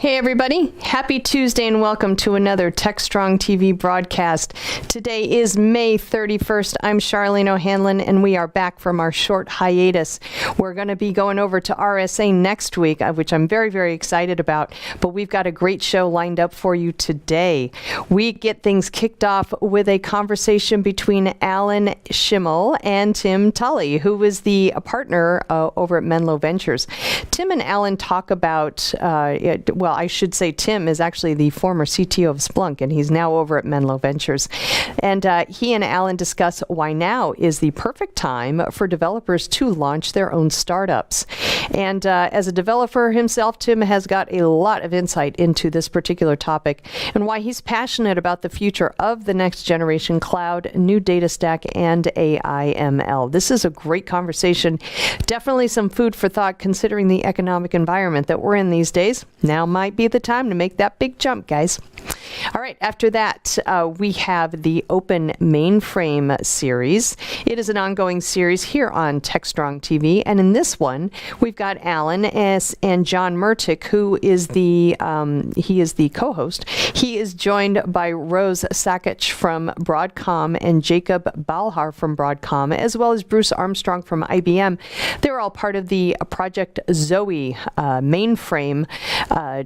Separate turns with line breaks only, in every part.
Hey everybody, happy Tuesday and welcome to another Techstrong TV broadcast. Today is May 31st. I'm Charlene O'Hanlon and we are back from our short hiatus. We're going to be going over to RSA next week, which I'm very, very excited about, but we've got a great show lined up for you today. We get things kicked off with a conversation between Alan Schimmel and Tim Tully, who is the partner over at Menlo Ventures. Tim and Alan talk about, I should say Tim is actually the former CTO of Splunk, and he's now over at Menlo Ventures. And he and Alan discuss why now is the perfect time for developers to launch their own startups. And as a developer himself, Tim has got a lot of insight into this particular topic and why he's passionate about the future of the next generation cloud, new data stack, and AI ML. This is a great conversation. Definitely some food for thought considering the economic environment that we're in these days. Now might be the time to make that big jump, guys. All right, after that, we have the Open Mainframe series. It is an ongoing series here on Techstrong TV, and in this one, we've got Alan and John Murtick, who is the co-host. He is joined by Rose Sakic from Broadcom and Jacob Balhar from Broadcom, as well as Bruce Armstrong from IBM. They're all part of the Project Zoe mainframe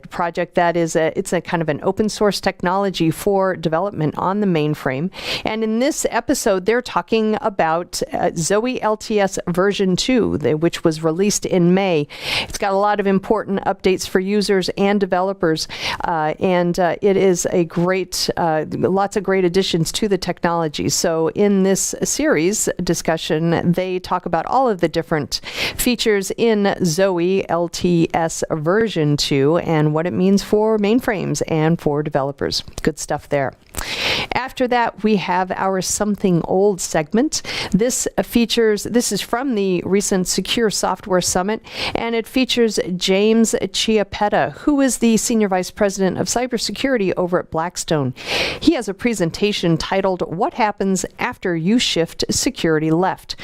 project that is it's a kind of an open source technology for development on the mainframe. And in this episode, they're talking about Zoe LTS version 2, which was released in May. It's got a lot of important updates for users and developers, and it is a great, lots of great additions to the technology. So in this series discussion, they talk about all of the different features in Zoe LTS version 2 and what it means for mainframes and for developers. Good stuff there. After that, we have our Something Old segment. This is from the recent Secure Software Summit, and it features James Chiappetta, who is the Senior Vice President of Cybersecurity over at Blackstone. He has a presentation titled, What Happens After You Shift Security Left?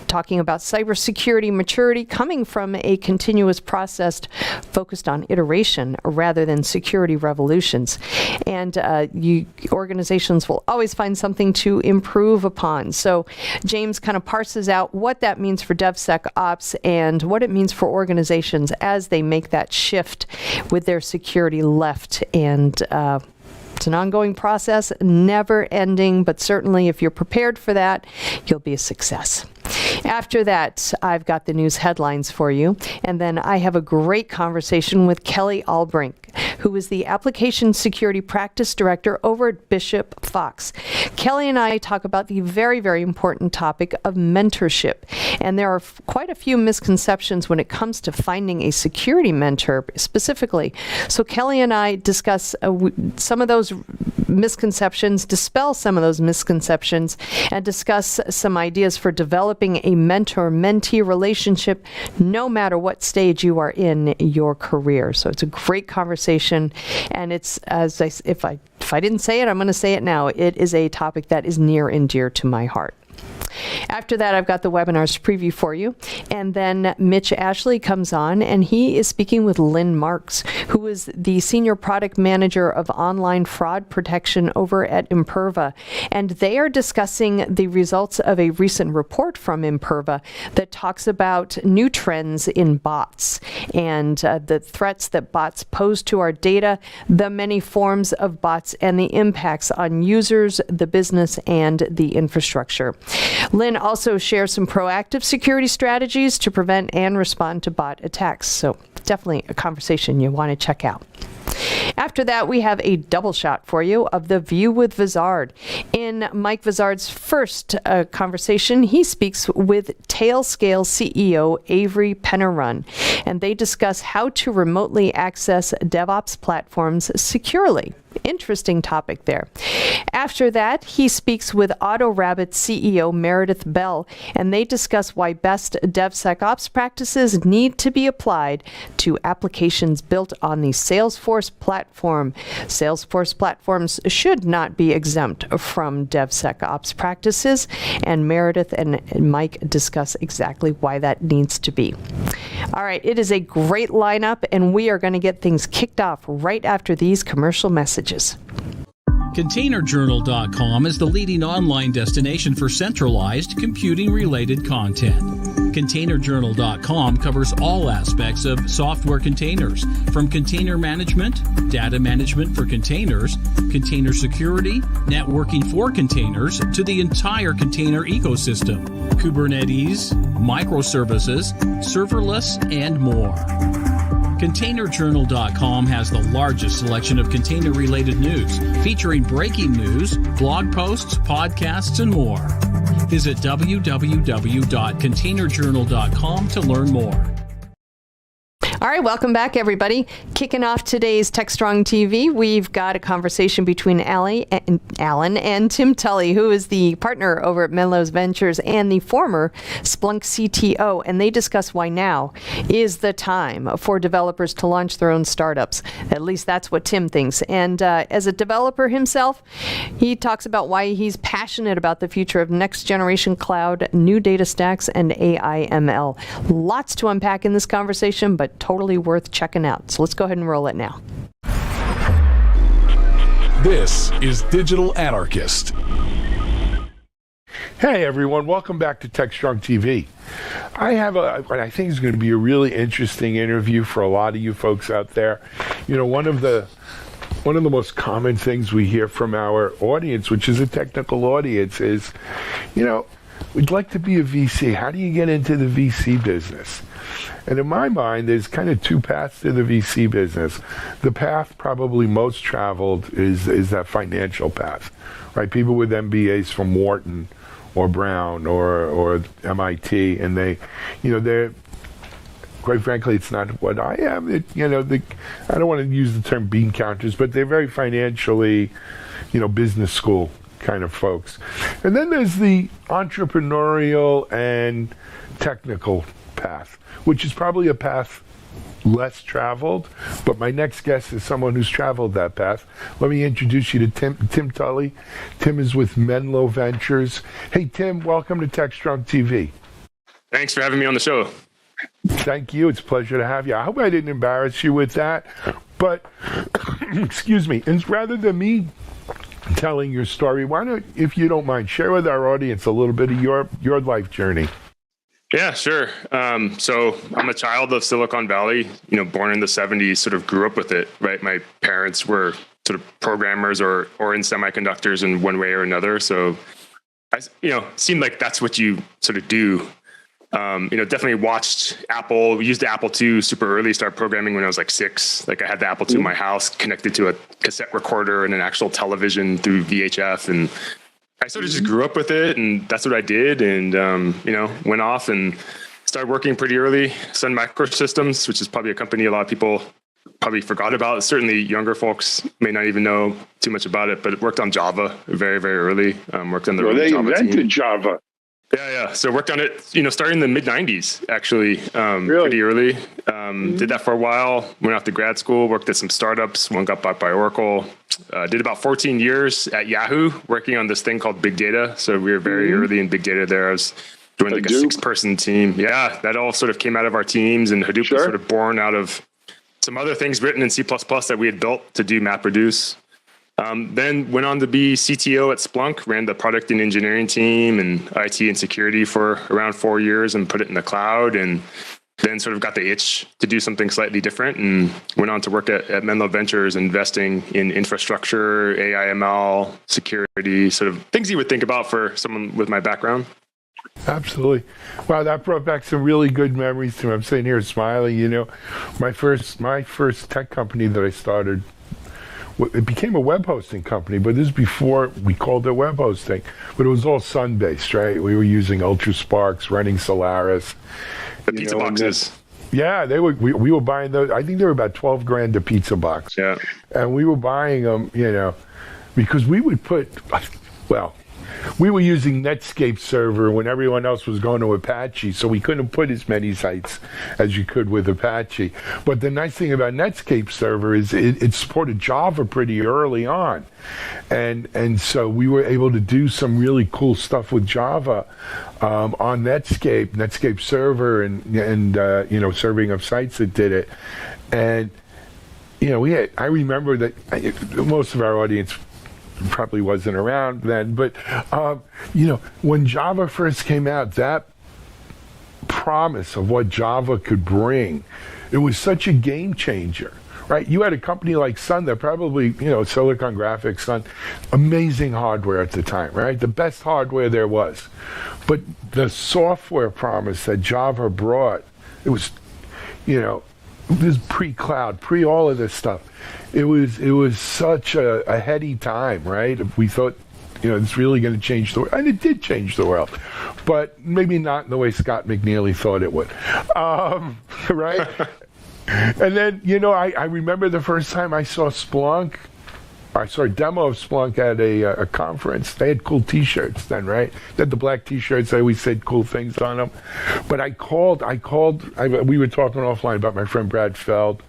Talking about cybersecurity maturity coming from a continuous process focused on iteration rather than security revolutions. And organizations will always find something to improve upon. So James kind of parses out what that means for DevSecOps and what it means for organizations as they make that shift with their security left. And it's an ongoing process, never ending, but certainly if you're prepared for that, you'll be a success. After that, I've got the news headlines for you, and then I have a great conversation with Kelly Albrink, who is the Application Security Practice Director over at Bishop Fox. Kelly and I talk about the very, very important topic of mentorship, and there are quite a few misconceptions when it comes to finding a security mentor specifically. So Kelly and I discuss some of those misconceptions, dispel some of those misconceptions, and discuss some ideas for developing a mentor-mentee relationship no matter what stage you are in your career. So it's a great conversation, and it's, if I didn't say it, I'm going to say it now. It is a topic that is near and dear to my heart. After that, I've got the webinars preview for you. And then Mitch Ashley comes on, and he is speaking with Lynn Marks, who is the Senior Product Manager of Online Fraud Protection over at Imperva. And they are discussing the results of a recent report from Imperva that talks about new trends in bots and the threats that bots pose to our data, the many forms of bots, and the impacts on users, the business, and the infrastructure. Lynn also shares some proactive security strategies to prevent and respond to bot attacks. So definitely a conversation you want to check out. After that, we have a double shot for you of The View with Vizard. In Mike Vizard's first conversation, he speaks with Tailscale CEO Avery Pennerun, and they discuss how to remotely access DevOps platforms securely. Interesting topic there. After that, he speaks with AutoRabbit CEO Meredith Bell, and they discuss why best DevSecOps practices need to be applied to applications built on the Salesforce platform. Salesforce platforms should not be exempt from DevSecOps practices, and Meredith and Mike discuss exactly why that needs to be. All right, it is a great lineup, and we are going to get things kicked off right after these commercial messages.
ContainerJournal.com is the leading online destination for centralized computing-related content. ContainerJournal.com covers all aspects of software containers, from container management, data management for containers, container security, networking for containers, to the entire container ecosystem, Kubernetes, microservices, serverless, and more. ContainerJournal.com has the largest selection of container-related news, featuring breaking news, blog posts, podcasts, and more. Visit www.containerjournal.com to learn more.
All right, welcome back, everybody. Kicking off today's Techstrong TV, we've got a conversation between Alan and Tim Tully, who is the partner over at Menlo's Ventures and the former Splunk CTO, and they discuss why now is the time for developers to launch their own startups. At least that's what Tim thinks. And as a developer himself, he talks about why he's passionate about the future of next generation cloud, new data stacks, and AI ML. Lots to unpack in this conversation, but totally worth checking out. So let's go ahead and roll it now.
This is Digital Anarchist.
Hey everyone, welcome back to Techstrong TV. I have what I think is going to be a really interesting interview for a lot of you folks out there. You know, one of the most common things we hear from our audience, which is a technical audience, is, you know, we'd like to be a VC. How do you get into the VC business? And in my mind, there's kind of two paths to the VC business. The path probably most traveled is that financial path, right? People with MBAs from Wharton or Brown or MIT, and they're quite frankly, it's not what I am. I don't want to use the term bean counters, but they're very financially, business school kind of folks. And then there's the entrepreneurial and technical path, which is probably a path less traveled, but my next guest is someone who's traveled that path. Let me introduce you to Tim Tully. Tim is with Menlo Ventures. Hey, Tim, welcome to Techstrong TV.
Thanks for having me on the show.
Thank you. It's a pleasure to have you. I hope I didn't embarrass you with that, but excuse me. And rather than me telling your story, why don't, if you don't mind, share with our audience a little bit of your life journey.
Yeah, sure. So I'm a child of Silicon Valley, born in the 70s, sort of grew up with it, right? My parents were sort of programmers or in semiconductors in one way or another. So, seemed like that's what you sort of do. Definitely watched Apple. We used the Apple II super early, started programming when I was like 6. Like I had the Apple II in my house connected to a cassette recorder and an actual television through VHF. And I sort of just grew up with it, and that's what I did. And, went off and started working pretty early. Sun Microsystems, which is probably a company a lot of people probably forgot about. Certainly younger folks may not even know too much about it, but it worked on Java very, very early. Worked on the
they
Java
invented
team.
Java.
Yeah. So worked on it, starting in the mid 90s, actually, pretty early. Did that for a while, went off to grad school, worked at some startups. One got bought by Oracle. Did about 14 years at Yahoo, working on this thing called big data. So we were very early in big data there. I was doing like a 6-person team. Yeah, that all sort of came out of our teams, and Hadoop was sort of born out of some other things written in C++ that we had built to do MapReduce. Then went on to be CTO at Splunk, ran the product and engineering team and IT and security for around 4 years and put it in the cloud, and then sort of got the itch to do something slightly different and went on to work at Menlo Ventures, investing in infrastructure, AI, ML, security, sort of things you would think about for someone with my background.
Absolutely. Wow, that brought back some really good memories to me. I'm sitting here smiling, my first tech company that I started, it became a web hosting company, but this is before we called it web hosting. But it was all Sun-based, right? We were using UltraSparks, running Solaris.
The pizza boxes.
Yeah, we were buying those. I think they were about $12,000 a pizza box.
Yeah.
And we were buying them, because we would put, we were using Netscape server when everyone else was going to Apache, so we couldn't put as many sites as you could with Apache. But the nice thing about Netscape server is it supported Java pretty early on. And so we were able to do some really cool stuff with Java on Netscape server and serving of sites that did it. And I remember that most of our audience probably wasn't around then, but when Java first came out, that promise of what Java could bring, it was such a game changer. Right, you had a company like Sun that probably, Silicon Graphics, Sun, amazing hardware at the time, right? The best hardware there was. But the software promise that Java brought, it was, this pre-cloud, all of this stuff. It was such a heady time, right? We thought, it's really going to change the world. And it did change the world. But maybe not in the way Scott McNeely thought it would. Right? And then, I remember the first time I saw Splunk. I saw a demo of Splunk at a conference. They had cool T-shirts then, right? They had the black T-shirts. They always said cool things on them. But we were talking offline about my friend Brad Feld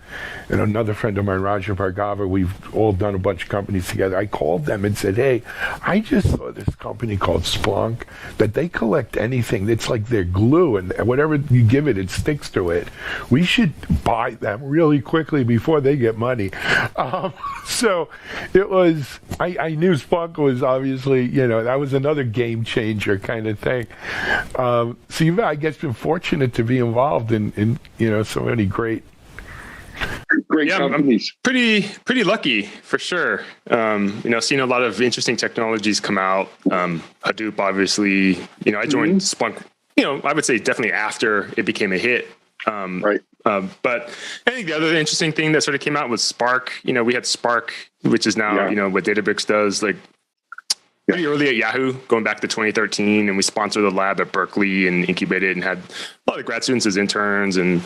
and another friend of mine, Roger Bhargava. We've all done a bunch of companies together. I called them and said, hey, I just saw this company called Splunk that they collect anything. It's like their glue, and whatever you give it, it sticks to it. We should buy them really quickly before they get money. So it was, I knew Splunk was obviously, that was another game changer kind of thing. So you've, I guess, been fortunate to be involved in so many great
companies. I'm pretty lucky for sure. Seeing a lot of interesting technologies come out. Hadoop, obviously, I joined Splunk, I would say definitely after it became a hit. Right. But I think the other interesting thing that sort of came out was Spark. We had Spark, which is now, what Databricks does, like pretty early at Yahoo, going back to 2013. And we sponsored the lab at Berkeley and incubated and had a lot of grad students as interns. And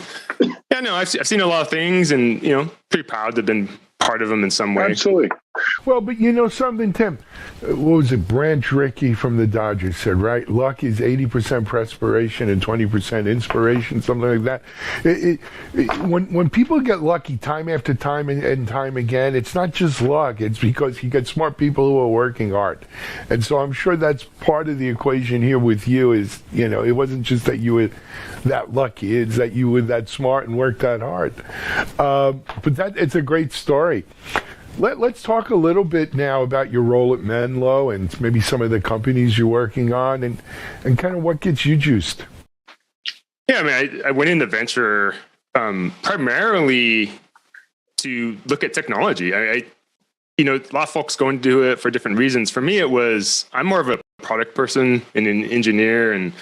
I've seen a lot of things and, pretty proud to have been part of them in some way.
Absolutely. Well, but something, Tim, what was it? Branch Rickey from the Dodgers said, right? Luck is 80% perspiration and 20% inspiration, something like that. When people get lucky time after time and time again, it's not just luck. It's because you get smart people who are working hard. And so I'm sure that's part of the equation here with you is, it wasn't just that you were that lucky. It's that you were that smart and worked that hard. But it's a great story. Let's talk a little bit now about your role at Menlo and maybe some of the companies you're working on and kind of what gets you juiced.
Yeah, I went into venture primarily to look at technology. A lot of folks go into it for different reasons. For me, I'm more of a product person and an engineer, and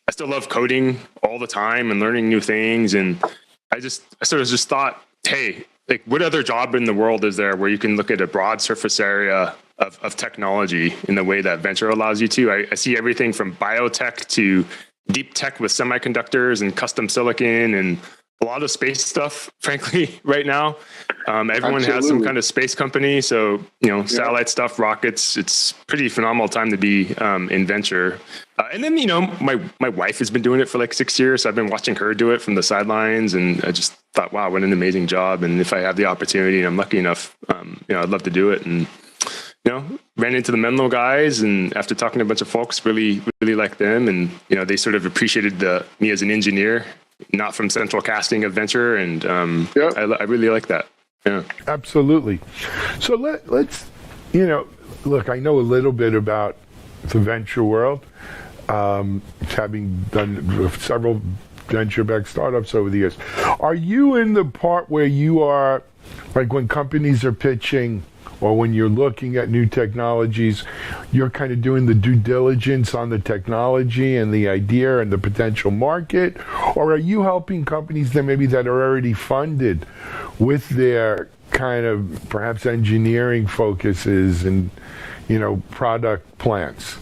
I still love coding all the time and learning new things. And I sort of just thought, hey, like, what other job in the world is there where you can look at a broad surface area of technology in the way that venture allows you to? I see everything from biotech to deep tech with semiconductors and custom silicon and a lot of space stuff, frankly, right now. Everyone has some kind of space company. So, satellite stuff, rockets, it's pretty phenomenal time to be in venture. And then, my wife has been doing it for like 6 years. So I've been watching her do it from the sidelines. And I just thought, wow, what an amazing job. And if I have the opportunity and I'm lucky enough, I'd love to do it. And, ran into the Menlo guys. And after talking to a bunch of folks, really, really liked them. And, they sort of appreciated me as an engineer, not from central casting of venture. And I really like that. Yeah,
absolutely. So let's, look, I know a little bit about the venture world, having done several venture-backed startups over the years. Are you in the part where you are, like when companies are pitching or when you're looking at new technologies, you're kind of doing the due diligence on the technology and the idea and the potential market? Or are you helping companies that are already funded with their kind of perhaps engineering focuses and, product plans?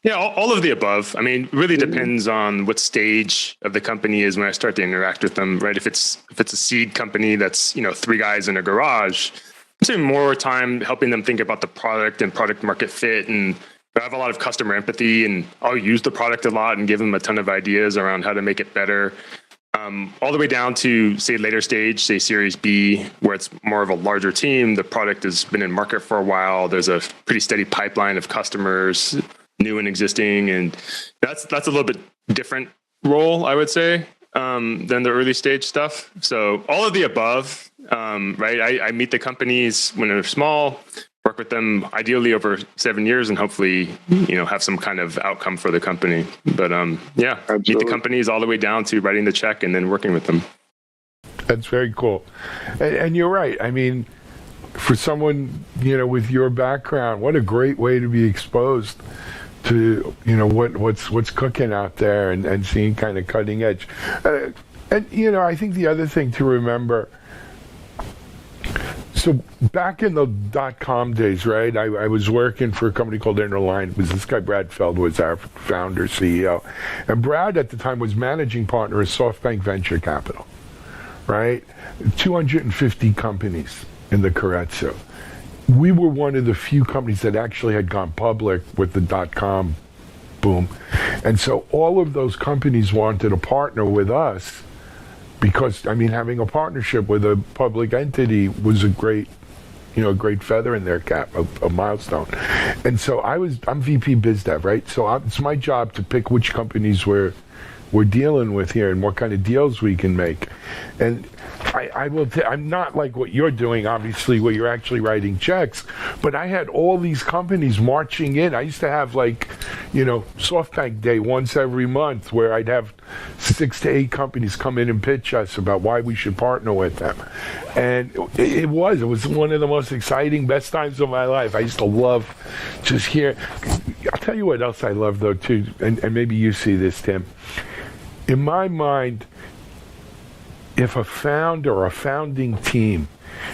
Yeah, all of the above. It really depends on what stage of the company is when I start to interact with them, right? If it's a seed company that's, 3 guys in a garage, I'm spending more time helping them think about the product and product market fit and I have a lot of customer empathy, and I'll use the product a lot and give them a ton of ideas around how to make it better. All the way down to, say, later stage, say Series B, where it's more of a larger team. The product has been in market for a while. There's a pretty steady pipeline of customers, new and existing, and that's a little bit different role, I would say, than the early stage stuff. So all of the above, right? I meet the companies when they're small, work with them ideally over 7 years, and hopefully, have some kind of outcome for the company. But yeah, Absolutely. Meet the companies all the way down to writing the check and then working with them.
That's very cool. And you're right. I mean, for someone, with your background, what a great way to be exposed to, what's cooking out there and seeing kind of cutting edge. And, I think the other thing to remember, so back in the .com days, right, I was working for a company called Interline. It was this guy, Brad Feld, was our founder, CEO. And Brad, at the time, was managing partner of SoftBank Venture Capital, right? 250 companies in the Carezzo. We were one of the few companies that actually had gone public with the .com boom. And so all of those companies wanted to partner with us, because, having a partnership with a public entity was a great feather in their cap, a milestone. And so I'm VP Biz Dev, right? So it's my job to pick which companies we're dealing with here and what kind of deals we can make. And I'm not like what you're doing, obviously, where you're actually writing checks, but I had all these companies marching in. I used to have SoftBank Day once every month, where I'd have 6 to 8 companies come in and pitch us about why we should partner with them. And it was one of the most exciting, best times of my life. I used to love just hearing. I'll tell you what else I love, though, too, and maybe you see this, Tim. In my mind, if a founder or a founding team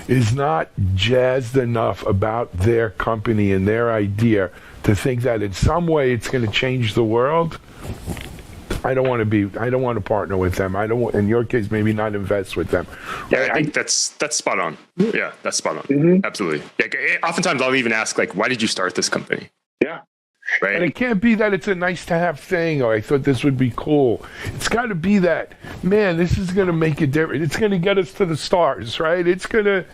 is not jazzed enough about their company and their idea to think that in some way it's going to change the world, I don't want to partner with them. I don't want, in your case, maybe not invest with them.
Yeah, I think that's spot on. Yeah, that's spot on. Mm-hmm. Absolutely. Oftentimes I'll even ask, why did you start this company?
Yeah. Right. And it can't be that it's a nice-to-have thing, or I thought this would be cool. It's got to be that, man, this is going to make a difference. It's going to get us to the stars, right? It's going to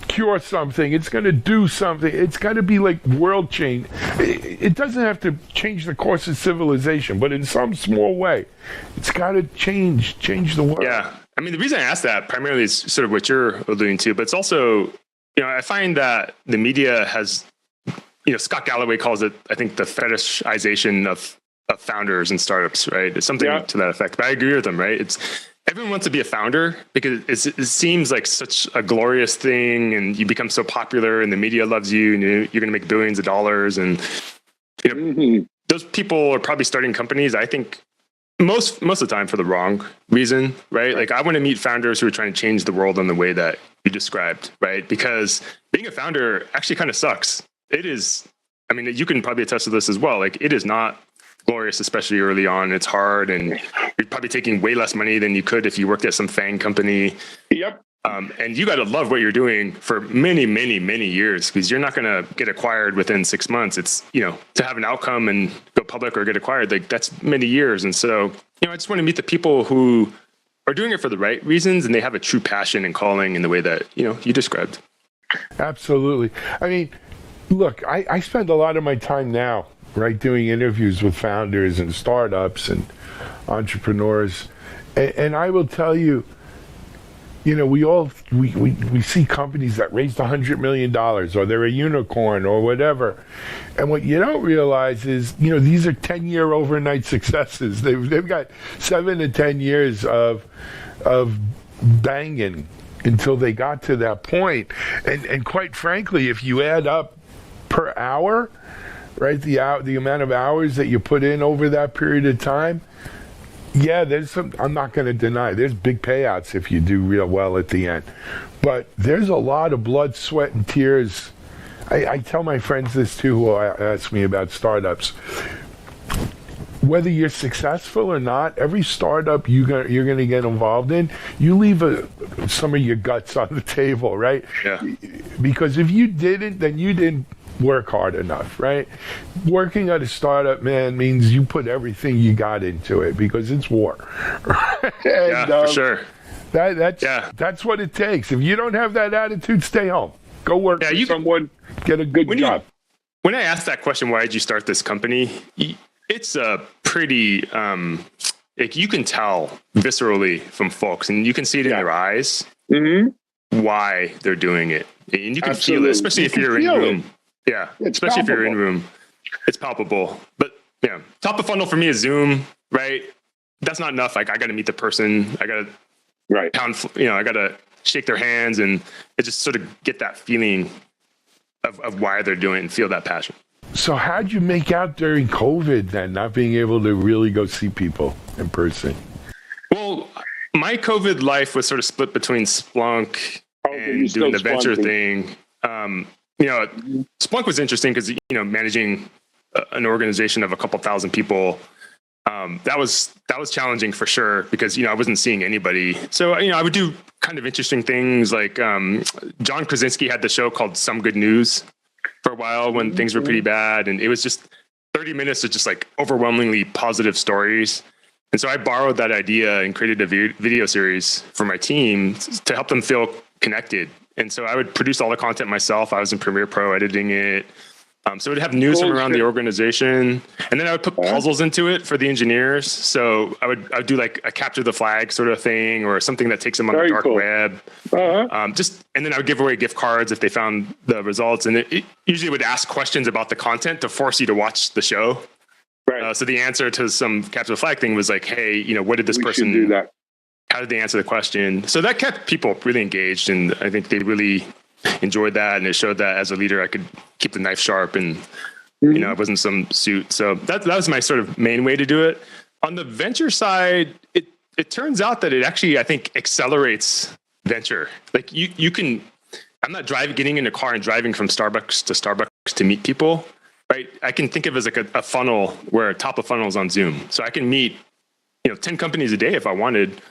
cure something. It's going to do something. It's got to be world change. It doesn't have to change the course of civilization, but in some small way, it's got to change the world.
Yeah. The reason I asked that primarily is sort of what you're alluding to, but it's also, I find that the media has, Scott Galloway calls it, I think, the fetishization of founders and startups, right? It's something to that effect. But I agree with them, right? Everyone wants to be a founder because it seems like such a glorious thing, and you become so popular, and the media loves you, and you're going to make billions of dollars. And those people are probably starting companies, I think, most of the time for the wrong reason, right? I want to meet founders who are trying to change the world in the way that you described, right? Because being a founder actually kind of sucks. It is, you can probably attest to this as well. It is not glorious, especially early on. It's hard, and you're probably taking way less money than you could if you worked at some FANG company.
Yep.
And you got to love what you're doing for many, many, many years, because you're not going to get acquired within 6 months. It's, to have an outcome and go public or get acquired, that's many years. And so, I just want to meet the people who are doing it for the right reasons, and they have a true passion and calling in the way that, you described.
Absolutely. Look, I spend a lot of my time now, right, doing interviews with founders and startups and entrepreneurs. And I will tell you, we see companies that raised $100 million, or they're a unicorn or whatever. And what you don't realize is, these are 10-year overnight successes. They've got 7 to 10 years of banging until they got to that point. And quite frankly, if you add up per hour, right, the amount of hours that you put in over that period of time, there's some, I'm not going to deny, there's big payouts if you do real well at the end. But there's a lot of blood, sweat, and tears. I tell my friends this too, who ask me about startups. Whether you're successful or not, every startup you're going to get involved in, you leave some of your guts on the table, right?
Yeah.
Because if you didn't, then you didn't work hard enough, right? Working at a startup, man, means you put everything you got into it because it's war.
Yeah, for sure.
That's what it takes. If you don't have that attitude, stay home. Go work for someone, get a good job.
When I asked that question, why did you start this company? It's a pretty, like you can tell viscerally from folks, and you can see it in their eyes why they're doing it. And you can feel it, especially if you're in the room. Yeah, especially if you're in room. It's palpable. But yeah, top of funnel for me is Zoom, right? That's not enough. Like I got to meet the person. I got to pound, I got to shake their hands and it just sort of get that feeling of why they're doing it and feel that passion.
So how'd you make out during COVID then, not being able to really go see people in person?
Well, my COVID life was sort of split between Splunk and doing the venture thing. Splunk was interesting because, managing an organization of a couple thousand people, that was challenging for sure because, I wasn't seeing anybody. So, I would do kind of interesting things like John Krasinski had the show called Some Good News for a while when things were pretty bad. And it was just 30 minutes of just like overwhelmingly positive stories. And so I borrowed that idea and created a video series for my team to help them feel connected. And so I would produce all the content myself. I was in Premiere Pro editing it. So it would have news from around the organization. And then I would put puzzles into it for the engineers. So I would do like a capture the flag sort of thing or something that takes them on the dark web. And then I would give away gift cards if they found the results. And it usually would ask questions about the content to force you to watch the show. Right. So the answer to some capture the flag thing was like, hey, what did this person
do? That.
How did they answer the question? So that kept people really engaged. And I think they really enjoyed that. And it showed that as a leader, I could keep the knife sharp and, it wasn't some suit. So that was my sort of main way to do it. On the venture side, it turns out that it actually, I think, accelerates venture. Like you can, I'm not getting in a car and driving from Starbucks to meet people, right? I can think of it as like a funnel where top of funnel is on Zoom. So I can meet, 10 companies a day if I wanted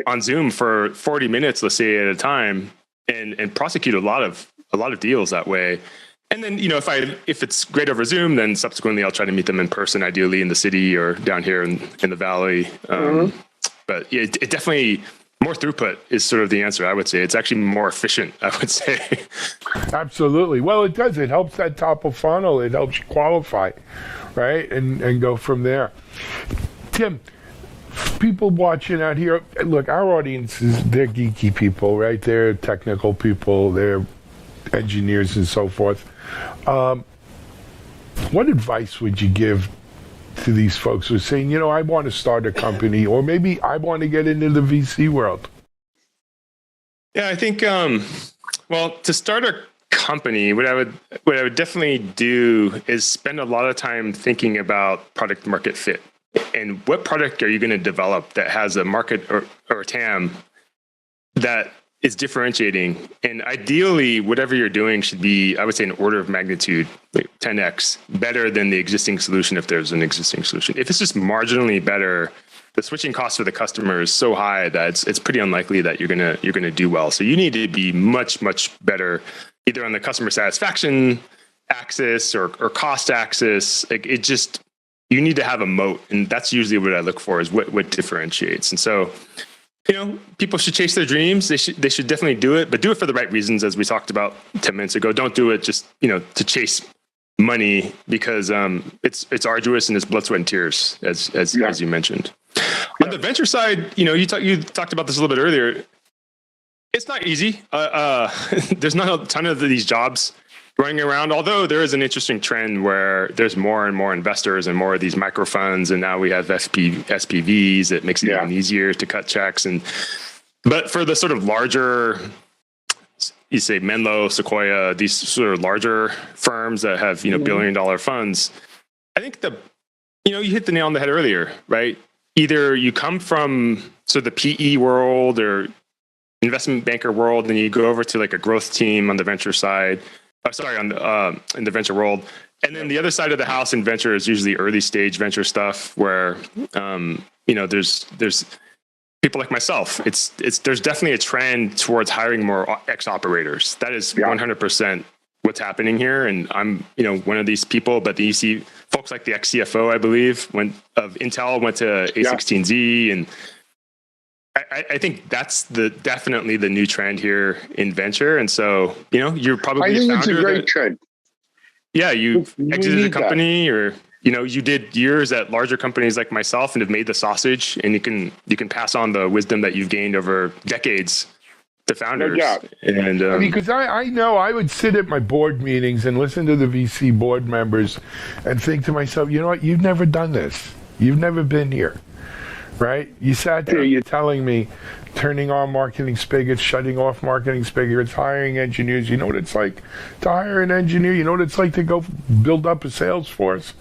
on Zoom for 40 minutes, let's say at a time. And prosecute a lot of deals that way. And then, if it's great over Zoom, then subsequently I'll try to meet them in person, ideally in the city or down here in the Valley. But yeah, it definitely, more throughput is sort of the answer, I would say. It's actually more efficient, I would say.
Absolutely. Well, it does. It helps that top of funnel. It helps you qualify, right? And go from there. Tim, people watching out here, look, our audience they're geeky people, right? They're technical people, they're engineers and so forth. What advice would you give to these folks who are saying, I want to start a company, or maybe I want to get into the VC world?
Yeah, I think, to start a company, what I would definitely do is spend a lot of time thinking about product market fit. And what product are you going to develop that has a market or a TAM that is differentiating? And ideally, whatever you're doing should be, I would say, an order of magnitude, like 10x, better than the existing solution if there's an existing solution. If it's just marginally better, the switching cost for the customer is so high that it's pretty unlikely that you're gonna do well. So you need to be much, much better, either on the customer satisfaction axis or cost axis. Like you need to have a moat, and that's usually what I look for is what differentiates. And so, people should chase their dreams. They should definitely do it, but do it for the right reasons, as we talked about 10 minutes ago. Don't do it just to chase money because it's arduous and it's blood, sweat, and tears, as you mentioned. On the venture side, you talked about this a little bit earlier. It's not easy. There's not a ton of these jobs running around, although there is an interesting trend where there's more and more investors and more of these micro funds, and now we have SPVs. It makes it even easier to cut checks. But for the sort of larger, you say Menlo, Sequoia, these sort of larger firms that have billion-dollar funds, I think you hit the nail on the head earlier, right? Either you come from sort of the PE world or investment banker world, and you go over to like a growth team on the venture side. In the venture world. And then the other side of the house in venture is usually early stage venture stuff where, there's people like myself. There's definitely a trend towards hiring more ex-operators. That is 100% what's happening here. And I'm, one of these people, but you see folks like the ex-CFO, I believe, of Intel went to A16Z. And I think that's definitely the new trend here in venture. And so, you're probably
I think it's a great trend.
Yeah, you exited a company or, you did years at larger companies like myself and have made the sausage, and you can pass on the wisdom that you've gained over decades to founders.
No doubt.
And
because I know I would sit at my board meetings and listen to the VC board members and think to myself, you know what, you've never done this. You've never been here, right? You sat there, you're telling me turning on marketing spigots, shutting off marketing spigots, hiring engineers. You know what it's like to hire an engineer? You know what it's like to go build up a sales force?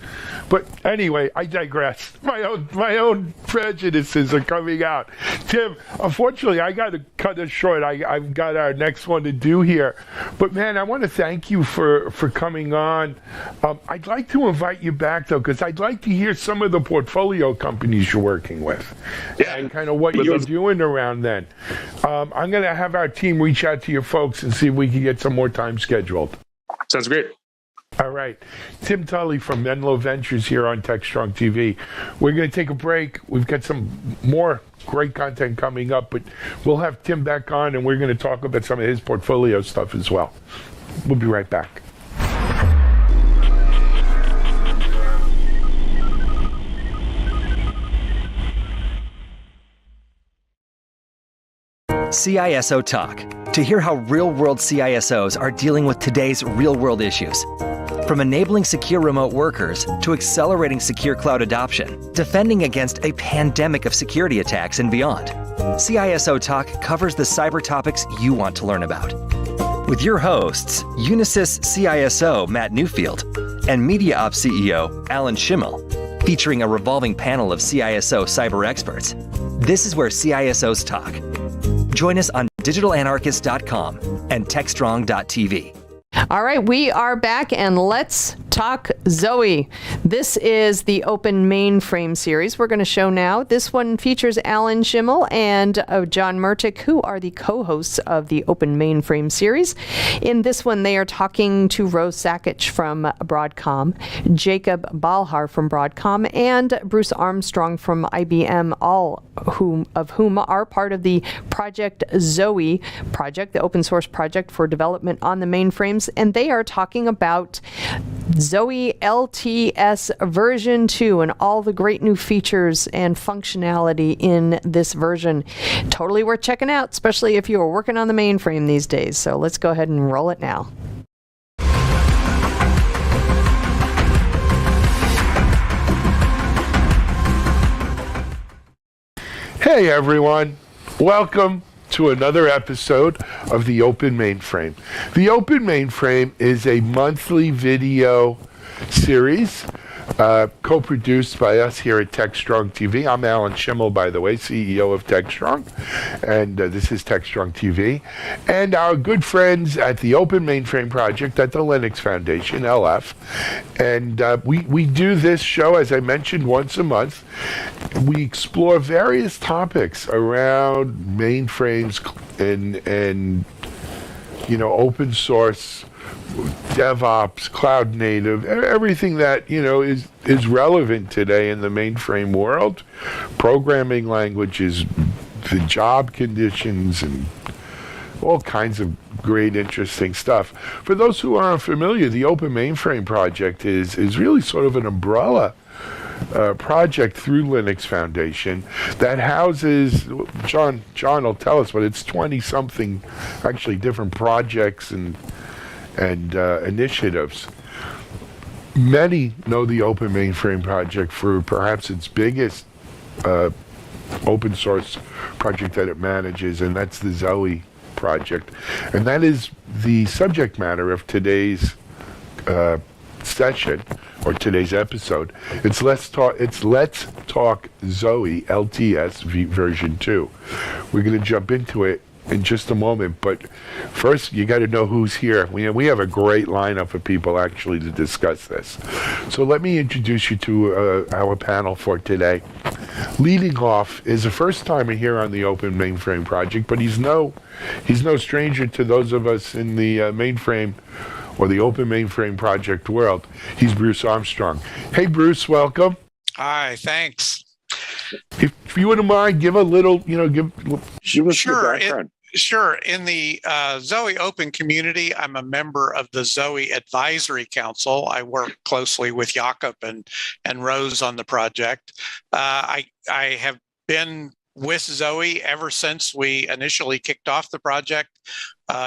But anyway, I digress. My own prejudices are coming out. Tim, unfortunately, I got to cut it short. I've got our next one to do here. But man, I want to thank you for coming on. I'd like to invite you back, though, because I'd like to hear some of the portfolio companies you're working with and kind of what you're doing around then. I'm going to have our team reach out to your folks and see if we can get some more time scheduled.
Sounds great.
All right. Tim Tully from Menlo Ventures here on Techstrong TV. We're going to take a break. We've got some more great content coming up, but we'll have Tim back on and we're going to talk about some of his portfolio stuff as well. We'll be right back.
CISO Talk, to hear how real-world CISOs are dealing with today's real-world issues. From enabling secure remote workers to accelerating secure cloud adoption, defending against a pandemic of security attacks and beyond. CISO Talk covers the cyber topics you want to learn about. With your hosts, Unisys CISO Matt Newfield and MediaOps CEO Alan Schimmel, featuring a revolving panel of CISO cyber experts. This is where CISOs talk. Join us on digitalanarchist.com and techstrong.tv.
All right, we are back, and let's talk Zoe. This is the Open Mainframe series we're going to show now. This one features Alan Schimmel and John Murtick, who are the co-hosts of the Open Mainframe series. In this one, they are talking to Rose Sakic from Broadcom, Jacob Balhar from Broadcom, and Bruce Armstrong from IBM, all of whom are part of the Project Zoe project, the open source project for development on the mainframes. And they are talking about Zoe LTS version 2 and all the great new features and functionality in this version. Totally worth checking out, especially if you are working on the mainframe these days. So let's go ahead and roll it now.
Hey everyone, welcome to another episode of the Open Mainframe. The Open Mainframe is a monthly video series co-produced by us here at Techstrong TV. I'm Alan Schimmel, by the way, CEO of Techstrong, and this is Techstrong TV. And our good friends at the Open Mainframe Project at the Linux Foundation, LF. And we do this show, as I mentioned, once a month. We explore various topics around mainframes and open source, DevOps, cloud native, everything that is relevant today in the mainframe world, programming languages, the job conditions, and all kinds of great, interesting stuff. For those who aren't familiar, the Open Mainframe Project is really sort of an umbrella project through Linux Foundation that houses, John will tell us, but it's 20-something actually different projects and initiatives. Many know the Open Mainframe Project for perhaps its biggest open source project that it manages, and that's the Zoe project. And that is the subject matter of today's session, or today's episode. It's Let's Talk Zoe LTS version 2. We're going to jump into it in just a moment, but first you got to know who's here. We have a great lineup of people actually to discuss this. So let me introduce you to our panel for today. Leading off is a first timer here on the Open Mainframe Project, but he's no stranger to those of us in the mainframe or the Open Mainframe Project world. He's Bruce Armstrong. Hey, Bruce, welcome.
Hi, thanks.
If you wouldn't mind, give a little, give us your background.
Sure. In the Zoe Open community, I'm a member of the Zoe Advisory Council. I work closely with Jakob and Rose on the project. I have been with Zoe ever since we initially kicked off the project.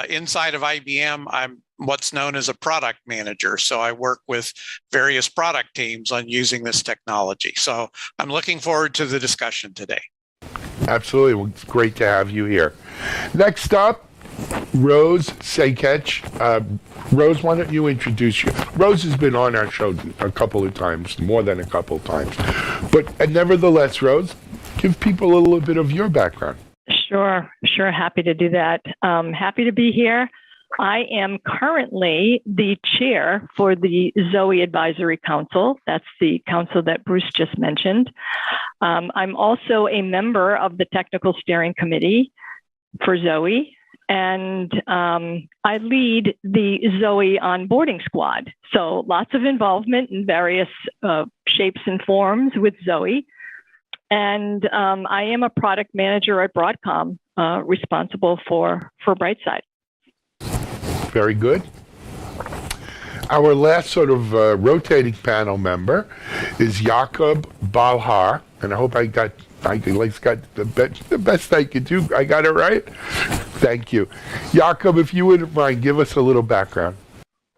Inside of IBM, I'm what's known as a product manager. So I work with various product teams on using this technology. So I'm looking forward to the discussion today.
Absolutely. Well, it's great to have you here. Next up, Rose Sakech. Rose, why don't you introduce you? Rose has been on our show a couple of times, more than a couple of times. But nevertheless, Rose, give people a little bit of your background.
Sure. Happy to do that. Happy to be here. I am currently the chair for the Zoe Advisory Council. That's the council that Bruce just mentioned. I'm also a member of the Technical Steering Committee for Zoe, and I lead the Zoe onboarding squad. So lots of involvement in various shapes and forms with Zoe. And I am a product manager at Broadcom, responsible for Brightside.
Very good. Our last sort of rotating panel member is Jakob Balhar, and I hope I got the best I could do. I got it right? Thank you. Jakob, if you wouldn't mind, give us a little background.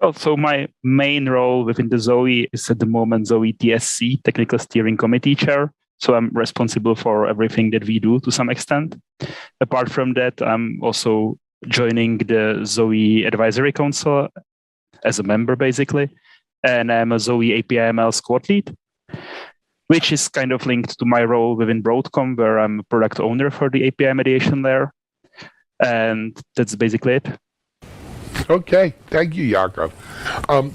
Well, so my main role within the Zoe is at the moment Zoe TSC, Technical Steering Committee Chair. So I'm responsible for everything that we do to some extent. Apart from that, I'm also joining the Zoe Advisory Council as a member, basically. And I'm a Zoe API/ML squad lead, which is kind of linked to my role within Broadcom, where I'm a product owner for the API mediation layer. And that's basically it.
Okay, thank you, Jakob.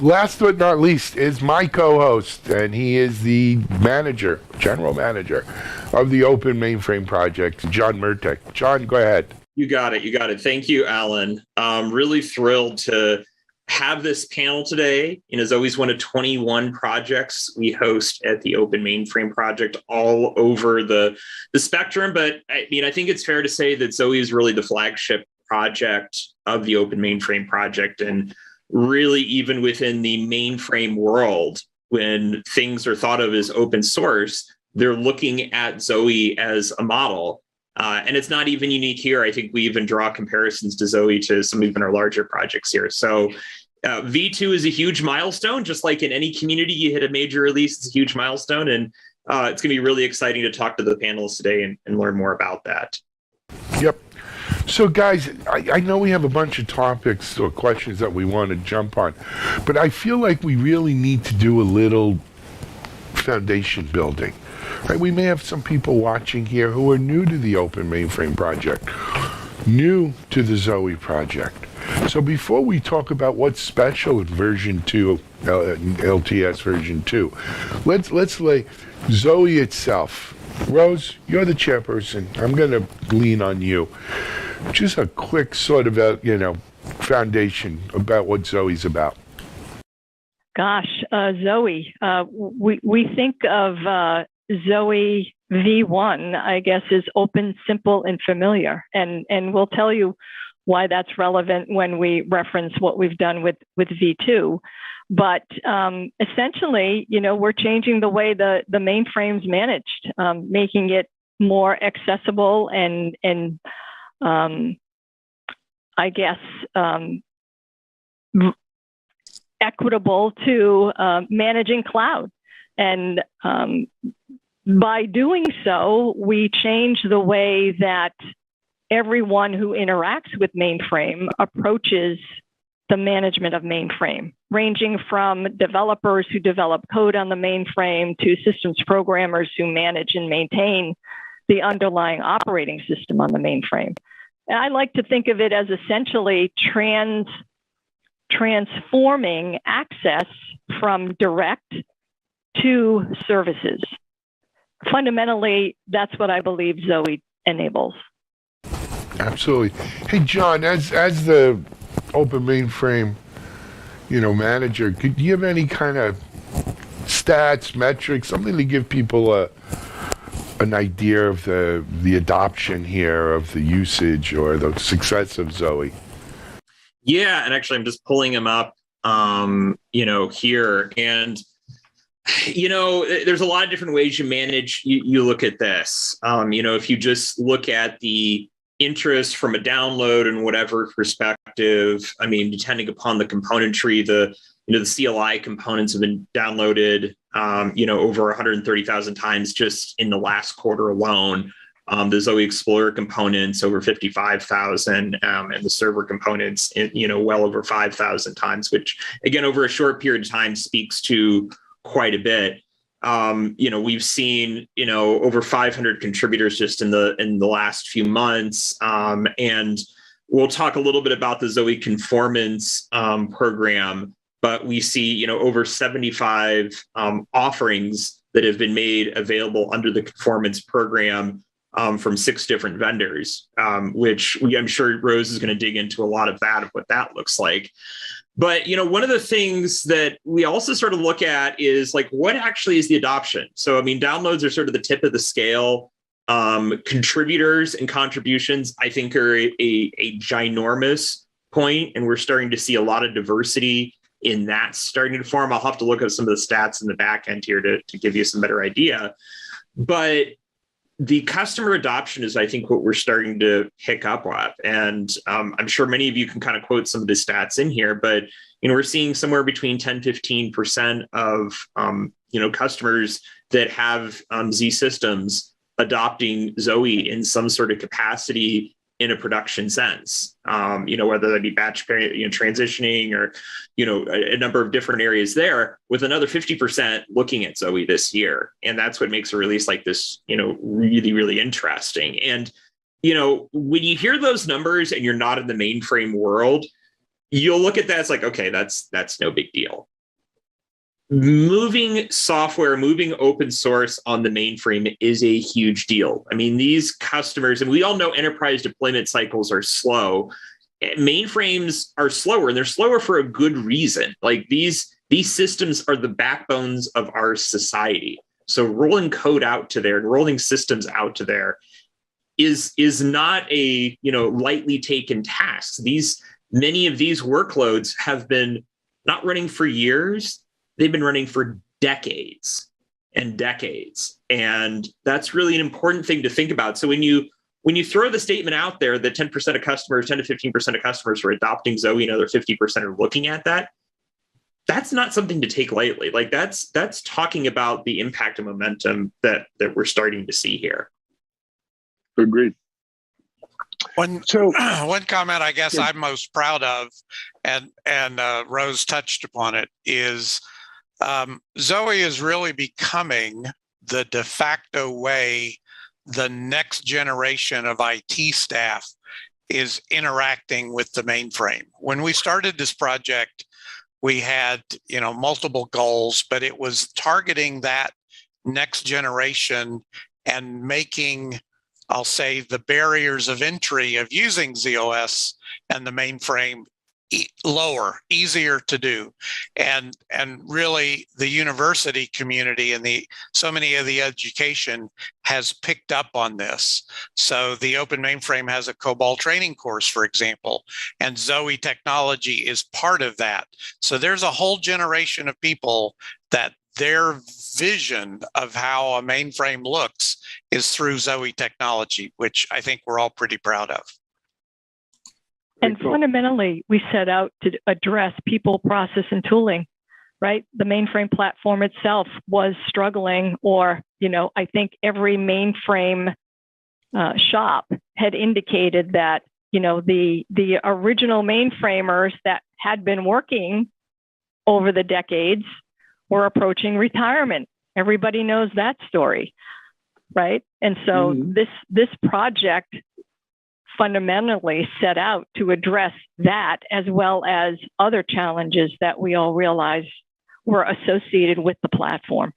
Last but not least is my co-host, and he is the general manager of the Open Mainframe Project, John Murtek. John, go ahead.
You got it. Thank you, Alan. I'm really thrilled to have this panel today. Zoe's one of 21 projects we host at the Open Mainframe Project all over the spectrum. But I think it's fair to say that Zoe is really the flagship project of the Open Mainframe Project. And really, even within the mainframe world, when things are thought of as open source, they're looking at Zoe as a model. And it's not even unique here. I think we even draw comparisons to Zoe to some even our larger projects here. So V2 is a huge milestone. Just like in any community, you hit a major release, it's a huge milestone. And it's going to be really exciting to talk to the panelists today and learn more about that.
Yep. So, guys, I know we have a bunch of topics or questions that we want to jump on, but I feel like we really need to do a little foundation building. Right? We may have some people watching here who are new to the Open Mainframe Project, new to the Zoe project. So before we talk about what's special in version 2, LTS version 2, let's lay Zoe itself. Rose, you're the chairperson. I'm going to lean on you. Just a quick sort of, foundation about what Zoe's about.
Gosh, Zoe. We think of Zoe V1, I guess, is open, simple, and familiar. And we'll tell you why that's relevant when we reference what we've done with V2. But essentially, we're changing the way the mainframe's managed, making it more accessible and I guess equitable to managing cloud. And by doing so, we change the way that everyone who interacts with mainframe approaches the management of mainframe, ranging from developers who develop code on the mainframe to systems programmers who manage and maintain the underlying operating system on the mainframe. And I like to think of it as essentially transforming access from direct to services. Fundamentally, that's what I believe Zoe enables.
Absolutely. Hey, John, as the Open Mainframe, manager, do you have any kind of stats, metrics, something to give people an idea of the adoption here, of the usage or the success of Zoe?
Yeah, and actually I'm just pulling them up, here. And, there's a lot of different ways you manage, you look at this. If you just look at the interest from a download and whatever perspective, depending upon the componentry, the CLI components have been downloaded, over 130,000 times just in the last quarter alone. The Zoe Explorer components over 55,000, and the server components, well over 5,000 times, which again, over a short period of time speaks to quite a bit. We've seen, over 500 contributors just in the last few months. And we'll talk a little bit about the Zoe Conformance program, but we see, over 75 offerings that have been made available under the Conformance program from 6 different vendors, which I'm sure Rose is going to dig into a lot of that, of what that looks like. But, one of the things that we also sort of look at is like, what actually is the adoption? So, downloads are sort of the tip of the scale. Contributors and contributions, I think, are a ginormous point, and we're starting to see a lot of diversity in that starting to form. I'll have to look at some of the stats in the back end here to give you some better idea. But the customer adoption is, I think, what we're starting to pick up on. And I'm sure many of you can kind of quote some of the stats in here, but, we're seeing somewhere between 10-15% of, customers that have Z systems adopting Zoe in some sort of capacity in a production sense, whether that be batch transitioning or, a number of different areas there, with another 50% looking at Zoe this year. And that's what makes a release like this, really, really interesting. And, when you hear those numbers and you're not in the mainframe world, you'll look at that as like, okay, that's no big deal. Moving software, moving open source on the mainframe is a huge deal. These customers, and we all know enterprise deployment cycles are slow. Mainframes are slower, and they're slower for a good reason. Like these systems are the backbones of our society. So rolling code out to there and rolling systems out to there is not a lightly taken task. Many of these workloads have been not running for years. They've been running for decades and decades. And that's really an important thing to think about. So when you throw the statement out there that 10% of customers, 10 to 15% of customers are adopting Zoe, another 50% are looking at that, that's not something to take lightly. Like that's talking about the impact and momentum that we're starting to see here.
Agreed.
One comment I guess I'm most proud of, and Rose touched upon it, is Zoe is really becoming the de facto way the next generation of IT staff is interacting with the mainframe. When we started this project, we had multiple goals, but it was targeting that next generation and making, I'll say, the barriers of entry of using ZOS and the mainframe lower, easier to do. And really the university community and so many of the education has picked up on this. So the Open Mainframe has a COBOL training course, for example, and Zoe technology is part of that. So there's a whole generation of people that their vision of how a mainframe looks is through Zoe technology, which I think we're all pretty proud of.
And fundamentally, we set out to address people, process, and tooling, right? The mainframe platform itself was struggling, or, I think every mainframe shop had indicated that, the original mainframers that had been working over the decades were approaching retirement. Everybody knows that story, right? And so this project fundamentally set out to address that, as well as other challenges that we all realized were associated with the platform.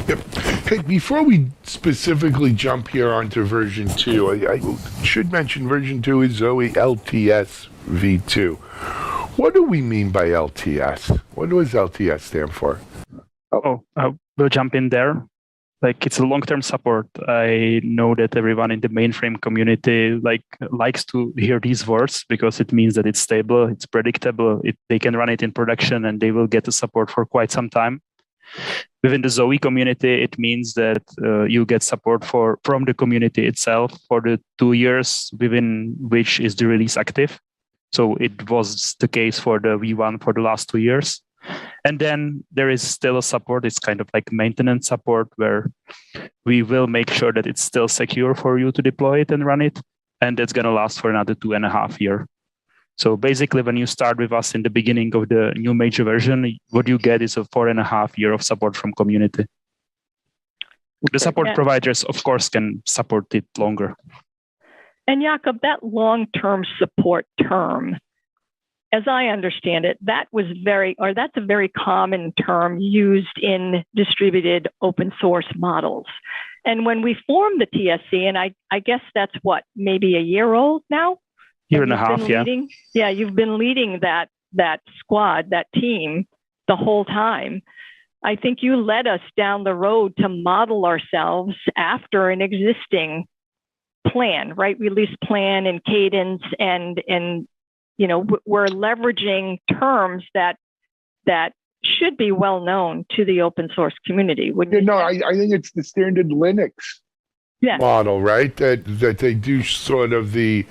Yep. Hey, before we specifically jump here onto version 2, I should mention version 2 is Zoe LTS v2. What do we mean by LTS? What does LTS stand for?
We'll jump in there. Like, it's a long-term support. I know that everyone in the mainframe community likes to hear these words because it means that it's stable, it's predictable, they can run it in production, and they will get the support for quite some time. Within the Zoe community, it means that you get support from the community itself for the 2 years within which is the release active. So it was the case for the V1 for the last 2 years. And then there is still a support. It's kind of like maintenance support where we will make sure that it's still secure for you to deploy it and run it. And that's going to last for another 2.5 years. So basically, when you start with us in the beginning of the new major version, what you get is a 4.5 years of support from community. The support providers, of course, can support it longer.
And Jakob, that long-term support term, as I understand it, that's a very common term used in distributed open source models. And when we formed the TSC, and I guess that's maybe a year old now?
Year and a half, yeah.
Yeah, you've been leading that squad, that team, the whole time. I think you led us down the road to model ourselves after an existing plan, right? Release plan and cadence, and we're leveraging terms that should be well known to the open source community.
I think it's the standard Linux
model, right? That they do sort of you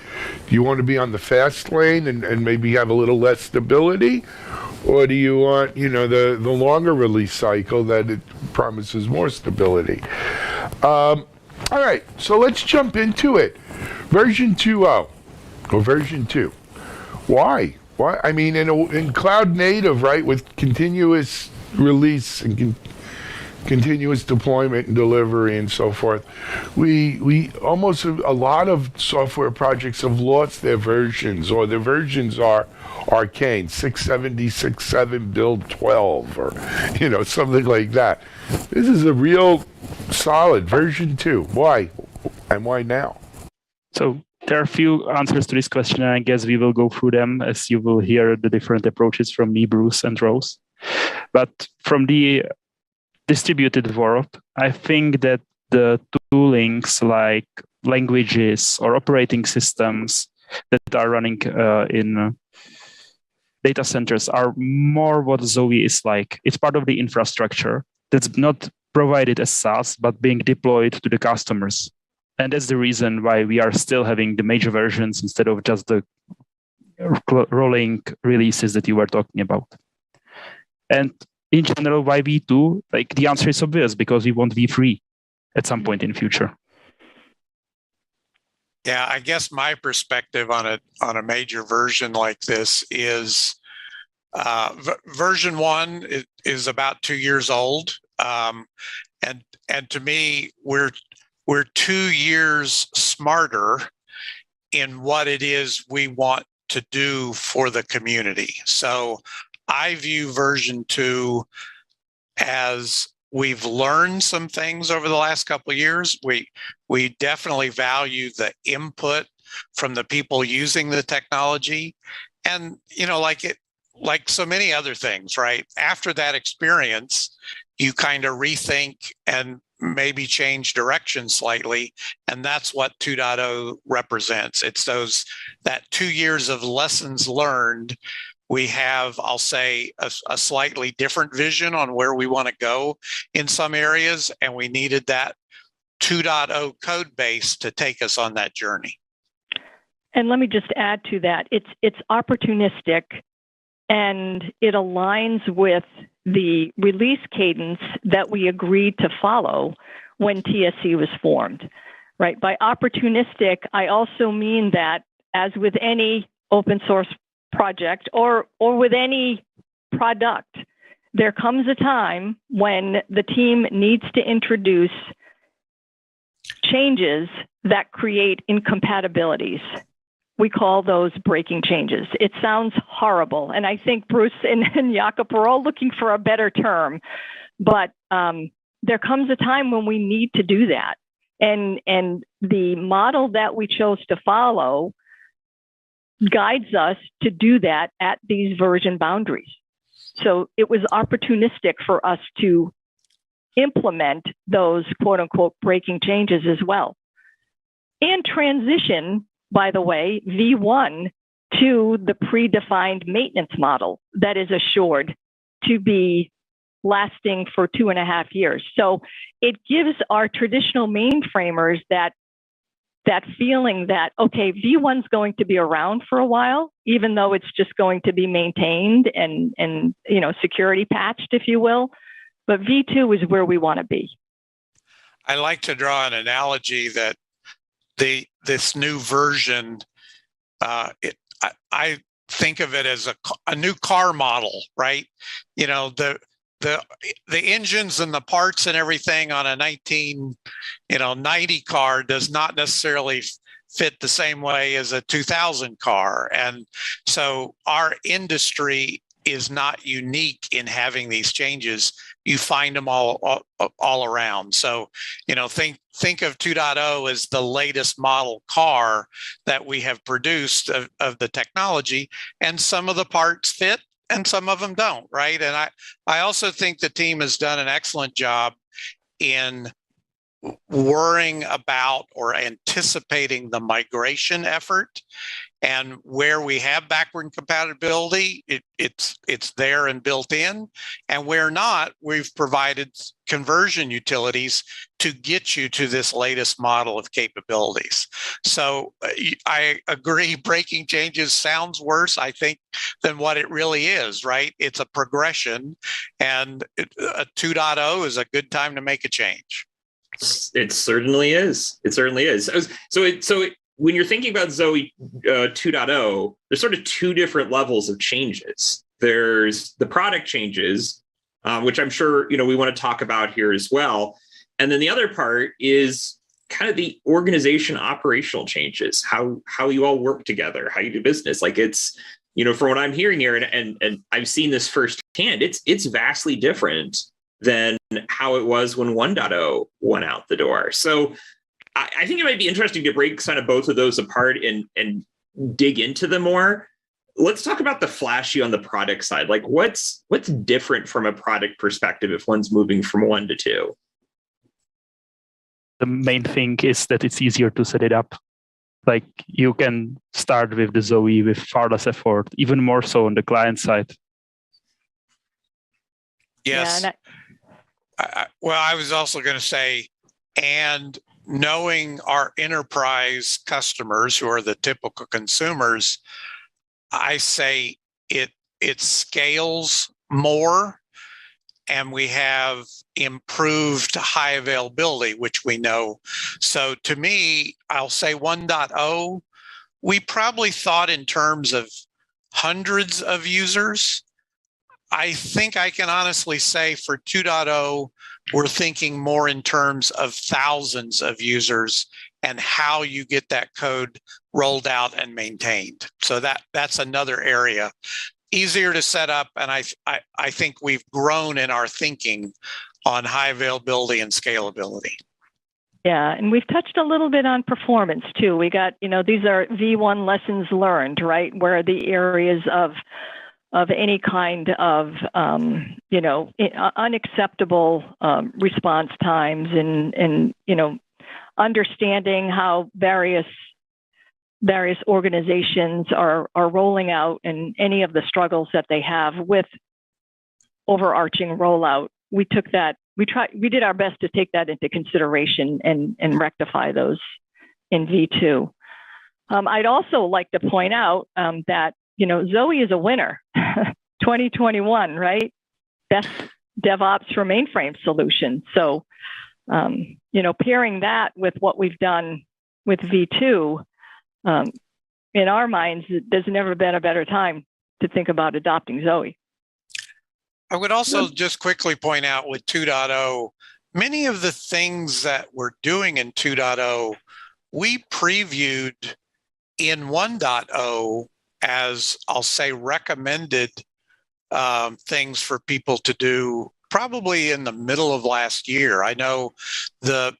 want to be on the fast lane and maybe have a little less stability, or do you want the longer release cycle that it promises more stability? All right, so let's jump into it. Version 2.0 or version 2. Why? I mean, in cloud native, right, with continuous release and continuous deployment and delivery and so forth, we almost, a lot of software projects have lost their versions, or their versions are arcane, 670, 6.7, build 12, or something like that. This is a real solid version 2. Why? And why now?
So there are a few answers to this question, and I guess we will go through them as you will hear the different approaches from me, Bruce, and Rose. But from the distributed world, I think that the toolings like languages or operating systems that are running in data centers are more what Zoe is like. It's part of the infrastructure that's not provided as SaaS, but being deployed to the customers. And that's the reason why we are still having the major versions instead of just the rolling releases that you were talking about. And in general, why V2? Like, the answer is obvious, because we want V3 at some point in the future.
Yeah, I guess my perspective on a major version like this is version 1 is about 2 years old, and to me, we're 2 years smarter in what it is we want to do for the community. So I view version 2 as we've learned some things over the last couple of years. We definitely value the input from the people using the technology, and like so many other things, right? After that experience, you kind of rethink and maybe change direction slightly, and that's what 2.0 represents. It's that 2 years of lessons learned. We have, I'll say, a slightly different vision on where we want to go in some areas, and we needed that 2.0 code base to take us on that journey.
And let me just add to that. It's opportunistic, and it aligns with the release cadence that we agreed to follow when TSC was formed, right? By opportunistic, I also mean that, as with any open source project or with any product, there comes a time when the team needs to introduce changes that create incompatibilities. We call those breaking changes. It sounds horrible, and I think Bruce and Jakob are all looking for a better term, but there comes a time when we need to do that. And the model that we chose to follow guides us to do that at these version boundaries. So it was opportunistic for us to implement those quote unquote breaking changes as well. And transition, by the way, V1 to the predefined maintenance model that is assured to be lasting for 2.5 years. So it gives our traditional mainframers that feeling that, okay, V1's going to be around for a while, even though it's just going to be maintained and security patched, if you will. But V2 is where we want to be.
I like to draw an analogy that this new version, I think of it as a new car model, right? The engines and the parts and everything on a 1990 car does not necessarily fit the same way as a 2000 car. And so our industry is not unique in having these changes. You find them all around. So, think of 2.0 as the latest model car that we have produced of the technology, and some of the parts fit and some of them don't, right? And I also think the team has done an excellent job in worrying about or anticipating the migration effort. And where we have backward compatibility, it's there and built in. And where not, we've provided conversion utilities to get you to this latest model of capabilities. So I agree, breaking changes sounds worse, I think, than what it really is, right? It's a progression, and a 2.0 is a good time to make a change.
It certainly is. It certainly is. When you're thinking about Zoe 2.0, there's sort of two different levels of changes. There's the product changes, which I'm sure we want to talk about here as well. And then the other part is kind of the organization operational changes, how you all work together, how you do business. Like it's, from what I'm hearing here, and I've seen this firsthand, it's vastly different than how it was when 1.0 went out the door. So I think it might be interesting to break kind of both of those apart and dig into them more. Let's talk about the flashy on the product side. Like what's different from a product perspective if one's moving from 1 to 2?
The main thing is that it's easier to set it up. Like you can start with the Zoe with far less effort, even more so on the client side.
Yes.
Yeah,
I was also going to say, and knowing our enterprise customers who are the typical consumers, I say it scales more, and we have improved high availability, which we know. So to me, I'll say 1.0, we probably thought in terms of hundreds of users. I think I can honestly say for 2.0, we're thinking more in terms of thousands of users and how you get that code rolled out and maintained. So that's another area. Easier to set up, and I think we've grown in our thinking on high availability and scalability.
Yeah, and we've touched a little bit on performance too. We got, these are V1 lessons learned, right? Where are the areas of any kind of, unacceptable response times and understanding how various organizations are rolling out and any of the struggles that they have with overarching rollout. We did our best to take that into consideration and rectify those in V2. I'd also like to point out that Zoe is a winner, 2021, right? Best DevOps for mainframe solution. So, pairing that with what we've done with V2, in our minds, there's never been a better time to think about adopting Zoe.
I would also just quickly point out with 2.0, many of the things that we're doing in 2.0, we previewed in 1.0 as, I'll say, recommended things for people to do probably in the middle of last year. I know the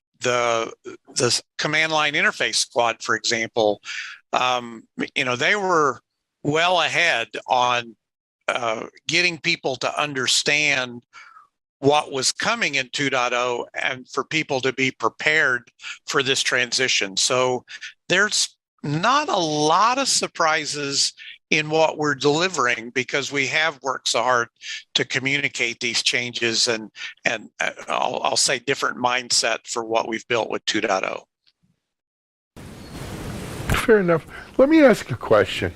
command line interface squad, for example, They were well ahead on getting people to understand what was coming in 2.0 and for people to be prepared for this transition. So there's not a lot of surprises in what we're delivering because we have worked so hard to communicate these changes and I'll say different mindset for what we've built with 2.0.
Fair enough. Let me ask a question.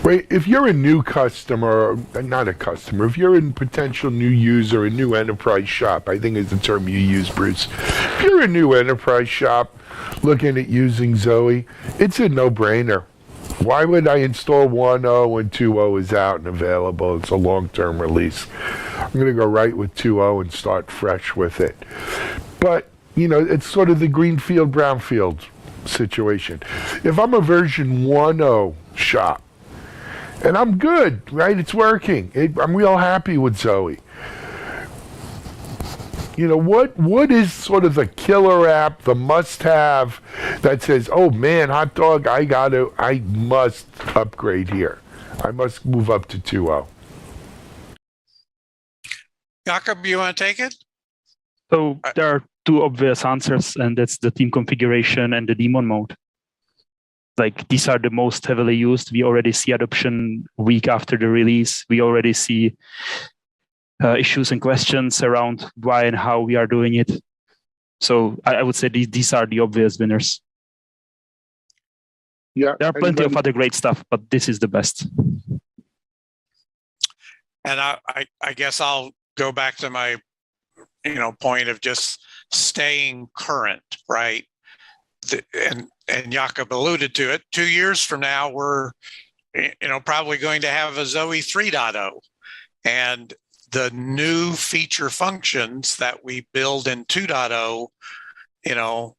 Right, if you're a new customer, not a customer, if you're a potential new user, a new enterprise shop, I think is the term you use, Bruce. If you're a new enterprise shop looking at using Zoe, it's a no-brainer. Why would I install 1.0 when 2.0 is out and available? It's a long-term release. I'm going to go right with 2.0 and start fresh with it. But, it's sort of the greenfield, brownfield situation. If I'm a version 1.0 shop, and I'm good, right? It's working. I'm real happy with Zoe. What is sort of the killer app, the must-have that says, oh man, hot dog, I must upgrade here. I must move up to 2.0.
Jakob, you want to take it?
So there are two obvious answers, and that's the team configuration and the daemon mode. Like these are the most heavily used. We already see adoption week after the release. We already see issues and questions around why and how we are doing it. So I would say these are the obvious winners.
Yeah,
there are plenty of other great stuff, but this is the best.
And I guess I'll go back to my point of just staying current, right? And Jakob alluded to it, 2 years from now, we're, probably going to have a Zoe 3.0. And the new feature functions that we build in 2.0,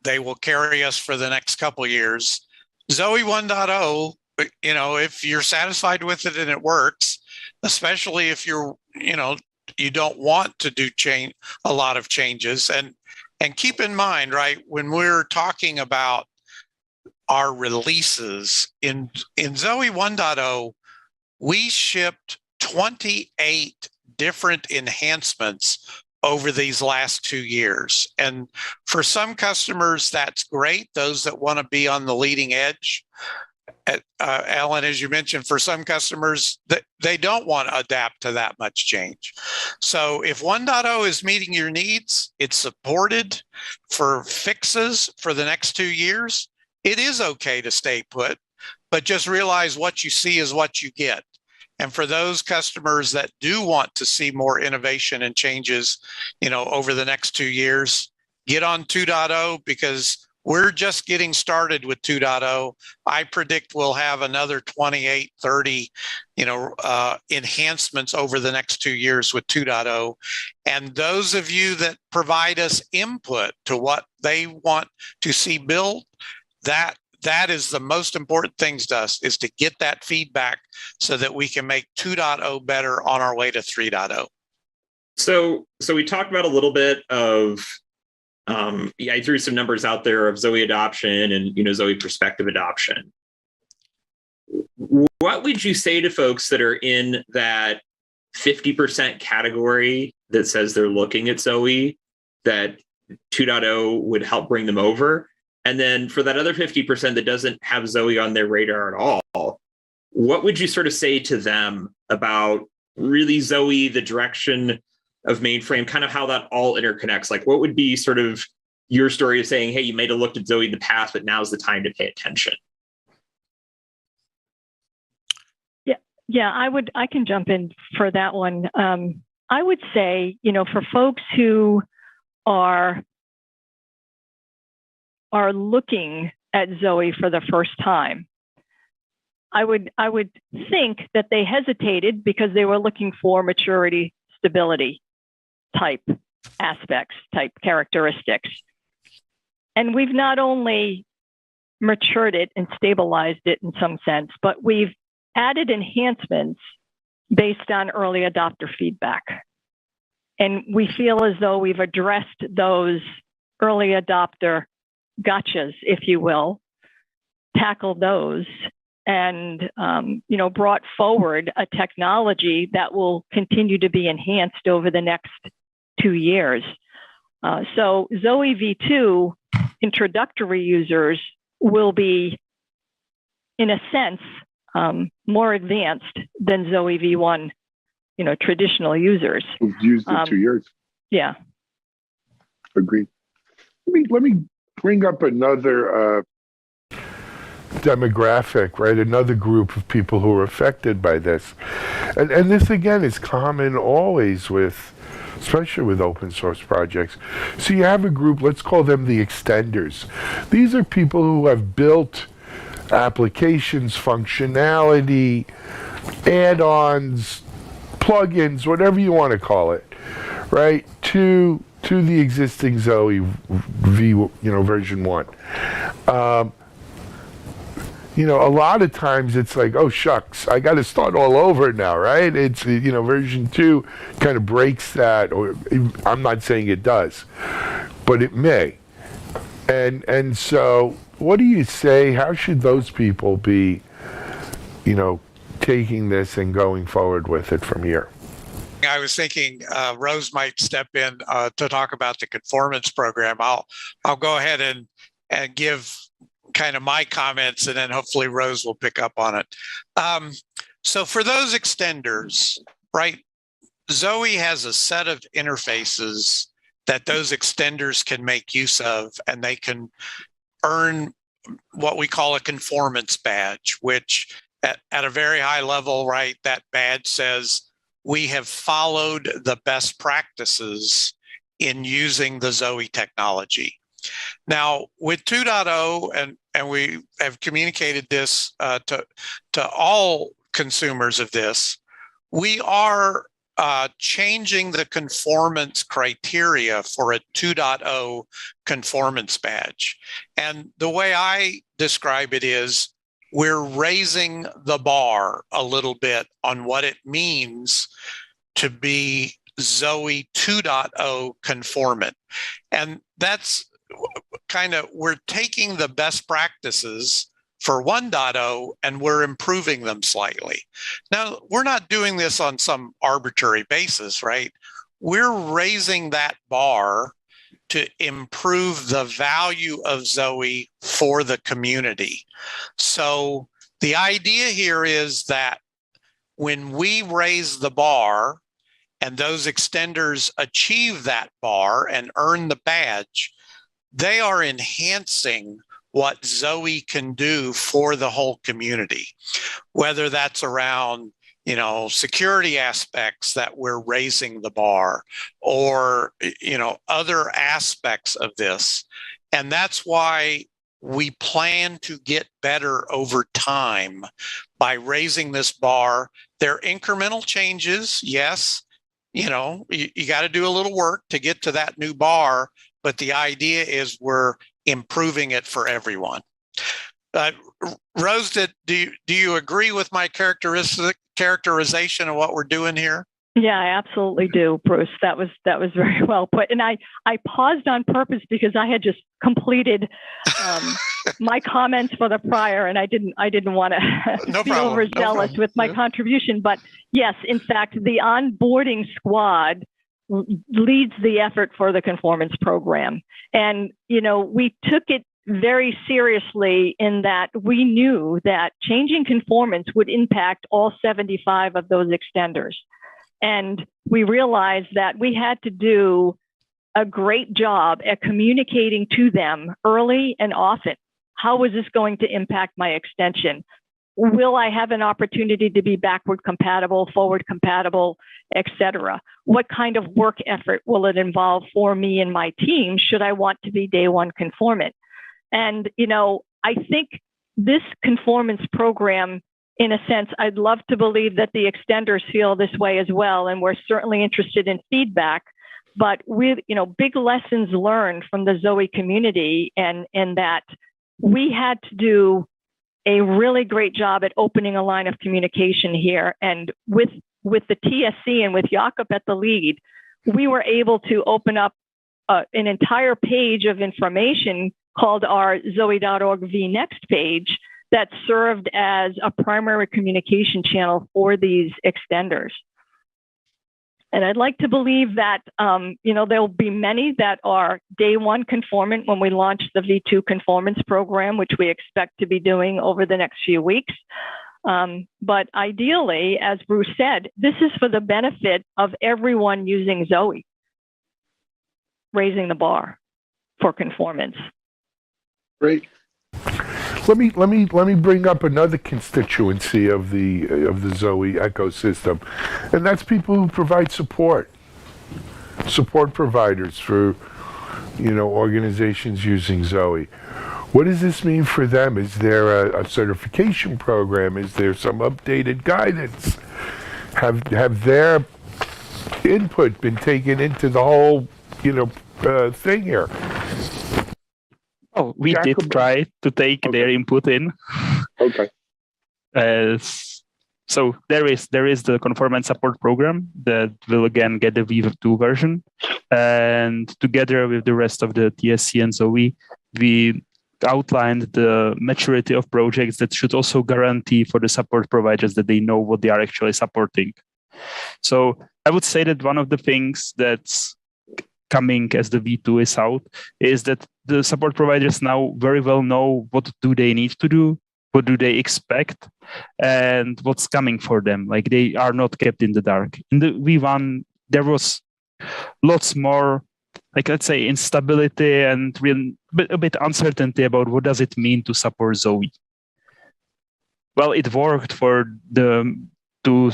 they will carry us for the next couple of years. Zoe 1.0, if you're satisfied with it and it works, especially if you're, you don't want to do a lot of changes. And keep in mind, right, when we're talking about our releases in Zoe 1.0, we shipped 28 different enhancements over these last 2 years. And for some customers, that's great. Those that want to be on the leading edge. Alan, as you mentioned, for some customers, they don't want to adapt to that much change. So if 1.0 is meeting your needs, it's supported for fixes for the next 2 years, it is okay to stay put, but just realize what you see is what you get. And for those customers that do want to see more innovation and changes, over the next 2 years, get on 2.0 because we're just getting started with 2.0. I predict we'll have another 28, 30, enhancements over the next 2 years with 2.0. And those of you that provide us input to what they want to see built, that is the most important things to us, is to get that feedback so that we can make 2.0 better on our way to 3.0.
So we talked about a little bit of, I threw some numbers out there of Zoe adoption and, Zoe prospective adoption. What would you say to folks that are in that 50% category that says they're looking at Zoe, that 2.0 would help bring them over? And then for that other 50% that doesn't have Zoe on their radar at all, what would you sort of say to them about really Zoe, the direction of Mainframe, kind of how that all interconnects? Like, what would be sort of your story of saying, hey, you may have looked at Zoe in the past, but now's the time to pay attention?
Yeah, I can jump in for that one. I would say, for folks who are looking at Zoe for the first time, I would think that they hesitated because they were looking for maturity, stability type aspects, type characteristics. And we've not only matured it and stabilized it in some sense, but we've added enhancements based on early adopter feedback. And we feel as though we've addressed those early adopter gotchas, if you will, tackled those, and brought forward a technology that will continue to be enhanced over the next 2 years. So Zoe V2 introductory users will be, in a sense, more advanced than Zoe V1, traditional users.
We've used it 2 years.
Yeah.
Agreed. Let me bring up another
demographic, right? Another group of people who are affected by this. And this, again, is common always with, especially with open source projects. So you have a group, let's call them the extenders. These are people who have built applications, functionality, add-ons, plugins, whatever you want to call it, right, to the existing Zoe version 1. A lot of times it's like, oh shucks, I got to start all over now, right? It's version 2 kind of breaks that, or I'm not saying it does, but it may. And so, what do you say? How should those people be, taking this and going forward with it from here?
I was thinking Rose might step in to talk about the conformance program. I'll go ahead and give kind of my comments, and then hopefully Rose will pick up on it. So for those extenders, right, Zoe has a set of interfaces that those extenders can make use of, and they can earn what we call a conformance badge, which at a very high level, right, that badge says we have followed the best practices in using the Zoe technology. Now, with 2.0, and we have communicated this to all consumers of this, we are changing the conformance criteria for a 2.0 conformance badge. And the way I describe it is we're raising the bar a little bit on what it means to be Zoe 2.0 conformant. And that's kind of, we're taking the best practices for 1.0 and we're improving them slightly. Now, we're not doing this on some arbitrary basis, right? We're raising that bar to improve the value of Zoe for the community. So the idea here is that when we raise the bar and those extenders achieve that bar and earn the badge, they are enhancing what Zoe can do for the whole community, whether that's around, security aspects that we're raising the bar, or, other aspects of this. And that's why we plan to get better over time by raising this bar. They're incremental changes, yes. You got to do a little work to get to that new bar, but the idea is we're improving it for everyone. Rose, do you agree with my characterization of what we're doing here?
Yeah, I absolutely do, Bruce. That was very well put. And I paused on purpose because I had just completed my comments for the prior, and I didn't want to be overzealous with my contribution. But yes, in fact, the onboarding squad leads the effort for the conformance program. And, we took it very seriously in that we knew that changing conformance would impact all 75 of those extenders. And we realized that we had to do a great job at communicating to them early and often. How was this going to impact my extension? Will I have an opportunity to be backward compatible, forward compatible, et cetera? What kind of work effort will it involve for me and my team should I want to be day one conformant? And, I think this conformance program, in a sense, I'd love to believe that the extenders feel this way as well. And we're certainly interested in feedback, but with, big lessons learned from the Zoe community, and that we had to do a really great job at opening a line of communication here. And with the TSC and with Jakob at the lead, we were able to open up an entire page of information called our Zoe.org vNext page that served as a primary communication channel for these extenders. And I'd like to believe that, there'll be many that are day one conformant when we launch the V2 conformance program, which we expect to be doing over the next few weeks. But ideally, as Bruce said, this is for the benefit of everyone using Zoe, raising the bar for conformance.
Great. Let me bring up another constituency of the Zoe ecosystem, and that's people who provide support providers for organizations using Zoe. What does this mean for them? Is there a certification program? Is there some updated guidance? Have their input been taken into the whole thing here?
Oh, we did try to take their input in.
Okay.
So there is the Conformance support program that will again get the V2 version, and together with the rest of the TSC and Zoe, we outlined the maturity of projects that should also guarantee for the support providers that they know what they are actually supporting. So I would say that one of the things that's coming as the V2 is out is that the support providers now very well know what do they need to do, what do they expect, and what's coming for them. Like, they are not kept in the dark. In the V1, there was lots more, like, let's say, instability and a bit uncertainty about what does it mean to support Zoe. Well, it worked for the two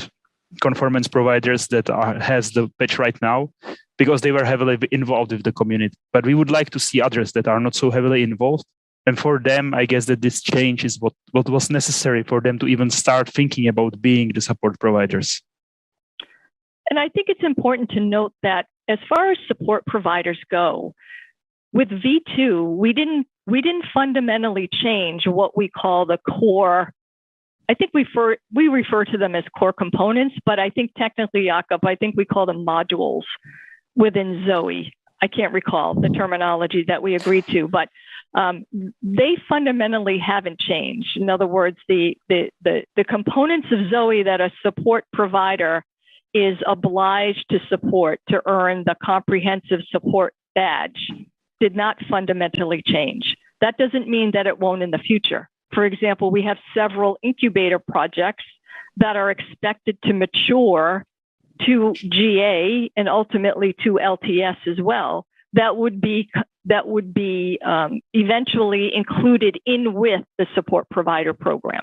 conformance providers that has the patch right now, because they were heavily involved with the community. But we would like to see others that are not so heavily involved. And for them, I guess that this change is what was necessary for them to even start thinking about being the support providers.
And I think it's important to note that as far as support providers go, with V2, we didn't fundamentally change what we call the core. I think we refer to them as core components, but I think technically, Jakob, I think we call them modules within Zoe. I can't recall the terminology that we agreed to, but they fundamentally haven't changed. In other words, the components of Zoe that a support provider is obliged to support to earn the comprehensive support badge did not fundamentally change. That doesn't mean that it won't in the future. For example, we have several incubator projects that are expected to mature to GA and ultimately to LTS as well. That would be eventually included in with the support provider program.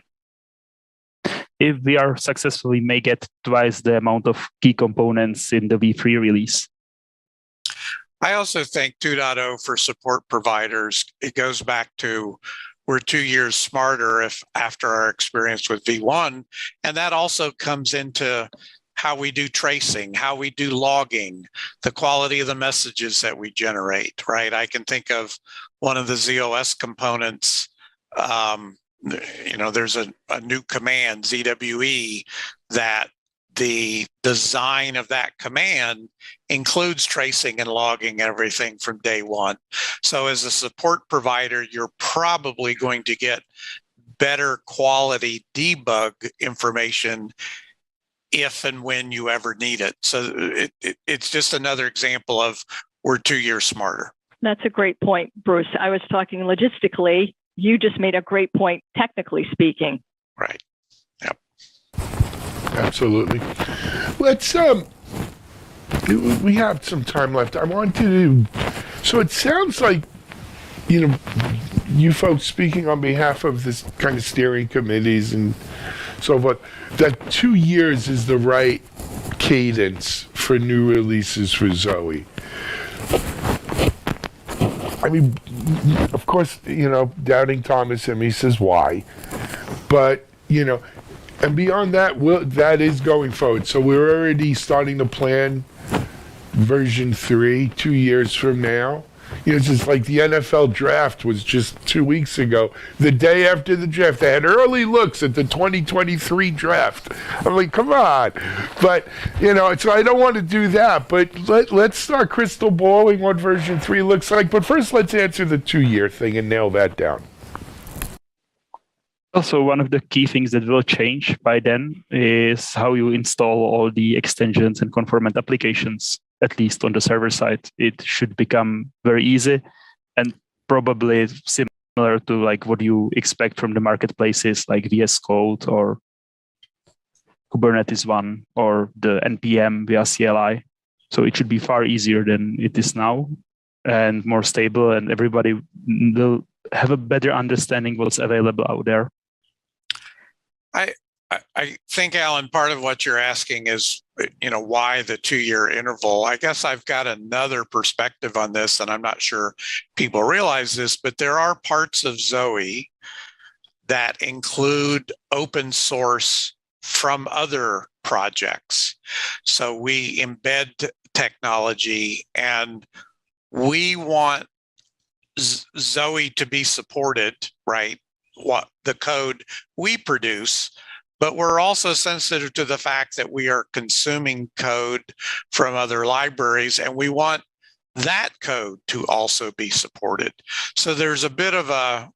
If we are successful, we may get twice the amount of key components in the V3 release.
I also think 2.0 for support providers, it goes back to we're 2 years smarter after our experience with V1. And that also comes into how we do tracing, how we do logging, the quality of the messages that we generate, right? I can think of one of the ZOS components, there's a new command, ZWE, that the design of that command includes tracing and logging everything from day one. So as a support provider, you're probably going to get better quality debug information if and when you ever need it. So it's just another example of we're 2 years smarter.
That's a great point, Bruce. I was talking logistically. You just made a great point, technically speaking.
Right. Yep.
Absolutely. Let's we have some time left. I want to so it sounds like you folks speaking on behalf of this kind of steering committees and so forth, that 2 years is the right cadence for new releases for Zoe. I mean, of course, doubting Thomas and me says why, but and beyond that, that is going forward. So we're already starting to plan version 3 2 years from now. It's just like the NFL draft was just 2 weeks ago. The day after the draft, they had early looks at the 2023 draft. I'm like, come on. But, so I don't want to do that. But let's start crystal balling what version 3 looks like. But first, let's answer the 2-year thing and nail that down.
Also, one of the key things that will change by then is how you install all the extensions and conformant applications. At least on the server side, it should become very easy and probably similar to like what you expect from the marketplaces like VS Code or Kubernetes One or the NPM via CLI. So it should be far easier than it is now and more stable, and everybody will have a better understanding what's available out there.
I think, Alan, part of what you're asking is, why the 2-year interval? I guess I've got another perspective on this, and I'm not sure people realize this, but there are parts of Zoe that include open source from other projects. So we embed technology, and we want Zoe to be supported, right? What the code we produce. But we're also sensitive to the fact that we are consuming code from other libraries, and we want that code to also be supported. So there's a bit of a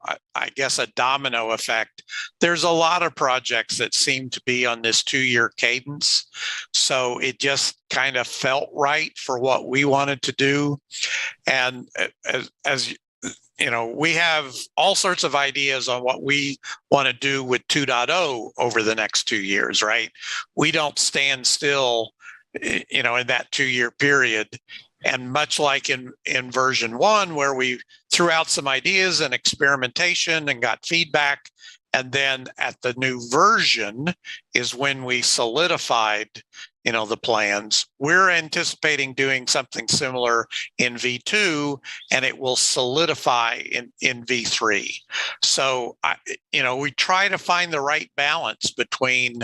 domino effect. There's a lot of projects that seem to be on this 2-year cadence. So it just kind of felt right for what we wanted to do. And as we have all sorts of ideas on what we want to do with 2.0 over the next 2 years, right? We don't stand still, in that 2-year period. And much like in version 1, where we threw out some ideas and experimentation and got feedback, and then at the new version is when we solidified the plans. We're anticipating doing something similar in V2, and it will solidify in V3. So, we try to find the right balance between,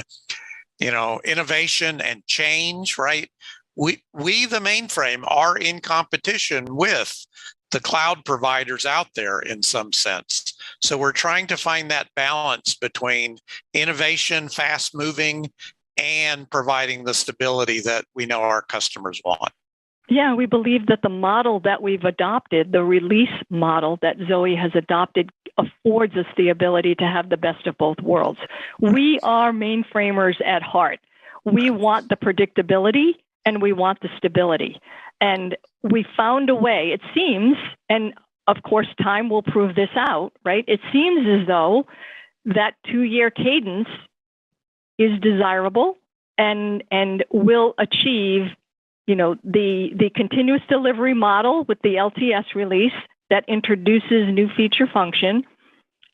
innovation and change, right? We the mainframe are in competition with the cloud providers out there in some sense. So we're trying to find that balance between innovation, fast moving, and providing the stability that we know our customers want.
Yeah, we believe that the model that we've adopted, the release model that Zoe has adopted, affords us the ability to have the best of both worlds. We are mainframers at heart. We want the predictability and we want the stability. And we found a way, it seems, and of course, time will prove this out, right? It seems as though that 2-year cadence is desirable and will achieve, the continuous delivery model with the LTS release that introduces new feature function,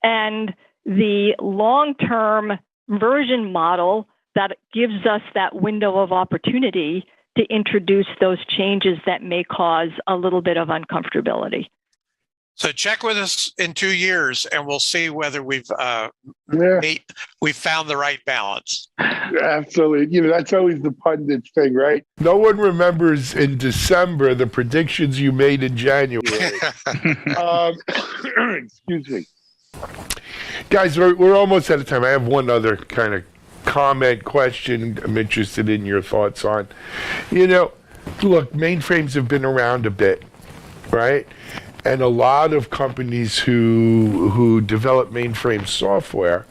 and the long-term version model that gives us that window of opportunity to introduce those changes that may cause a little bit of uncomfortability.
So check with us in 2 years, and we'll see whether we've found the right balance.
Absolutely. That's always the pundit thing, right?
No one remembers in December the predictions you made in January.
Excuse me.
Guys, we're almost out of time. I have one other kind of comment, question I'm interested in your thoughts on. Look, mainframes have been around a bit, right? And a lot of companies who develop mainframe software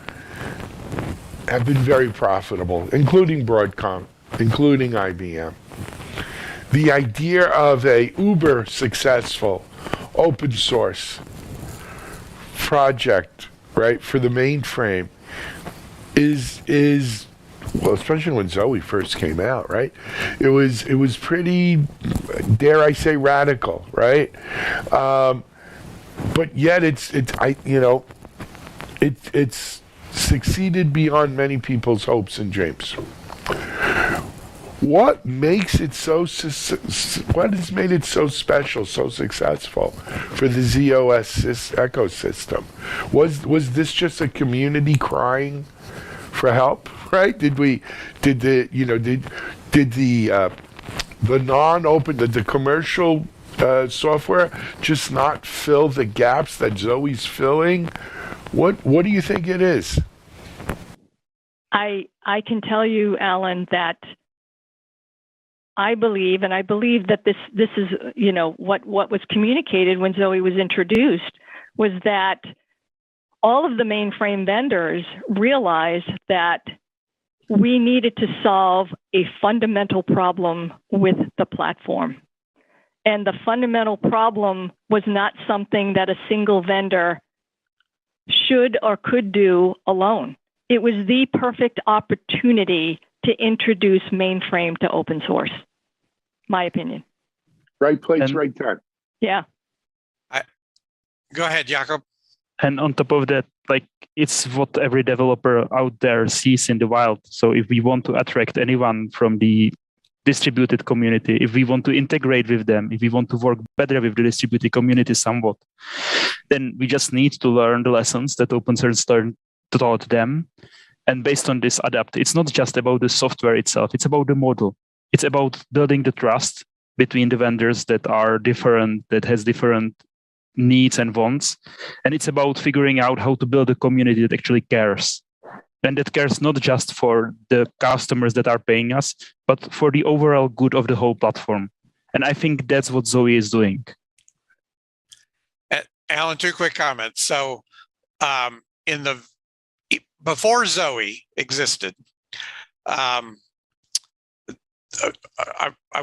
have been very profitable, including Broadcom, including IBM. The idea of a uber successful open source project, right, for the mainframe is well, especially when Zoe first came out, right? It was pretty, dare I say, radical, right? But yet it's succeeded beyond many people's hopes and dreams. What makes it what has made it so special, so successful for the ZOS ecosystem? Was this just a community crying for help, right? Did the commercial software just not fill the gaps that Zoe's filling? What do you think it is?
I can tell you, Alan, that I believe that this is, what was communicated when Zoe was introduced was that all of the mainframe vendors realized that we needed to solve a fundamental problem with the platform. And the fundamental problem was not something that a single vendor should or could do alone. It was the perfect opportunity to introduce mainframe to open source, my opinion.
Right place, right time.
Yeah.
Go ahead, Jakob.
And on top of that, it's what every developer out there sees in the wild. So if we want to attract anyone from the distributed community, if we want to integrate with them, if we want to work better with the distributed community somewhat, then we just need to learn the lessons that open source taught them. And based on this, adapt. It's not just about the software itself. It's about the model. It's about building the trust between the vendors that are different, that has different needs and wants. And it's about figuring out how to build a community that actually cares. And that cares not just for the customers that are paying us, but for the overall good of the whole platform. And I think that's what Zoe is doing.
Alan, 2 quick comments. So before Zoe existed, I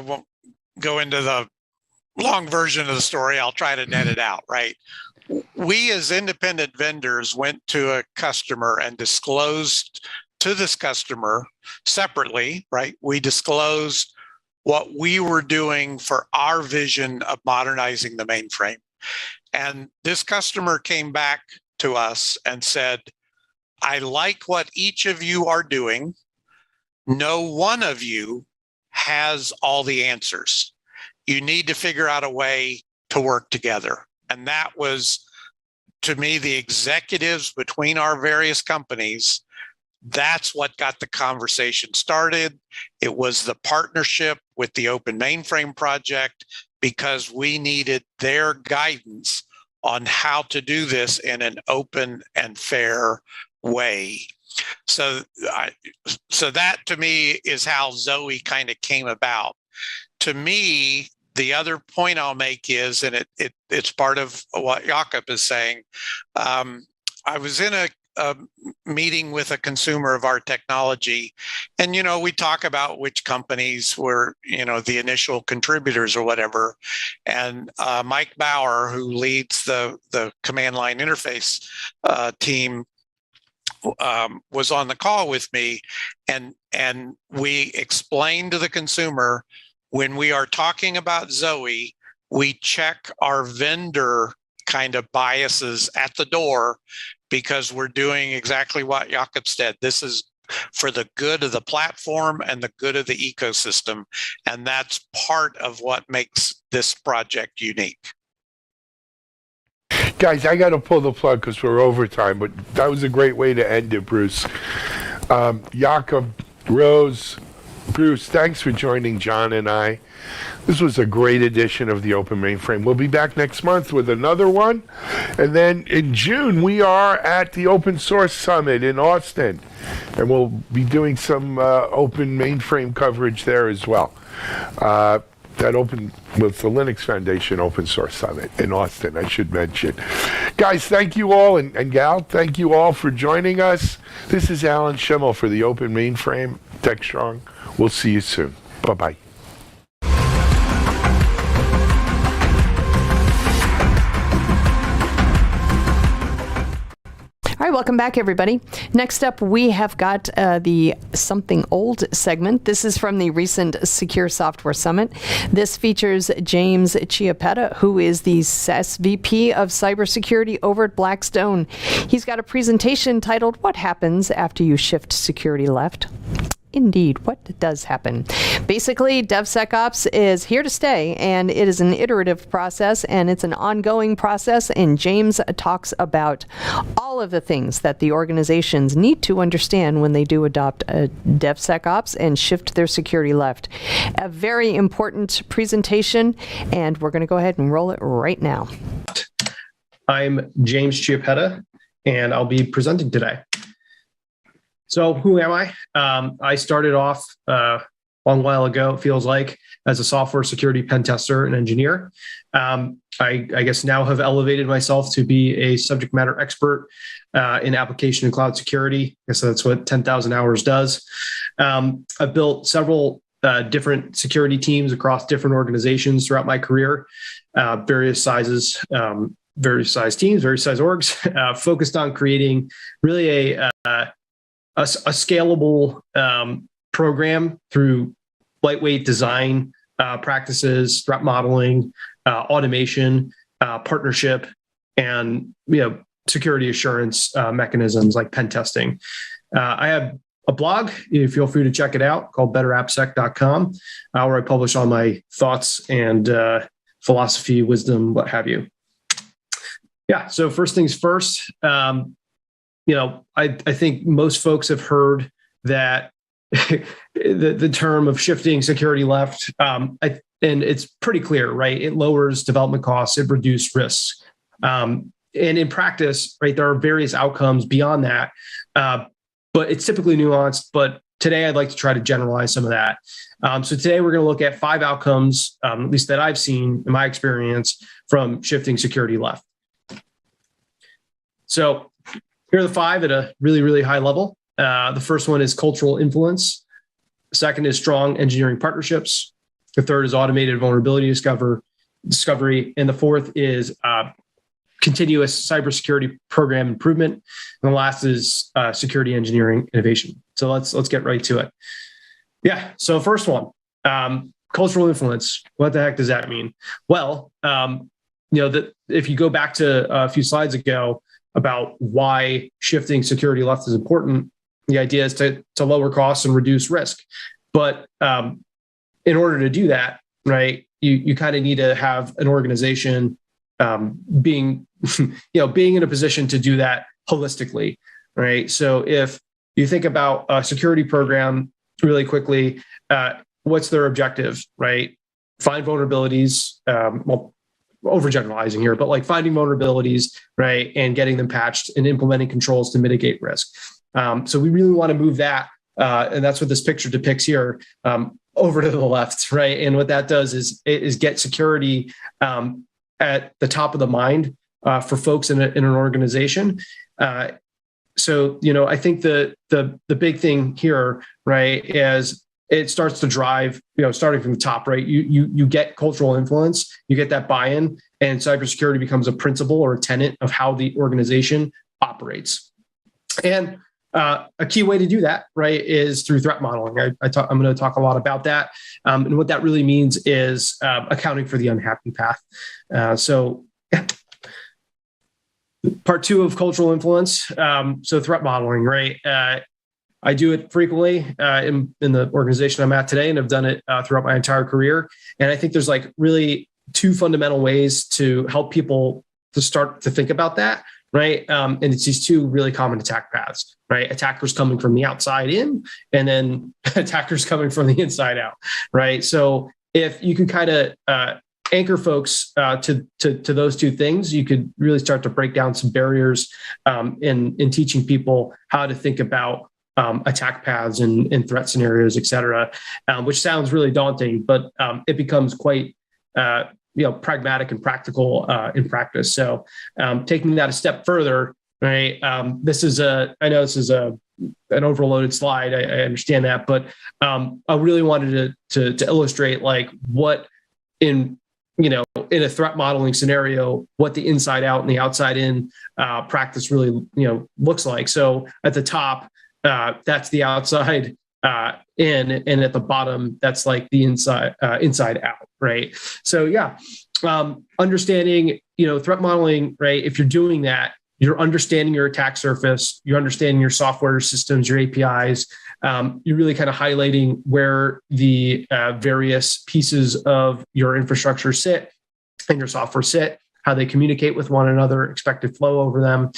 won't go into the long version of the story. I'll try to net it out, right? We as independent vendors went to a customer and disclosed to this customer separately, right? We disclosed what we were doing for our vision of modernizing the mainframe. And this customer came back to us and said, I like what each of you are doing. No one of you has all the answers. You need to figure out a way to work together. And that was, to me, the executives between our various companies. That's what got the conversation started. It was the partnership with the Open Mainframe Project because we needed their guidance on how to do this in an open and fair way. So that to me is how Zoe kind of came about. To me, the other point I'll make is, and it's part of what Jakob is saying, I was in a meeting with a consumer of our technology, and we talk about which companies were the initial contributors or whatever, and Mike Bauer, who leads the command line interface team, was on the call with me, and we explained to the consumer, when we are talking about Zoe, we check our vendor kind of biases at the door because we're doing exactly what Jakob said. This is for the good of the platform and the good of the ecosystem. And that's part of what makes this project unique.
Guys, I got to pull the plug because we're overtime, but that was a great way to end it, Bruce. Jakob, Rose, Bruce, thanks for joining John and I. This was a great edition of the Open Mainframe. We'll be back next month with another one. And then in June, we are at the Open Source Summit in Austin. And we'll be doing some Open Mainframe coverage there as well. That open with the Linux Foundation Open Source Summit in Austin, I should mention. Guys, thank you all, and Gal, thank you all for joining us. This is Alan Schimmel for the Open Mainframe, Techstrong. We'll see you soon. Bye-bye.
All right, welcome back, everybody. Next up, we have got the Something Old segment. This is from the recent Secure Software Summit. This features James Chiappetta, who is the SVP of Cybersecurity over at Blackstone. He's got a presentation titled, What Happens After You Shift Security Left? indeed, what does happen? Basically, DevSecOps is here to stay, and it is an iterative process, and it's an ongoing process, and James talks about all of the things that the organizations need to understand when they do adopt a DevSecOps and shift their security left. A very important presentation, and we're going to go ahead and roll it right now.
I'm James Chiappetta, and I'll be presenting today. So who am I? I started off a long while ago, it feels like, as a software security pen tester and engineer. I guess now have elevated myself to be a subject matter expert in application and cloud security. I guess that's what 10,000 hours does. I've built several different security teams across different organizations throughout my career, various sizes, various size teams, various size orgs, focused on creating really a scalable program through lightweight design practices, threat modeling, automation, partnership, and security assurance mechanisms like pen testing. I have a blog, you feel free to check it out, called betterappsec.com, where I publish all my thoughts and philosophy, wisdom, what have you. Yeah, so first things first, I think most folks have heard that the term of shifting security left, and it's pretty clear, right? It lowers development costs, it reduces risks. And in practice, right, there are various outcomes beyond that, but it's typically nuanced. But today I'd like to try to generalize some of that. So today we're going to look at 5 outcomes, at least that I've seen in my experience, from shifting security left. So here are the 5 at a really, really high level. The first one is cultural influence. The second is strong engineering partnerships. The third is automated vulnerability discovery. And the fourth is continuous cybersecurity program improvement. And the last is security engineering innovation. So let's get right to it. Yeah, so first one, cultural influence. What the heck does that mean? Well, if you go back to a few slides ago, about why shifting security left is important. The idea is to lower costs and reduce risk. But in order to do that, right, you kind of need to have an organization being in a position to do that holistically, right? So if you think about a security program really quickly, what's their objective, right? Find vulnerabilities, overgeneralizing here, but like finding vulnerabilities, right, and getting them patched and implementing controls to mitigate risk. So we really want to move that, and that's what this picture depicts here, over to the left, right? And what that does is get security at the top of the mind for folks in an organization. So I think the big thing here, right, is it starts to drive, starting from the top, right? You get cultural influence, you get that buy-in, and cybersecurity becomes a principle or a tenet of how the organization operates. And a key way to do that, right, is through threat modeling. I'm going to talk a lot about that. And what that really means is accounting for the unhappy path. So part 2 of cultural influence. So threat modeling, right? I do it frequently in the organization I'm at today, and I've done it throughout my entire career. And I think there's like really 2 fundamental ways to help people to start to think about that, right? And it's these 2 really common attack paths, right? Attackers coming from the outside in, and then attackers coming from the inside out, right? So if you can kind of anchor folks to those 2 things, you could really start to break down some barriers in teaching people how to think about attack paths and threat scenarios, et cetera, which sounds really daunting, but it becomes quite pragmatic and practical in practice. So taking that a step further, right? I know this is an overloaded slide. I understand that, but I really wanted to illustrate like what in a threat modeling scenario, what the inside out and the outside in practice really looks like. So at the top, that's the outside in, and at the bottom, that's like the inside out, right? So yeah, understanding threat modeling, right? If you're doing that, you're understanding your attack surface, you're understanding your software systems, your APIs. You're really kind of highlighting where the various pieces of your infrastructure sit and your software sit, how they communicate with one another, expected flow over them.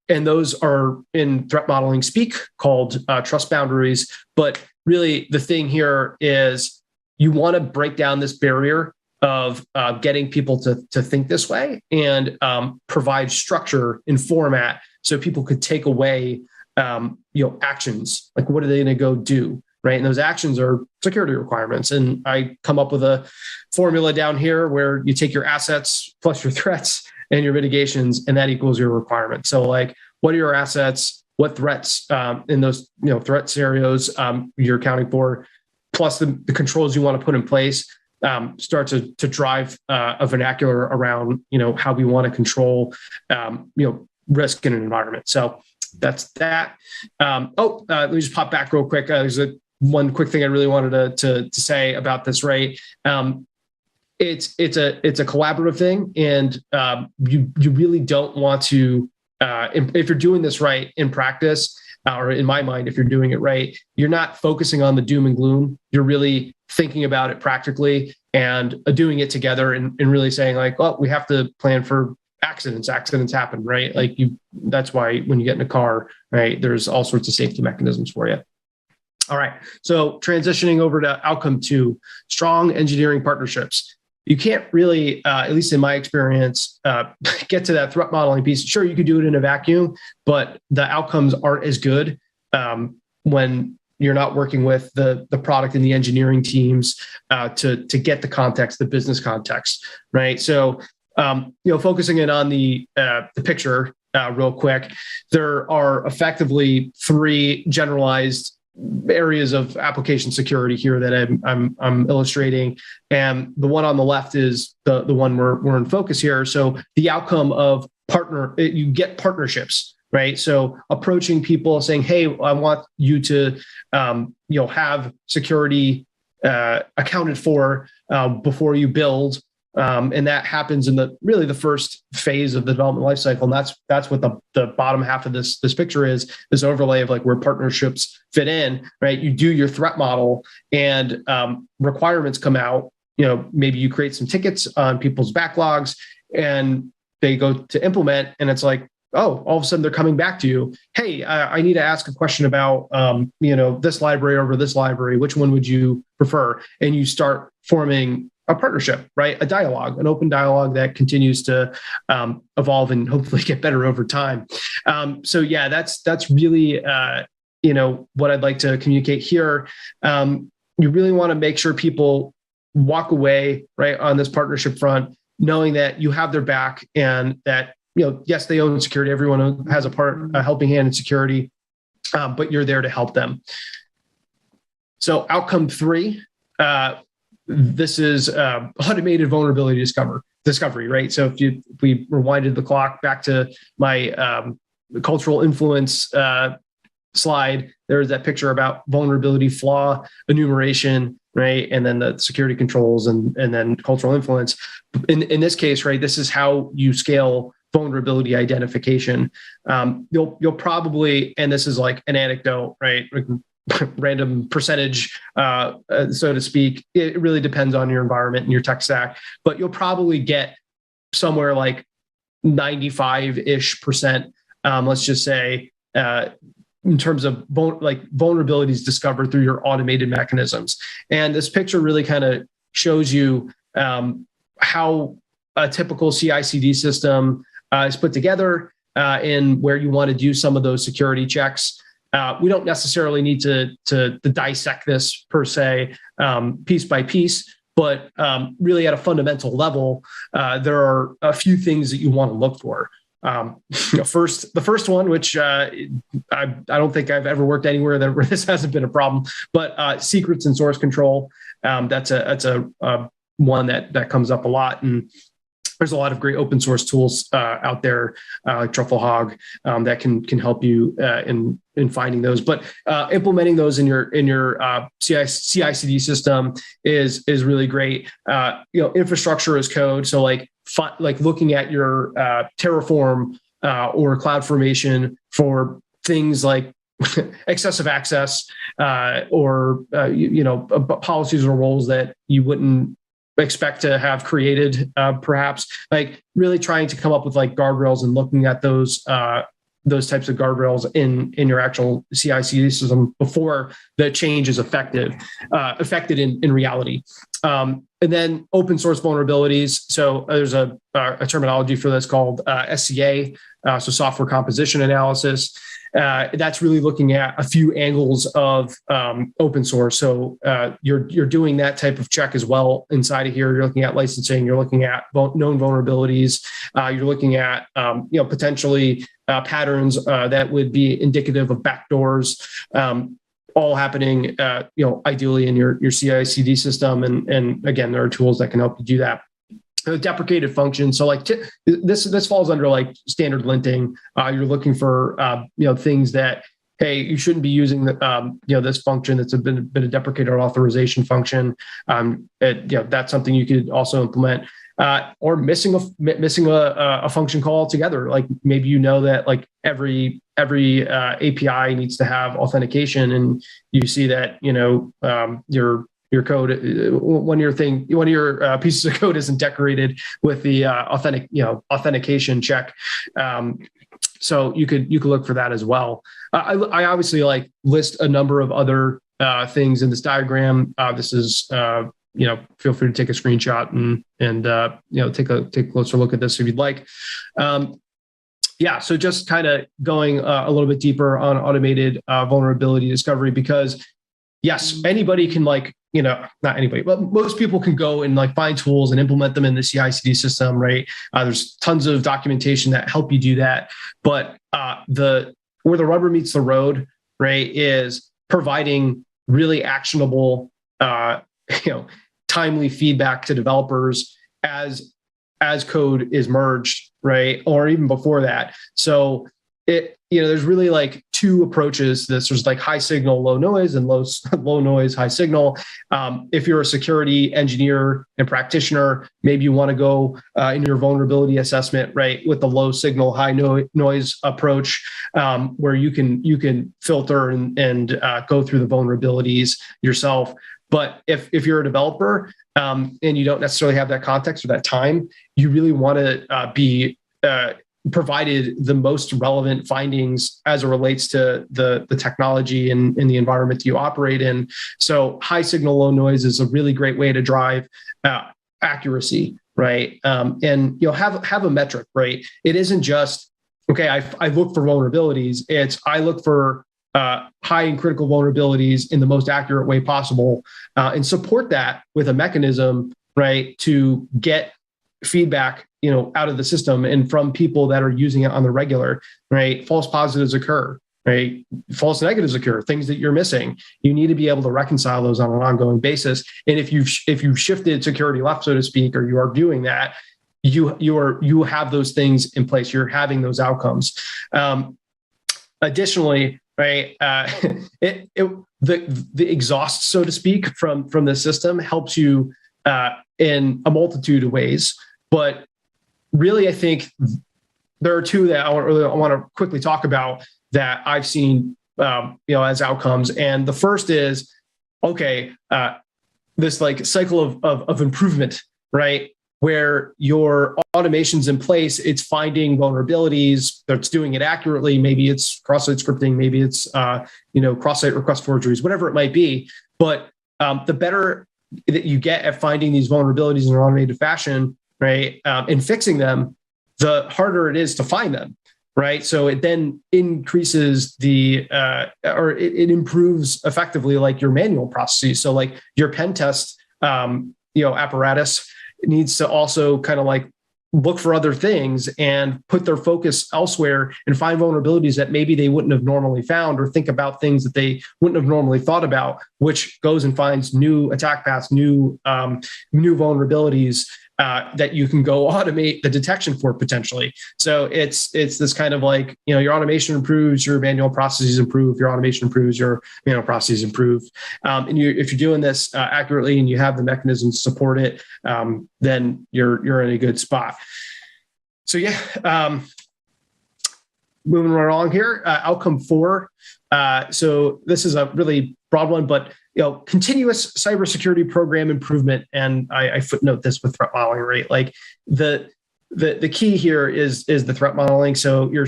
And those are in threat modeling speak called trust boundaries. But really the thing here is you want to break down this barrier of getting people to think this way and provide structure and format so people could take away actions. Like, what are they going to go do? Right. And those actions are security requirements. And I come up with a formula down here where you take your assets plus your threats and your mitigations, and that equals your requirement. So like, what are your assets? What threats in those threat scenarios you're accounting for, plus the controls you want to put in place, start to drive a vernacular around how we want to control risk in an environment. So that's that. Let me just pop back real quick. There's one quick thing I really wanted to say about this, right? It's a collaborative thing, and you really don't want to, if you're doing this right in practice, or in my mind, if you're doing it right, you're not focusing on the doom and gloom. You're really thinking about it practically and doing it together, and really saying like, well, we have to plan for accidents. Accidents happen, right? Like that's why when you get in a car, right, there's all sorts of safety mechanisms for you. All right. So transitioning over to outcome 2, strong engineering partnerships. You can't really, at least in my experience, get to that threat modeling piece. Sure, you could do it in a vacuum, but the outcomes aren't as good when you're not working with the product and the engineering teams to get the context, the business context, right? So, focusing in on the picture real quick, there are effectively 3 generalized areas of application security here that I'm illustrating, and the one on the left is the one we're in focus here. So the outcome of you get partnerships, right? So approaching people saying, "Hey, I want you to have security accounted for before you build." And that happens in the first phase of the development lifecycle. And that's what the bottom half of this picture is, this overlay of like where partnerships fit in, right? You do your threat model and requirements come out, maybe you create some tickets on people's backlogs and they go to implement, and it's like, oh, all of a sudden they're coming back to you. Hey, I need to ask a question about, this library over this library. Which one would you prefer? And you start forming a partnership, right? A dialogue, an open dialogue that continues to evolve and hopefully get better over time. So yeah, that's really, what I'd like to communicate here. You really want to make sure people walk away, right, on this partnership front, knowing that you have their back and that, yes, they own security. Everyone has a helping hand in security, but you're there to help them. So outcome 3, this is automated vulnerability discovery, right? So if we rewinded the clock back to my cultural influence slide, there's that picture about vulnerability flaw enumeration, right? And then the security controls and then cultural influence. In this case, right, this is how you scale vulnerability identification. You'll probably, and this is like an anecdote, right? Random percentage, so to speak. It really depends on your environment and your tech stack, but you'll probably get somewhere like 95-ish%, let's just say, in terms of vulnerabilities discovered through your automated mechanisms. And this picture really kind of shows you how a typical CI/CD system is put together and where you want to do some of those security checks. We don't necessarily need to dissect this per se, piece by piece, but really at a fundamental level, there are a few things that you want to look for. The first one, which I don't think I've ever worked anywhere where this hasn't been a problem, but secrets and source control. That's a one that comes up a lot, and there's a lot of great open source tools out there, like Trufflehog, that can help you in finding those. But implementing those in your CI/CD system is really great. Infrastructure as code. So like looking at your Terraform or CloudFormation for things like excessive access or policies or roles that you wouldn't expect to have created, perhaps. Like really trying to come up with like guardrails and looking at those types of guardrails in your actual CI/CD system before the change is affected in reality. And then open source vulnerabilities. So there's a terminology for this called SCA, so software composition analysis. That's really looking at a few angles of open source. So you're doing that type of check as well inside of here. You're looking at licensing. You're looking at known vulnerabilities. You're looking at potentially patterns that would be indicative of backdoors. All happening, ideally in your CI/CD system, and again, there are tools that can help you do that. Deprecated functions. So like this falls under like standard linting. You're looking for things that, hey, you shouldn't be using this function that's been a deprecated authorization function. That's something you could also implement. Or missing a function call altogether. Like maybe that like every API needs to have authentication, and you see that your code, one of your pieces of code isn't decorated with the authentication check. So you could look for that as well. I obviously like list a number of other things in this diagram. This is feel free to take a screenshot and take a closer look at this if you'd like. So just kind of going a little bit deeper on automated vulnerability discovery, because yes, anybody can not anybody, but most people can go and find tools and implement them in the CI/CD system, right? There's tons of documentation that help you do that. But where the rubber meets the road, right, is providing really actionable, timely feedback to developers as code is merged, right? Or even before that. So there's really two approaches to this. There's high signal, low noise, and low noise, high signal. If you're a security engineer and practitioner, maybe you want to go in your vulnerability assessment, right, with the low signal, high noise approach, where you can filter and go through the vulnerabilities yourself. But if you're a developer and you don't necessarily have that context or that time, you really want to be provided the most relevant findings as it relates to the technology and the environment that you operate in. So high signal, low noise is a really great way to drive accuracy, right? And have a metric, right? It isn't just, okay, I look for vulnerabilities. It's I look for high and critical vulnerabilities in the most accurate way possible, and support that with a mechanism, right, to get feedback, out of the system and from people that are using it on the regular, right? False positives occur, right? False negatives occur, things that you're missing. You need to be able to reconcile those on an ongoing basis. And if you've shifted security left, so to speak, or you are doing that, you have those things in place. You're having those outcomes. Additionally, right, the exhaust, so to speak, from the system helps you in a multitude of ways. But really, I think there are two that I want to quickly talk about that I've seen, as outcomes. And the first is, this cycle of improvement, right? Where your automation's in place, it's finding vulnerabilities, it's doing it accurately. Maybe it's cross-site scripting, maybe it's cross-site request forgeries, whatever it might be. But the better that you get at finding these vulnerabilities in an automated fashion, right, and fixing them, the harder it is to find them, right? So it then increases it improves effectively your manual processes. So your pen test, apparatus needs to also kind of look for other things and put their focus elsewhere and find vulnerabilities that maybe they wouldn't have normally found, or think about things that they wouldn't have normally thought about, which goes and finds new attack paths, new vulnerabilities that you can go automate the detection for potentially. So it's this kind of your automation improves, your manual processes improve, your automation improves, your manual processes improve. And if you're doing this accurately and you have the mechanisms to support it, then you're in a good spot. So moving right along here. Outcome 4. So this is a really broad one, but continuous cybersecurity program improvement. And I footnote this with threat modeling, right? Like the key here is the threat modeling. So your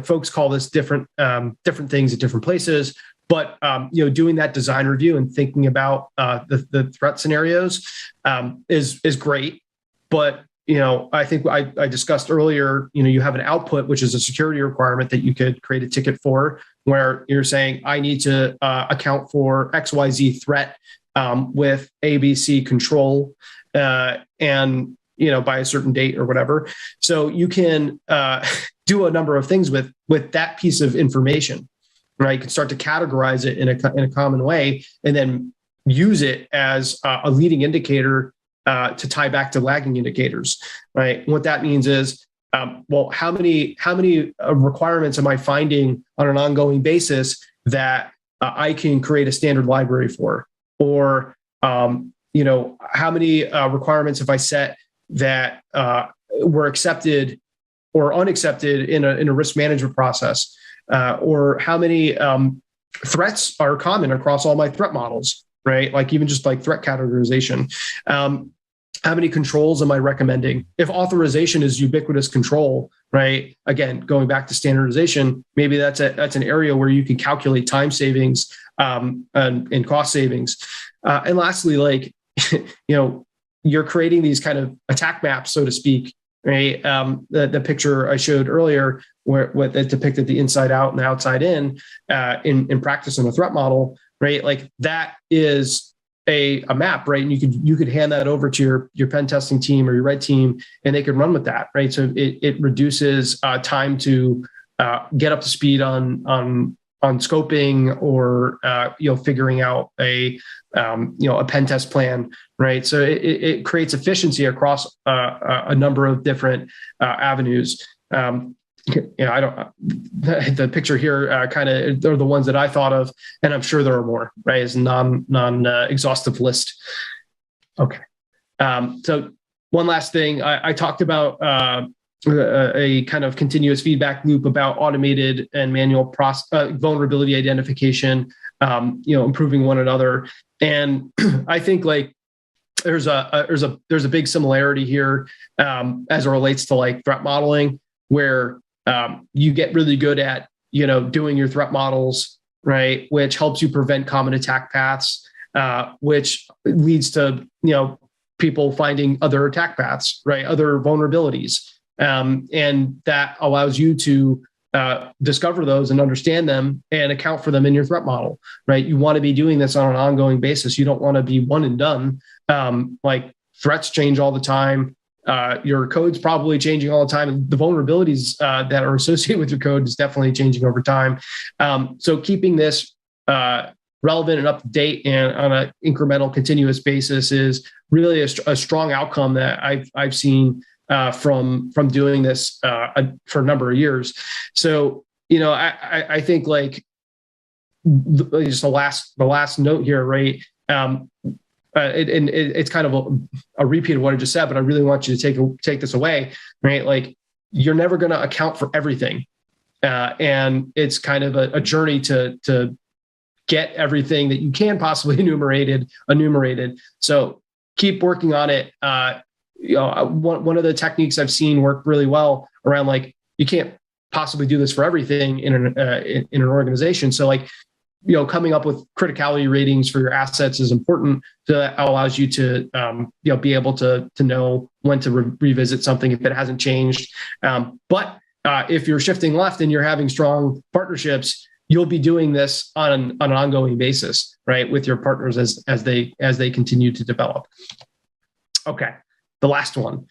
folks call this different things at different places, but doing that design review and thinking about the threat scenarios is great. But I think I discussed earlier, you have an output, which is a security requirement that you could create a ticket for, where you're saying, I need to account for XYZ threat with ABC control and, by a certain date or whatever. So you can do a number of things with that piece of information, right? You can start to categorize it in a common way and then use it as a leading indicator to tie back to lagging indicators, right? What that means is, how many requirements am I finding on an ongoing basis that I can create a standard library for? Or, how many requirements have I set that were accepted or unaccepted in a risk management process? Or how many threats are common across all my threat models, right? Like even just like threat categorization. How many controls am I recommending? If authorization is ubiquitous control, right? Again, going back to standardization, maybe that's an area where you can calculate time savings and cost savings. And lastly, like, you're creating these kind of attack maps, so to speak, right? The picture I showed earlier, where it depicted the inside out and the outside in practice in a threat model, right? Like that is a map, right? And you could hand that over to your pen testing team or your red team, and they could run with that, right? So it reduces time to get up to speed on scoping or figuring out a pen test plan, right? So it creates efficiency across a number of different avenues. The picture here kind of are the ones that I thought of, and I'm sure there are more, right? It's a non-exhaustive list. Okay. So one last thing, I talked about a kind of continuous feedback loop about automated and manual vulnerability identification, improving one another. And I think like there's a big similarity here as it relates to like threat modeling, where you get really good at, doing your threat models, right? Which helps you prevent common attack paths, which leads to, people finding other attack paths, right? Other vulnerabilities. And that allows you to discover those and understand them and account for them in your threat model, right? You want to be doing this on an ongoing basis. You don't want to be one and done. Like threats change all the time. Your code's probably changing all the time. And the vulnerabilities that are associated with your code is definitely changing over time. So keeping this relevant and up to date and on an incremental, continuous basis is really a strong outcome that I've seen from doing this for a number of years. So I think like just the last note here, right? It's kind of a repeat of what I just said, but I really want you to take this away, right? Like you're never going to account for everything. And it's kind of a journey to get everything that you can possibly enumerated. So keep working on it. One of the techniques I've seen work really well around like, you can't possibly do this for everything in an organization. So like, coming up with criticality ratings for your assets is important. So that allows you to, be able to know when to revisit something if it hasn't changed. But if you're shifting left and you're having strong partnerships, you'll be doing this on an ongoing basis, right, with your partners as they continue to develop. Okay, the last one,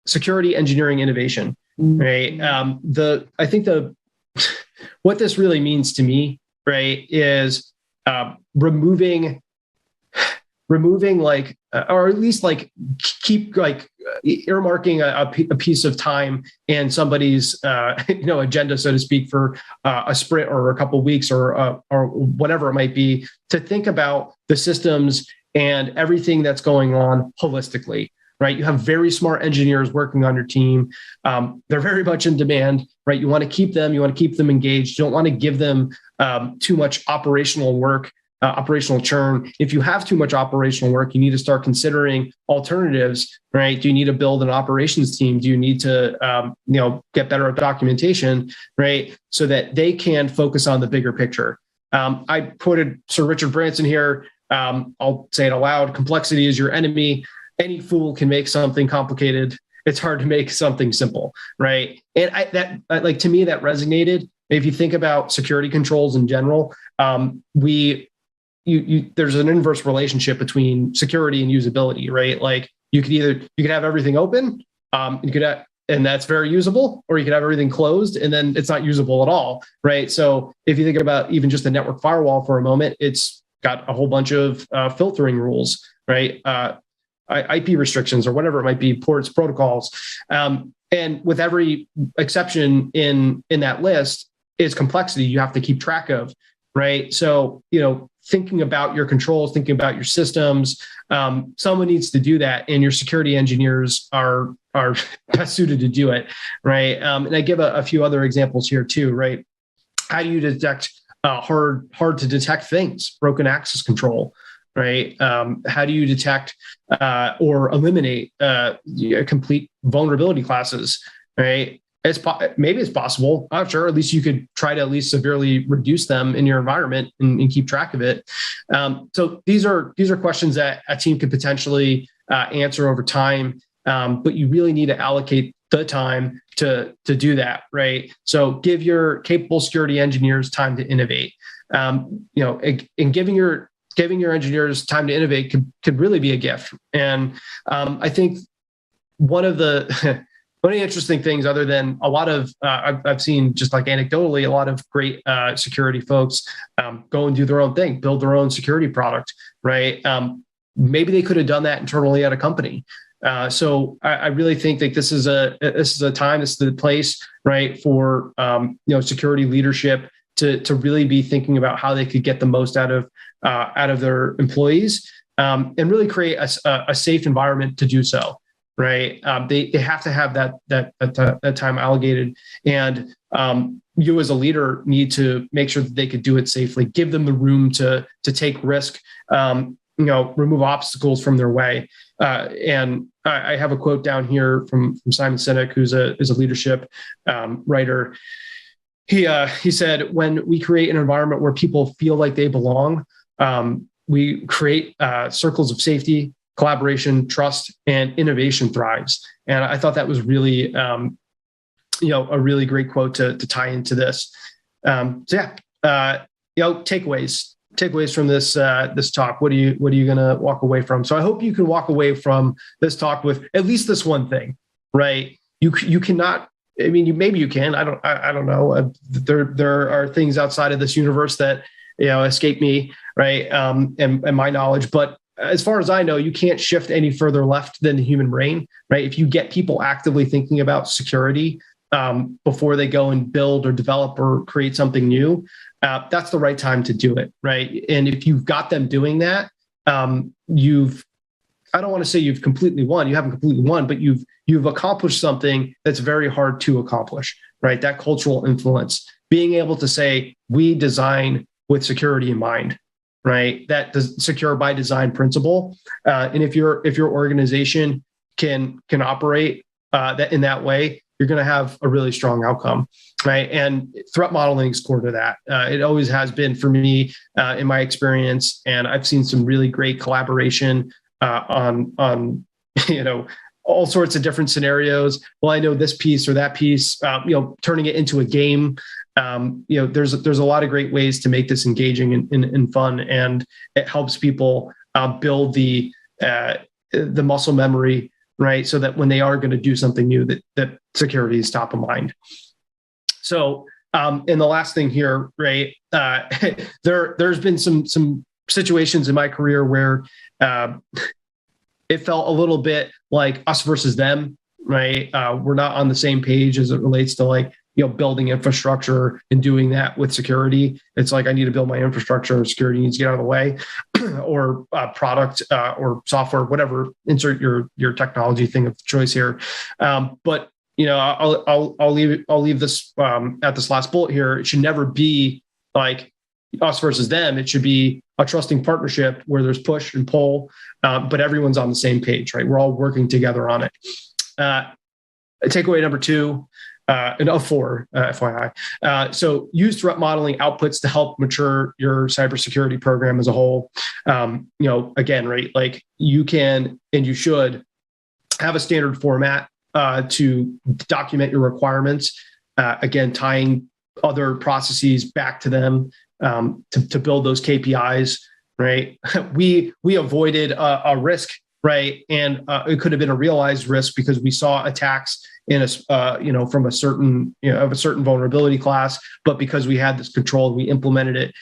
security engineering innovation, right? I think what this really means to me, right, is removing like, or at least like keep like earmarking a piece of time in somebody's agenda, so to speak, for a sprint or a couple of weeks or whatever it might be, to think about the systems and everything that's going on holistically, right? You have very smart engineers working on your team. They're very much in demand, right? You want to keep them. You want to keep them engaged. You don't want to give them too much operational work, operational churn. If you have too much operational work, you need to start considering alternatives, right? Do you need to build an operations team? Do you need to, get better at documentation, right? So that they can focus on the bigger picture. I quoted Sir Richard Branson here. I'll say it aloud. Complexity is your enemy. Any fool can make something complicated. It's hard to make something simple, right? And to me, that resonated. If you think about security controls in general, there's an inverse relationship between security and usability, right? Like you could have everything open, and that's very usable, or you could have everything closed and then it's not usable at all, right? So if you think about even just the network firewall for a moment, it's got a whole bunch of filtering rules, right? IP restrictions or whatever it might be, ports, protocols. And with every exception in that list is complexity you have to keep track of, right? So, thinking about your controls, thinking about your systems, someone needs to do that, and your security engineers are best suited to do it, right? And I give a few other examples here too, right? How do you detect hard to detect things, broken access control, right? How do you detect or eliminate complete vulnerability classes, right? Maybe it's possible. I'm not sure. At least you could try to at least severely reduce them in your environment and keep track of it. So these are questions that a team could potentially answer over time, but you really need to allocate the time to do that, right? So give your capable security engineers time to innovate. And giving your engineers time to innovate could really be a gift. And I think one of the interesting things, other than a lot of, I've seen just like anecdotally, a lot of great security folks go and do their own thing, build their own security product, right? Maybe they could have done that internally at a company. So I really think that this is a time, this is the place, right, for security leadership to really be thinking about how they could get the most out of their employees, and really create a safe environment to do so. Right, they have to have that time allocated, and you as a leader need to make sure that they could do it safely. Give them the room to take risk, remove obstacles from their way. And I have a quote down here from Simon Sinek, who's a leadership writer. He said, "When we create an environment where people feel like they belong, we create circles of safety, collaboration, trust, and innovation thrives." And I thought that was really, a really great quote to tie into this. Takeaways from this talk. What are you going to walk away from? So I hope you can walk away from this talk with at least this one thing, right? You cannot. I mean, maybe you can. I don't know. There are things outside of this universe that escape me, right? And my knowledge, but as far as I know, you can't shift any further left than the human brain, right? If you get people actively thinking about security before they go and build or develop or create something new, that's the right time to do it, right? And if you've got them doing that, I don't want to say you've completely won. You haven't completely won, but you've accomplished something that's very hard to accomplish, right? That cultural influence, being able to say, we design with security in mind, right? That secure by design principle. And if your organization can operate that in that way, you're going to have a really strong outcome, right? And threat modeling is core to that. It always has been for me in my experience, and I've seen some really great collaboration on all sorts of different scenarios. Well, I know this piece or that piece. Turning it into a game. There's a lot of great ways to make this engaging and fun, and it helps people build the muscle memory, right? So that when they are going to do something new, that security is top of mind. So, and the last thing here, right? There's been some situations in my career where it felt a little bit like us versus them, right? We're not on the same page as it relates to like building infrastructure and doing that with security. It's like, I need to build my infrastructure, security needs to get out of the way, or product or software, whatever, insert your technology thing of choice here. But I'll leave this at this last bullet here. It should never be like us versus them. It should be a trusting partnership where there's push and pull, but everyone's on the same page, right? We're all working together on it. Takeaway number 2, and of 4, FYI. So use threat modeling outputs to help mature your cybersecurity program as a whole. Again, right? Like, you can and you should have a standard format to document your requirements. Again, tying other processes back to them to build those KPIs, right? We avoided a risk, right? And it could have been a realized risk because we saw attacks in from a certain vulnerability class, but because we had this control, we implemented it.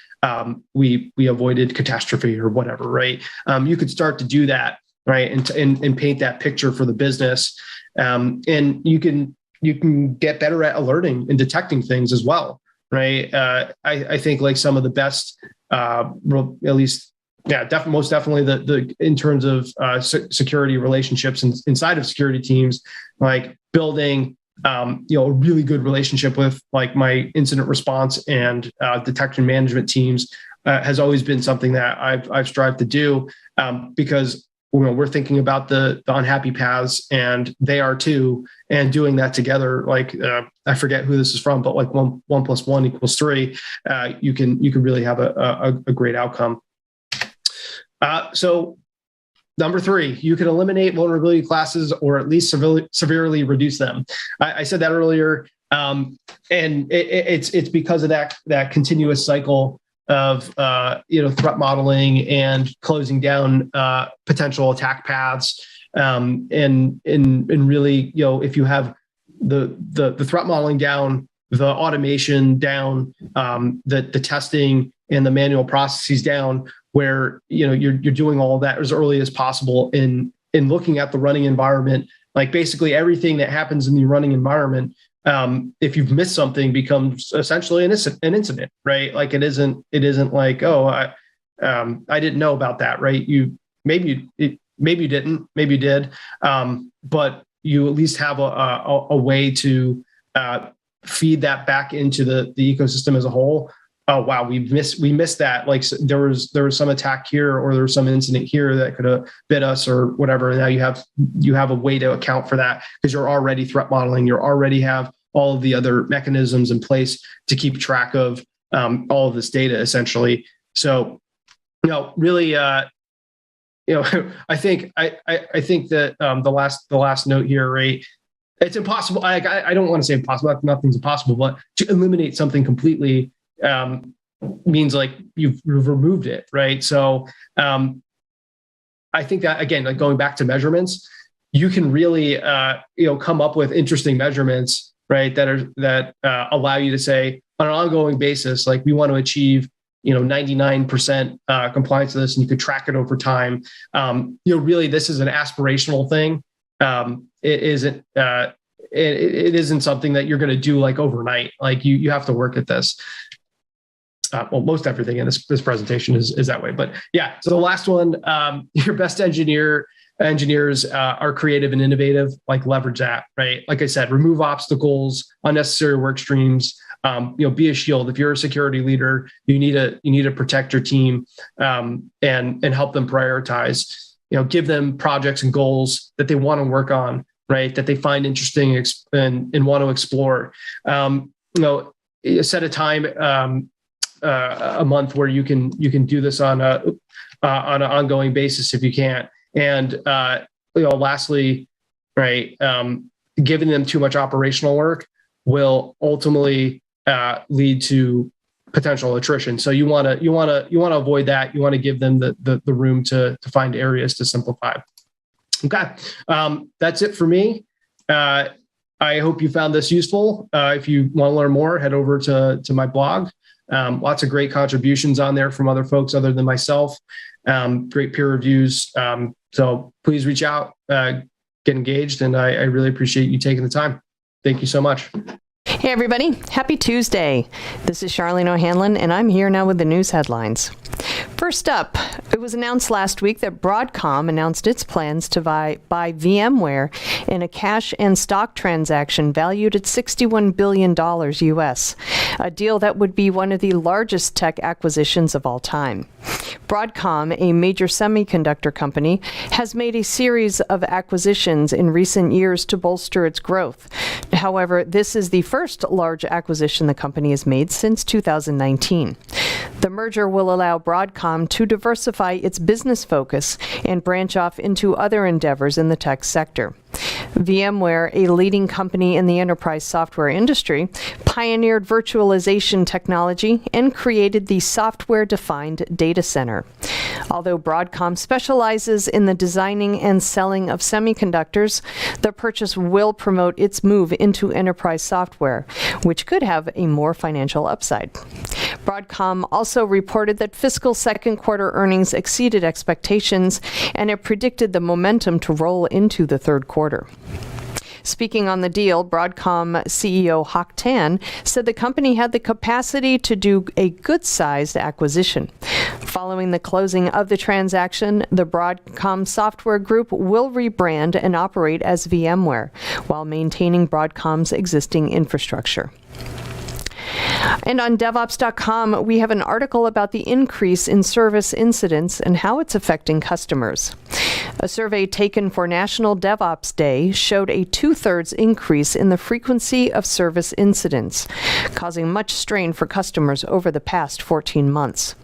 We avoided catastrophe or whatever, right? You could start to do that, right, and paint that picture for the business, and you can get better at alerting and detecting things as well, right? I think like some of the best, at least. Yeah, most definitely the in terms of security relationships inside of security teams, like building a really good relationship with like my incident response and detection management teams has always been something that I've strived to do, because we're thinking about the unhappy paths, and they are too, and doing that together. Like I forget who this is from, but like 1 + 1 = 3. You can really have a great outcome. So number 3, you can eliminate vulnerability classes or at least severely reduce them. I said that earlier, and it's because of that continuous cycle of threat modeling and closing down potential attack paths, and really, if you have the threat modeling down, the automation down, the testing and the manual processes down, where you're doing all of that as early as possible in looking at the running environment. Like basically everything that happens in the running environment, if you've missed something, becomes essentially an incident, right? Like it isn't like, oh, I didn't know about that, right? Maybe you didn't, maybe you did, but you at least have a way to feed that back into the ecosystem as a whole. Oh wow, we missed that. Like there was some attack here, or there was some incident here that could have bit us or whatever. And now you have a way to account for that because you're already threat modeling. You already have all of the other mechanisms in place to keep track of all of this data, essentially. So, really, I think that the last note here, right? It's impossible. I don't want to say impossible. Nothing's impossible, but to eliminate something completely means like you've removed it, right? So I think that, again, like going back to measurements, you can really come up with interesting measurements, right, that allow you to say on an ongoing basis, like we want to achieve 99% compliance to this, and you could track it over time. Really, this is an aspirational thing. It isn't something that you're going to do like overnight. Like you have to work at this. Well, most everything in this presentation is that way. But yeah, so the last one, your best engineers are creative and innovative. Like leverage that, right? Like I said, remove obstacles, unnecessary work streams. Be a shield. If you're a security leader, you need to protect your team and help them prioritize. Give them projects and goals that they want to work on, right? That they find interesting and want to explore. Set a time. A month where you can do this on an ongoing basis if you can't. And lastly, right, giving them too much operational work will ultimately lead to potential attrition. So you want to avoid that. You want to give them the room to find areas to simplify. Okay, that's it for me. I hope you found this useful. If you want to learn more, head over to my blog. Lots of great contributions on there from other folks other than myself. Great peer reviews. So please reach out, get engaged, and I really appreciate you taking the time. Thank you so much.
Hey everybody, happy Tuesday. This is Charlene O'Hanlon, and I'm here now with the news headlines. First up, it was announced last week that Broadcom announced its plans to buy VMware in a cash and stock transaction valued at $61 billion US, a deal that would be one of the largest tech acquisitions of all time. Broadcom, a major semiconductor company, has made a series of acquisitions in recent years to bolster its growth. However, this is the first large acquisition the company has made since 2019. The merger will allow Broadcom to diversify its business focus and branch off into other endeavors in the tech sector. VMware, a leading company in the enterprise software industry, pioneered virtualization technology and created the software-defined data center. Although Broadcom specializes in the designing and selling of semiconductors, the purchase will promote its move into enterprise software, which could have a more financial upside. Broadcom also reported that fiscal second quarter earnings exceeded expectations, and it predicted the momentum to roll into the third quarter. Speaking on the deal, Broadcom CEO Hock Tan said the company had the capacity to do a good-sized acquisition. Following the closing of the transaction, the Broadcom software group will rebrand and operate as VMware while maintaining Broadcom's existing infrastructure. And on DevOps.com, we have an article about the increase in service incidents and how it's affecting customers. A survey taken for National DevOps Day showed a 2/3 increase in the frequency of service incidents, causing much strain for customers over the past 14 months.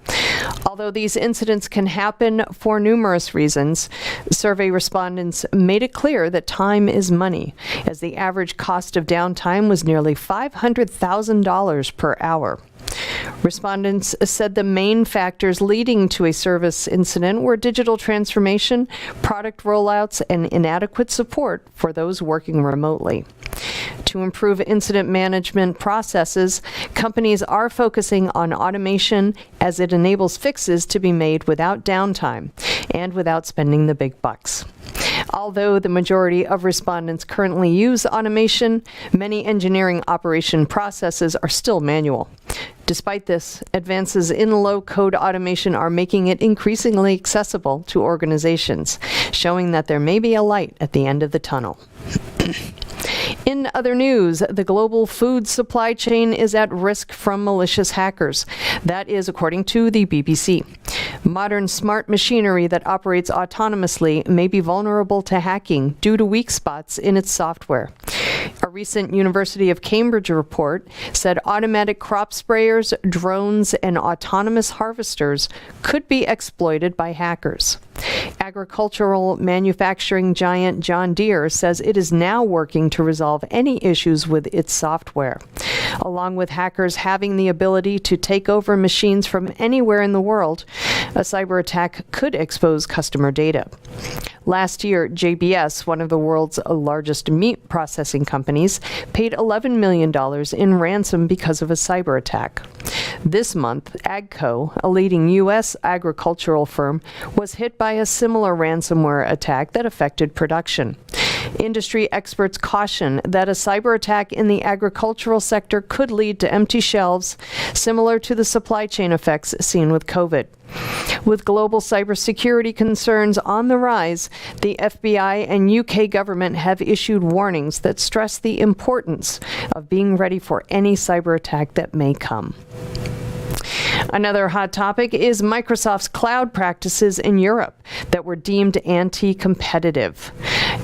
Although these incidents can happen for numerous reasons, survey respondents made it clear that time is money, as the average cost of downtime was nearly $500,000 per hour. Respondents said the main factors leading to a service incident were digital transformation, product rollouts, and inadequate support for those working remotely. To improve incident management processes, companies are focusing on automation as it enables fixes to be made without downtime and without spending the big bucks. Although the majority of respondents currently use automation, many engineering operation processes are still manual. Despite this, advances in low-code automation are making it increasingly accessible to organizations, showing that there may be a light at the end of the tunnel. In other news, the global food supply chain is at risk from malicious hackers. That is according to the BBC. Modern smart machinery that operates autonomously may be vulnerable to hacking due to weak spots in its software. A recent University of Cambridge report said automatic crop sprayers, drones, and autonomous harvesters could be exploited by hackers. Agricultural manufacturing giant John Deere says it is now working to resolve any issues with its software. Along with hackers having the ability to take over machines from anywhere in the world, a cyber attack could expose customer data. Last year, JBS, one of the world's largest meat processing companies, paid $11 million in ransom because of a cyber attack. This month, AGCO, a leading U.S. agricultural firm, was hit by a similar ransomware attack that affected production. Industry experts caution that a cyber attack in the agricultural sector could lead to empty shelves, similar to the supply chain effects seen with COVID. With global cybersecurity concerns on the rise, the FBI and UK government have issued warnings that stress the importance of being ready for any cyber attack that may come. Another hot topic is Microsoft's cloud practices in Europe that were deemed anti-competitive.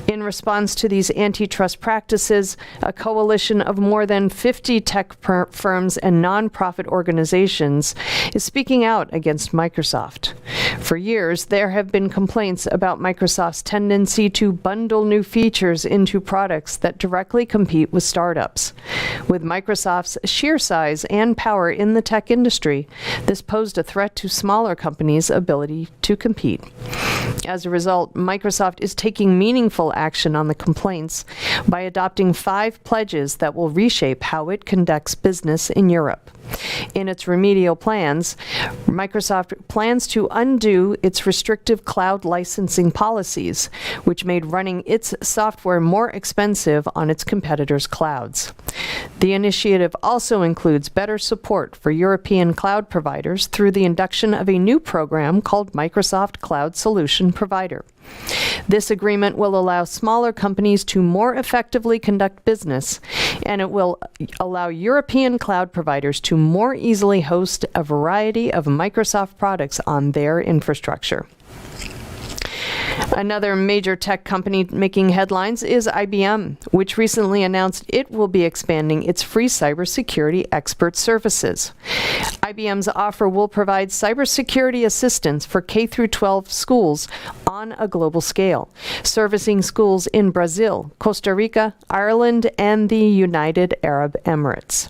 In response to these antitrust practices, a coalition of more than 50 tech firms and nonprofit organizations is speaking out against Microsoft. For years, there have been complaints about Microsoft's tendency to bundle new features into products that directly compete with startups. With Microsoft's sheer size and power in the tech industry, this posed a threat to smaller companies' ability to compete. As a result, Microsoft is taking meaningful action on the complaints by adopting 5 pledges that will reshape how it conducts business in Europe. In its remedial plans, Microsoft plans to undo its restrictive cloud licensing policies, which made running its software more expensive on its competitors' clouds. The initiative also includes better support for European cloud providers through the induction of a new program called Microsoft Cloud Solution Provider. This agreement will allow smaller companies to more effectively conduct business, and it will allow European cloud providers to more easily host a variety of Microsoft products on their infrastructure. Another major tech company making headlines is IBM, which recently announced it will be expanding its free cybersecurity expert services. IBM's offer will provide cybersecurity assistance for K-12 schools on a global scale, servicing schools in Brazil, Costa Rica, Ireland, and the United Arab Emirates.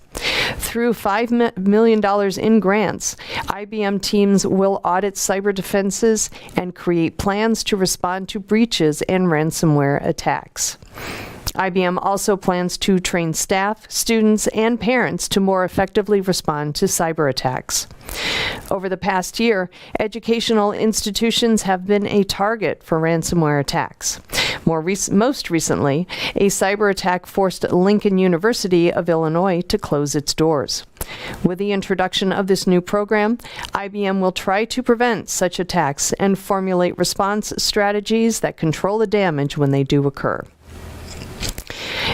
Through $5 million in grants, IBM teams will audit cyber defenses and create plans to respond to breaches and ransomware attacks. IBM also plans to train staff, students, and parents to more effectively respond to cyber attacks. Over the past year, educational institutions have been a target for ransomware attacks. Most recently, a cyber attack forced Lincoln University of Illinois to close its doors. With the introduction of this new program, IBM will try to prevent such attacks and formulate response strategies that control the damage when they do occur.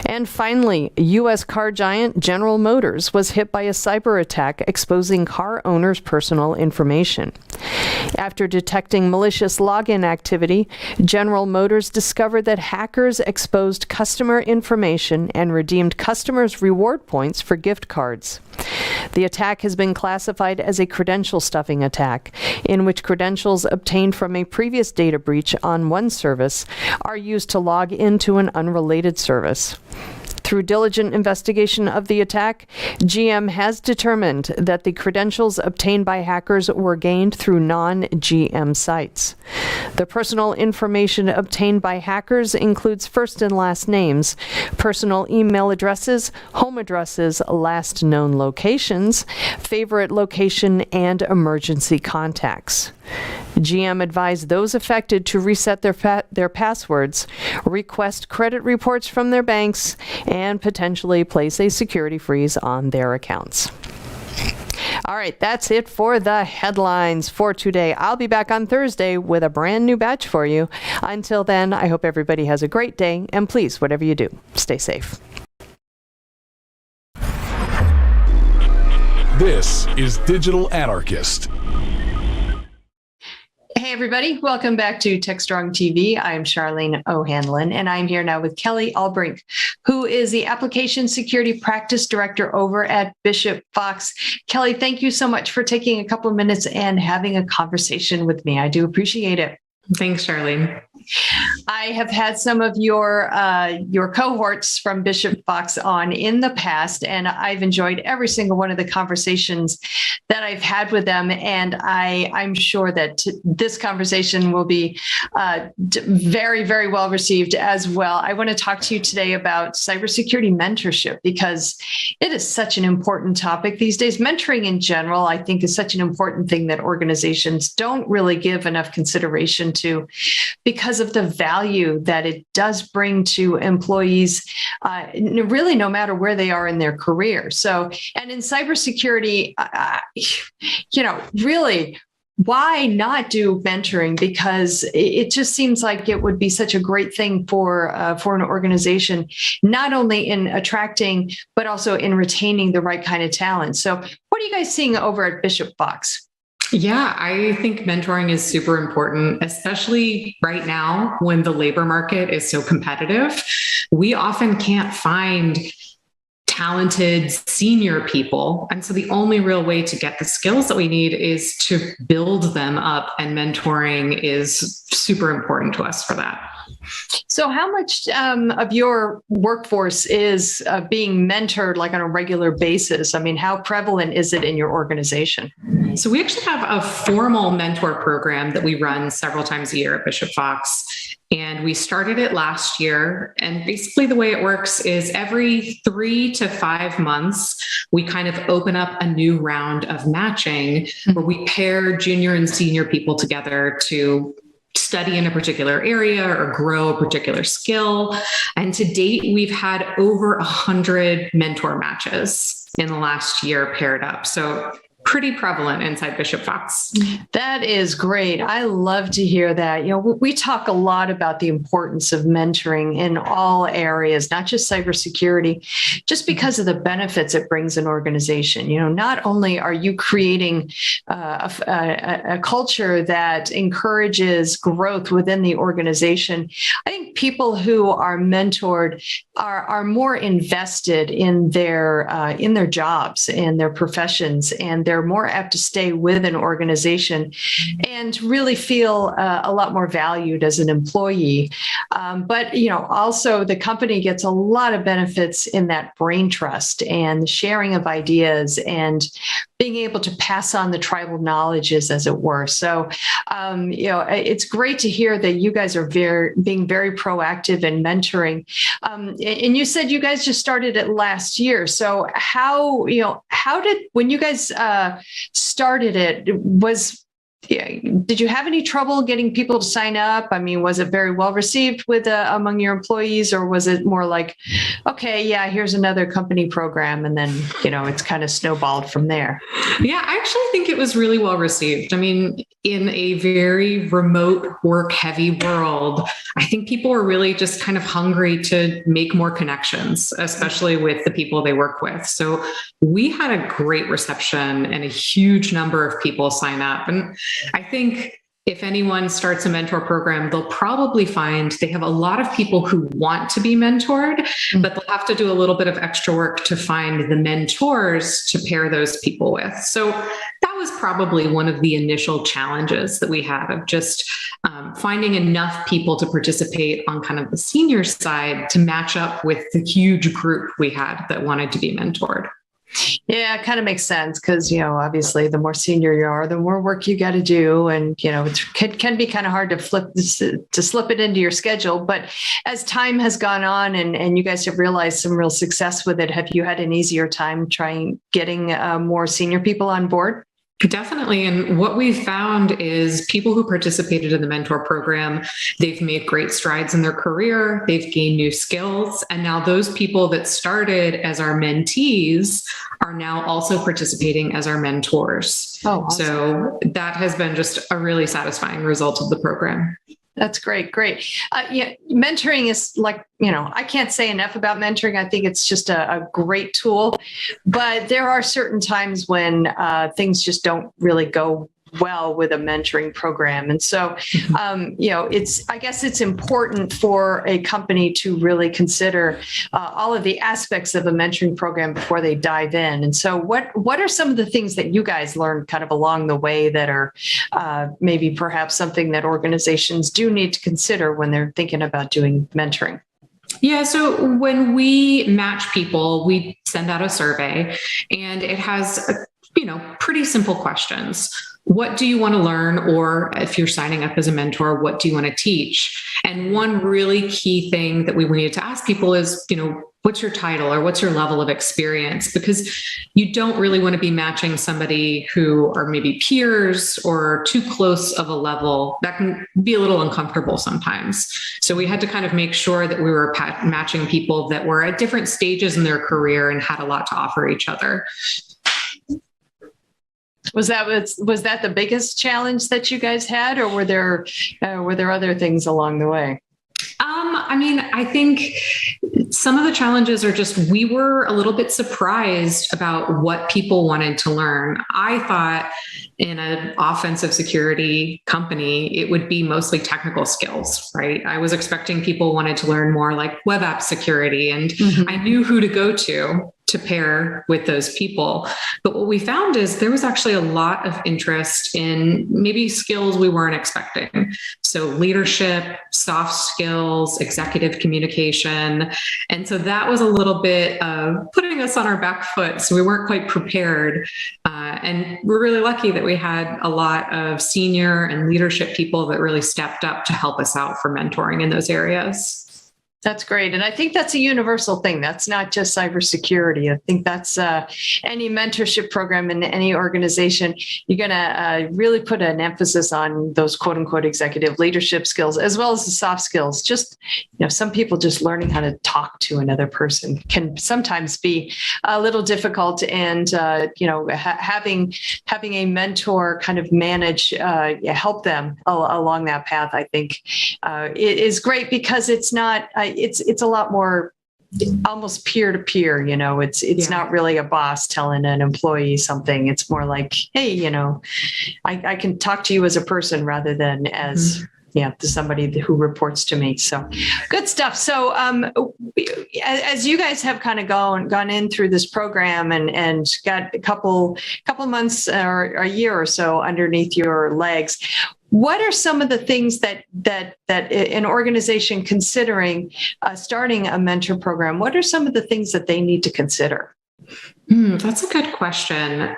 And finally, U.S. car giant General Motors was hit by a cyber attack exposing car owners' personal information. After detecting malicious login activity, General Motors discovered that hackers exposed customer information and redeemed customers' reward points for gift cards. The attack has been classified as a credential stuffing attack, in which credentials obtained from a previous data breach on one service are used to log into an unrelated service. Through diligent investigation of the attack, GM has determined that the credentials obtained by hackers were gained through non-GM sites. The personal information obtained by hackers includes first and last names, personal email addresses, home addresses, last known locations, favorite location, and emergency contacts. GM advised those affected to reset their passwords, request credit reports from their banks, and potentially place a security freeze on their accounts. All right, that's it for the headlines for today. I'll be back on Thursday with a brand new batch for you. Until then, I hope everybody has a great day, and please, whatever you do, stay safe.
This is Digital Anarchist.
Hey, everybody. Welcome back to Techstrong TV. I'm Charlene O'Hanlon, and I'm here now with Kelly Albrink, who is the Application Security Practice Director over at Bishop Fox. Kelly, thank you so much for taking a couple of minutes and having a conversation with me. I do appreciate it.
Thanks, Charlene.
I have had some of your cohorts from Bishop Fox on in the past, and I've enjoyed every single one of the conversations that I've had with them. And I'm sure that this conversation will be very, very well received as well. I want to talk to you today about cybersecurity mentorship, because it is such an important topic these days. Mentoring in general, I think, is such an important thing that organizations don't really give enough consideration to, because of the value that it does bring to employees, really no matter where they are in their career. So, and in cybersecurity, really, why not do mentoring? Because it just seems like it would be such a great thing for an organization, not only in attracting, but also in retaining the right kind of talent. So what are you guys seeing over at Bishop Fox?
Yeah, I think mentoring is super important, especially right now when the labor market is so competitive. We often can't find talented senior people. And so the only real way to get the skills that we need is to build them up, and mentoring is super important to us for that.
So how much of your workforce is being mentored like on a regular basis? I mean, how prevalent is it in your organization?
So we actually have a formal mentor program that we run several times a year at Bishop Fox. And we started it last year. And basically the way it works is every 3 to 5 months, we kind of open up a new round of matching where we pair junior and senior people together to study in a particular area or grow a particular skill. And to date, we've had over 100 mentor matches in the last year paired up. So pretty prevalent inside Bishop Fox.
That is great. I love to hear that. You know, we talk a lot about the importance of mentoring in all areas, not just cybersecurity, just because of the benefits it brings an organization. You know, not only are you creating a culture that encourages growth within the organization, I think people who are mentored are more invested in their jobs and their professions, and they're more apt to stay with an organization and really feel a lot more valued as an employee. But, you know, also the company gets a lot of benefits in that brain trust and sharing of ideas and being able to pass on the tribal knowledges, as it were. So, you know, it's great to hear that you guys are being very proactive in mentoring. And you said you guys just started it last year. So how did, when you guys started it, did you have any trouble getting people to sign up? I mean, was it very well received among your employees, or was it more like, okay, yeah, here's another company program, and then, you know, it's kind of snowballed from there?
Yeah, I actually think it was really well received. I mean, in a very remote, work-heavy world, I think people are really just kind of hungry to make more connections, especially with the people they work with. So we had a great reception and a huge number of people sign up. And I think if anyone starts a mentor program, they'll probably find they have a lot of people who want to be mentored, but they'll have to do a little bit of extra work to find the mentors to pair those people with. So that was probably one of the initial challenges that we had, of just finding enough people to participate on kind of the senior side to match up with the huge group we had that wanted to be mentored.
Yeah, it kind of makes sense because, you know, obviously the more senior you are, the more work you got to do. And, you know, it can be kind of hard to slip it into your schedule. But as time has gone on and you guys have realized some real success with it, have you had an easier time getting more senior people on board?
Definitely. And what we've found is people who participated in the mentor program, they've made great strides in their career, they've gained new skills. And now those people that started as our mentees are now also participating as our mentors.
Oh, awesome.
So that has been just a really satisfying result of the program.
That's great. Great. Yeah, mentoring is like, you know, I can't say enough about mentoring. I think it's just a great tool, but there are certain times when things just don't really go well with a mentoring program. And so, you know, I guess it's important for a company to really consider all of the aspects of a mentoring program before they dive in. And so what are some of the things that you guys learned kind of along the way that are maybe perhaps something that organizations do need to consider when they're thinking about doing mentoring?
Yeah, so when we match people, we send out a survey, and it has, pretty simple questions. What do you want to learn? Or if you're signing up as a mentor, what do you want to teach? And one really key thing that we needed to ask people is, what's your title or what's your level of experience? Because you don't really want to be matching somebody who are maybe peers or too close of a level. That can be a little uncomfortable sometimes. So we had to kind of make sure that we were matching people that were at different stages in their career and had a lot to offer each other.
Was that the biggest challenge that you guys had, or were there other things along the way?
I think some of the challenges are just, we were a little bit surprised about what people wanted to learn. I thought in an offensive security company, it would be mostly technical skills, right? I was expecting people wanted to learn more like web app security, and I knew who to go to to pair with those people. But what we found is there was actually a lot of interest in maybe skills we weren't expecting. So leadership, soft skills, executive communication. And so that was a little bit of putting us on our back foot. So we weren't quite prepared. And we're really lucky that we had a lot of senior and leadership people that really stepped up to help us out for mentoring in those areas.
That's great. And I think that's a universal thing. That's not just cybersecurity. I think that's any mentorship program in any organization. You're going to really put an emphasis on those quote unquote executive leadership skills, as well as the soft skills. Just, some people just learning how to talk to another person can sometimes be a little difficult. And, having a mentor kind of manage, help them along that path, I think is great, because it's not, it's a lot more almost peer to peer, it's not really a boss telling an employee something. It's more like, hey, I can talk to you as a person rather than as to somebody who reports to me. So good stuff. So as you guys have kind of gone in through this program and got a couple months or a year or so underneath your legs, what are some of the things that an organization considering starting a mentor program, what are some of the things that they need to consider?
That's a good question.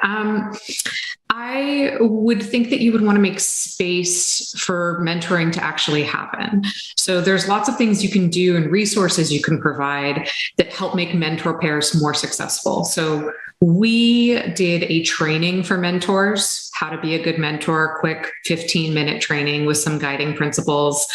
I would think that you would want to make space for mentoring to actually happen. So there's lots of things you can do and resources you can provide that help make mentor pairs more successful. So we did a training for mentors, how to be a good mentor, quick 15-minute training with some guiding principles.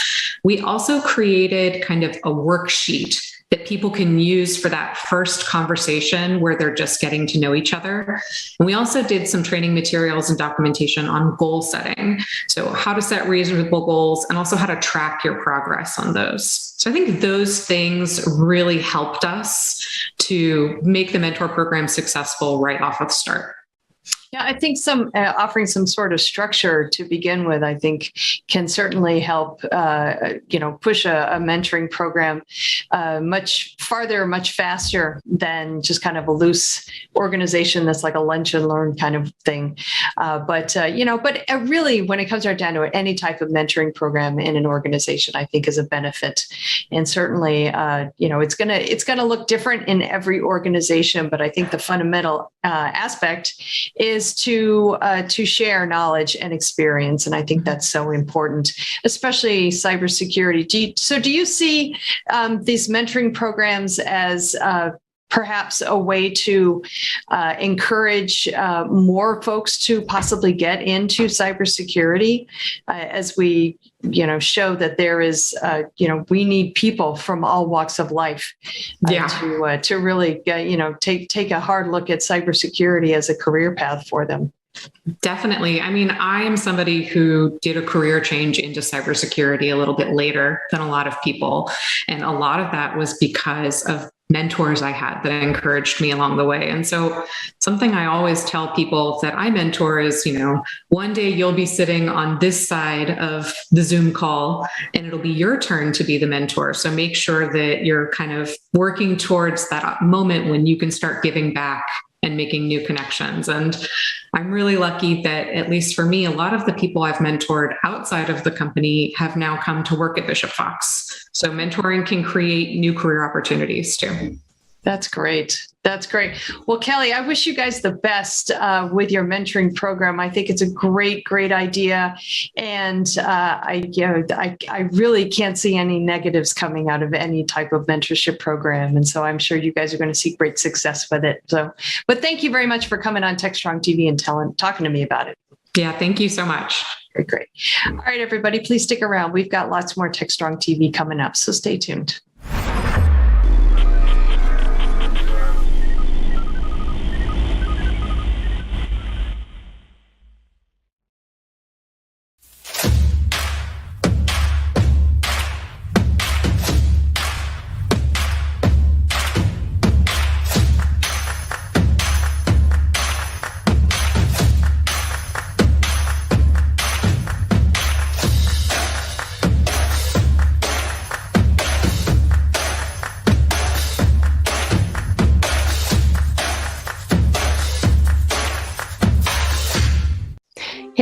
We also created kind of a worksheet that people can use for that first conversation where they're just getting to know each other. And we also did some training materials and documentation on goal setting. So how to set reasonable goals and also how to track your progress on those. So I think those things really helped us to make the mentor program successful right off of the start.
Yeah, I think offering some sort of structure to begin with, I think can certainly help, push a mentoring program much farther, much faster than just kind of a loose organization that's like a lunch and learn kind of thing. But really, when it comes right down to it, any type of mentoring program in an organization, I think is a benefit. And certainly, it's gonna look different in every organization, but I think the fundamental aspect is to share knowledge and experience. And I think that's so important, especially cybersecurity. Do you see these mentoring programs as perhaps a way to encourage more folks to possibly get into cybersecurity as we, show that there is, we need people from all walks of life to really, take a hard look at cybersecurity as a career path for them.
Definitely. I mean, I am somebody who did a career change into cybersecurity a little bit later than a lot of people. And a lot of that was because of mentors I had that encouraged me along the way. And so something I always tell people that I mentor is, one day you'll be sitting on this side of the Zoom call and it'll be your turn to be the mentor. So make sure that you're kind of working towards that moment when you can start giving back and making new connections. And I'm really lucky that, at least for me, a lot of the people I've mentored outside of the company have now come to work at Bishop Fox. So mentoring can create new career opportunities too.
That's great. That's great. Well, Kelly, I wish you guys the best with your mentoring program. I think it's a great, great idea. And I really can't see any negatives coming out of any type of mentorship program. And so I'm sure you guys are going to see great success with it. So, but thank you very much for coming on Techstrong TV and talking to me about it.
Yeah, thank you so much.
Great. All right, everybody, please stick around. We've got lots more Techstrong TV coming up, so stay tuned.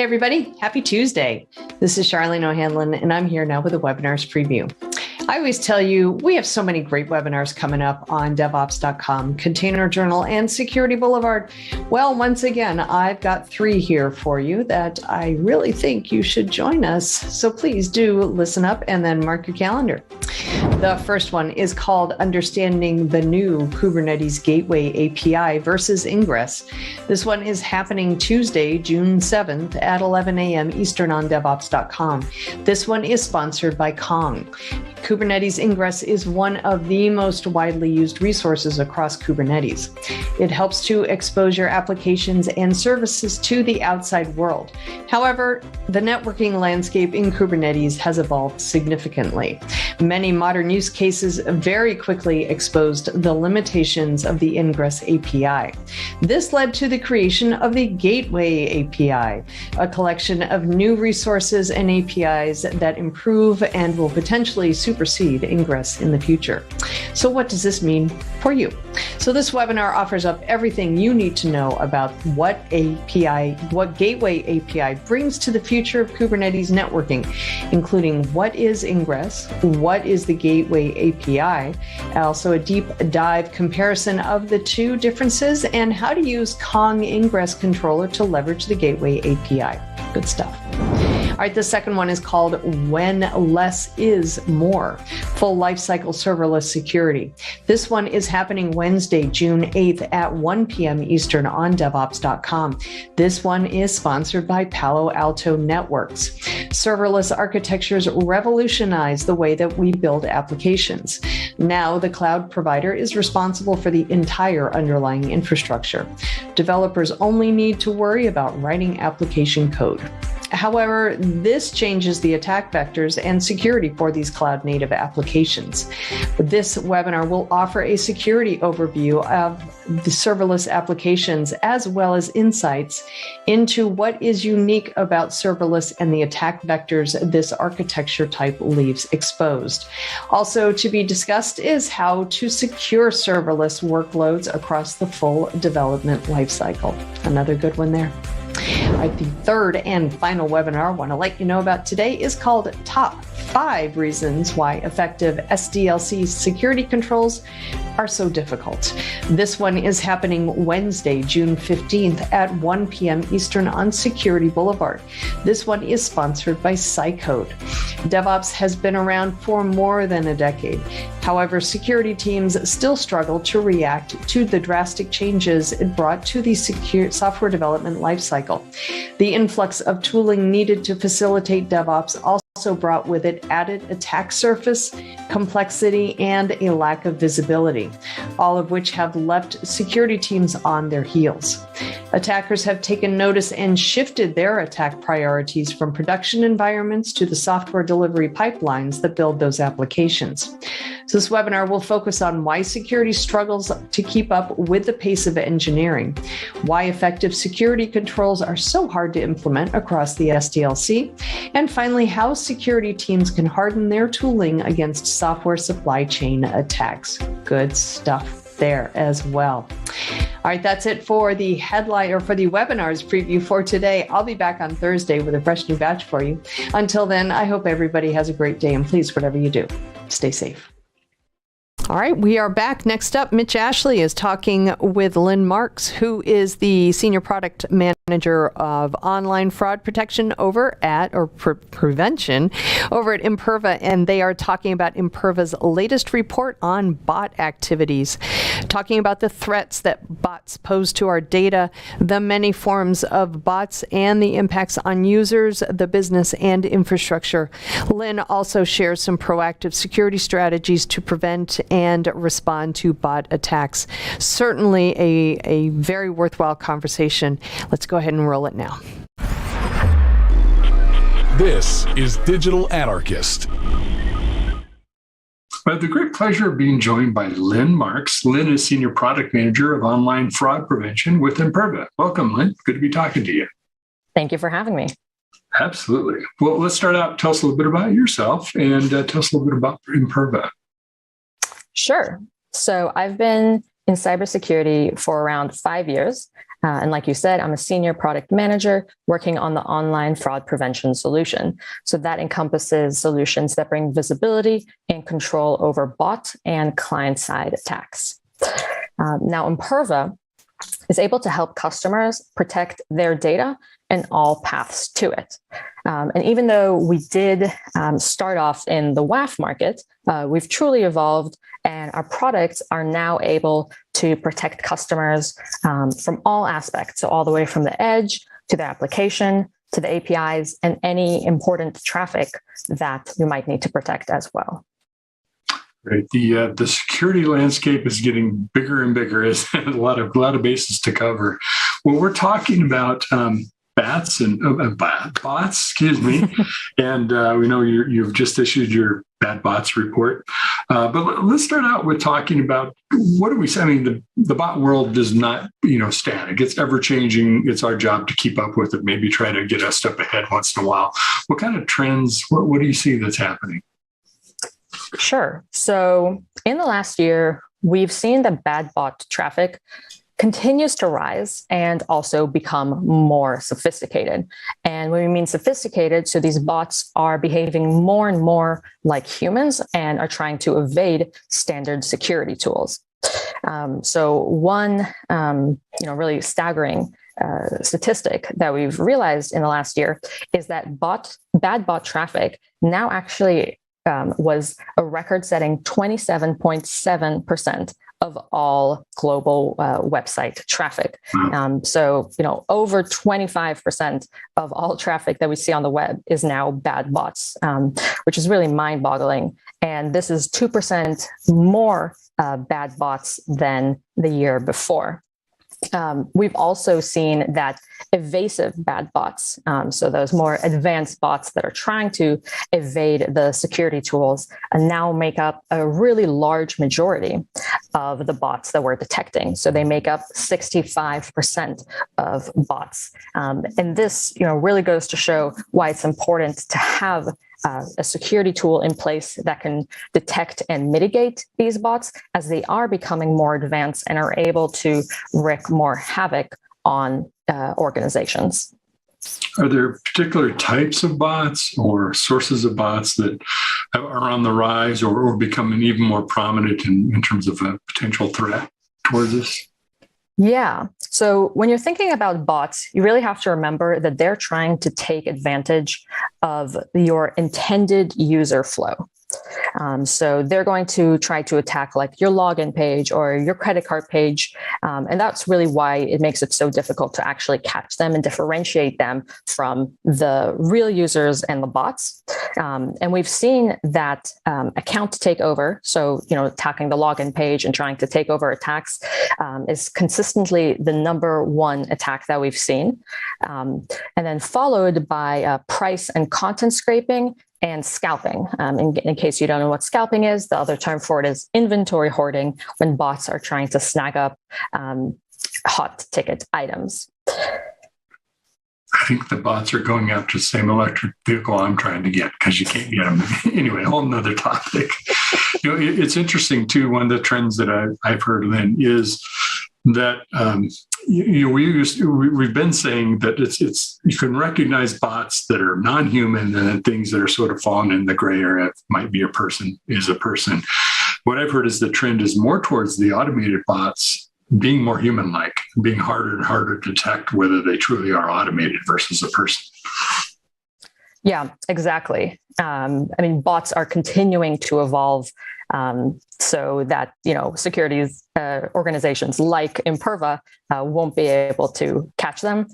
everybody. Happy Tuesday. This is Charlene O'Hanlon, and I'm here now with a webinars preview. I always tell you, we have so many great webinars coming up on DevOps.com, Container Journal, and Security Boulevard. Well, once again, I've got 3 here for you that I really think you should join us. So please do listen up and then mark your calendar. The first one is called Understanding the New Kubernetes Gateway API versus Ingress. This one is happening Tuesday, June 7th at 11 a.m. Eastern on DevOps.com. This one is sponsored by Kong. Kubernetes Ingress is one of the most widely used resources across Kubernetes. It helps to expose your applications and services to the outside world. However, the networking landscape in Kubernetes has evolved significantly. Many modern use cases very quickly exposed the limitations of the Ingress API. This led to the creation of the Gateway API, a collection of new resources and APIs that improve and will potentially supersede Ingress in the future. So what does this mean for you? So this webinar offers up everything you need to know about what Gateway API brings to the future of Kubernetes networking, including what is Ingress, what is the Gateway API, also a deep dive comparison of the two differences, and how to use Kong Ingress controller to leverage the Gateway API. Good stuff. All right, the second one is called When Less is More, Full Lifecycle Serverless Security. This one is happening Wednesday, June 8th at 1 p.m. Eastern on DevOps.com. This one is sponsored by Palo Alto Networks. Serverless architectures revolutionize the way that we build applications. Now, the cloud provider is responsible for the entire underlying infrastructure. Developers only need to worry about writing application code. However, this changes the attack vectors and security for these cloud-native applications. This webinar will offer a security overview of the serverless applications as well as insights into what is unique about serverless and the attack vectors this architecture type leaves exposed. Also to be discussed is how to secure serverless workloads across the full development lifecycle. Another good one there. All right, the third and final webinar I want to let you know about today is called Top 5 Reasons Why Effective SDLC Security Controls Are So Difficult. This one is happening Wednesday, June 15th at 1 p.m. Eastern on Security Boulevard. This one is sponsored by Cycode. DevOps has been around for more than a decade. However, security teams still struggle to react to the drastic changes it brought to the secure software development lifecycle. The influx of tooling needed to facilitate DevOps also brought with it added attack surface, complexity, and a lack of visibility, all of which have left security teams on their heels. Attackers have taken notice and shifted their attack priorities from production environments to the software delivery pipelines that build those applications. So this webinar will focus on why security struggles to keep up with the pace of engineering, why effective security controls are so hard to implement across the SDLC, and finally, how security teams can harden their tooling against software supply chain attacks. Good stuff there as well. All right, that's it for the headline or for the webinars preview for today. I'll be back on Thursday with a fresh new batch for you. Until then, I hope everybody has a great day, and please, whatever you do, stay safe. All right, we are back. Next up, Mitch Ashley is talking with Lynn Marks, who is the Senior Product Manager of Online Fraud Protection Prevention over at Imperva, and they are talking about Imperva's latest report on bot activities, talking about the threats that bots pose to our data, the many forms of bots, and the impacts on users, the business, and infrastructure. Lynn also shares some proactive security strategies to prevent and respond to bot attacks. Certainly a very worthwhile conversation. Let's go ahead and roll it now.
This is Digital Anarchist. I have the great pleasure of being joined by Lynn Marks. Lynn is Senior Product Manager of Online Fraud Prevention with Imperva. Welcome, Lynn. Good to be talking to you.
Thank you for having me.
Absolutely. Well, let's start out. Tell us a little bit about yourself and tell us a little bit about Imperva.
Sure. So I've been in cybersecurity for around 5 years. And like you said, I'm a senior product manager working on the online fraud prevention solution. So that encompasses solutions that bring visibility and control over bot and client-side attacks. Now, Imperva is able to help customers protect their data and all paths to it. And even though we did start off in the WAF market, we've truly evolved, and our products are now able to protect customers from all aspects, so all the way from the edge to the application, to the APIs, and any important traffic that you might need to protect as well.
Right. The security landscape is getting bigger and bigger. There's a lot of bases to cover. Well, we're talking about bots, excuse me, and we know you've just issued your bad bots report. But let's start out with talking about what do we say? I mean, the bot world is not static. It's ever changing. It's our job to keep up with it. Maybe try to get a step ahead once in a while. What kind of trends? What do you see that's happening?
Sure. So in the last year, we've seen that bad bot traffic continues to rise and also become more sophisticated. And when we mean sophisticated, so these bots are behaving more and more like humans and are trying to evade standard security tools. So one really staggering statistic that we've realized in the last year is that bad bot traffic now actually was a record-setting 27.7% of all global website traffic. So, over 25% of all traffic that we see on the web is now bad bots, which is really mind-boggling. And this is 2% more bad bots than the year before. We've also seen that evasive bad bots, so those more advanced bots that are trying to evade the security tools, now make up a really large majority of the bots that we're detecting. So they make up 65% of bots. And this, really goes to show why it's important to have a security tool in place that can detect and mitigate these bots, as they are becoming more advanced and are able to wreak more havoc on organizations.
Are there particular types of bots or sources of bots that are on the rise or becoming even more prominent in terms of a potential threat towards us?
Yeah. So when you're thinking about bots, you really have to remember that they're trying to take advantage of your intended user flow. So they're going to try to attack like your login page or your credit card page. And that's really why it makes it so difficult to actually catch them and differentiate them from the real users and the bots. And we've seen that account takeover, so attacking the login page and trying to take over attacks, is consistently the number one attack that we've seen. And then followed by price and content scraping and scalping. In case you don't know what scalping is, the other term for it is inventory hoarding, when bots are trying to snag up hot ticket items.
I think the bots are going after the same electric vehicle I'm trying to get because you can't get them. Anyway, a whole nother topic. It's interesting too. One of the trends that I've heard, Lynn, is that we've been saying that it's you can recognize bots that are non-human and things that are sort of falling in the gray area. Might be a person, is a person. What I've heard is the trend is more towards the automated bots being more human-like, being harder and harder to detect whether they truly are automated versus a person.
Yeah, exactly. Bots are continuing to evolve so that, security organizations like Imperva won't be able to catch them.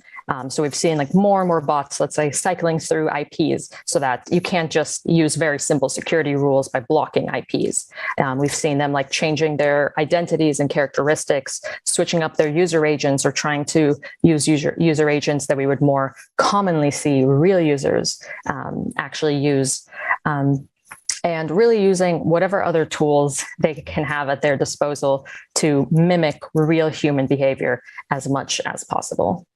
So we've seen more and more bots, let's say, cycling through IPs so that you can't just use very simple security rules by blocking IPs. We've seen them changing their identities and characteristics, switching up their user agents, or trying to use user agents that we would more commonly see real users actually use. And really using whatever other tools they can have at their disposal to mimic real human behavior as much as possible.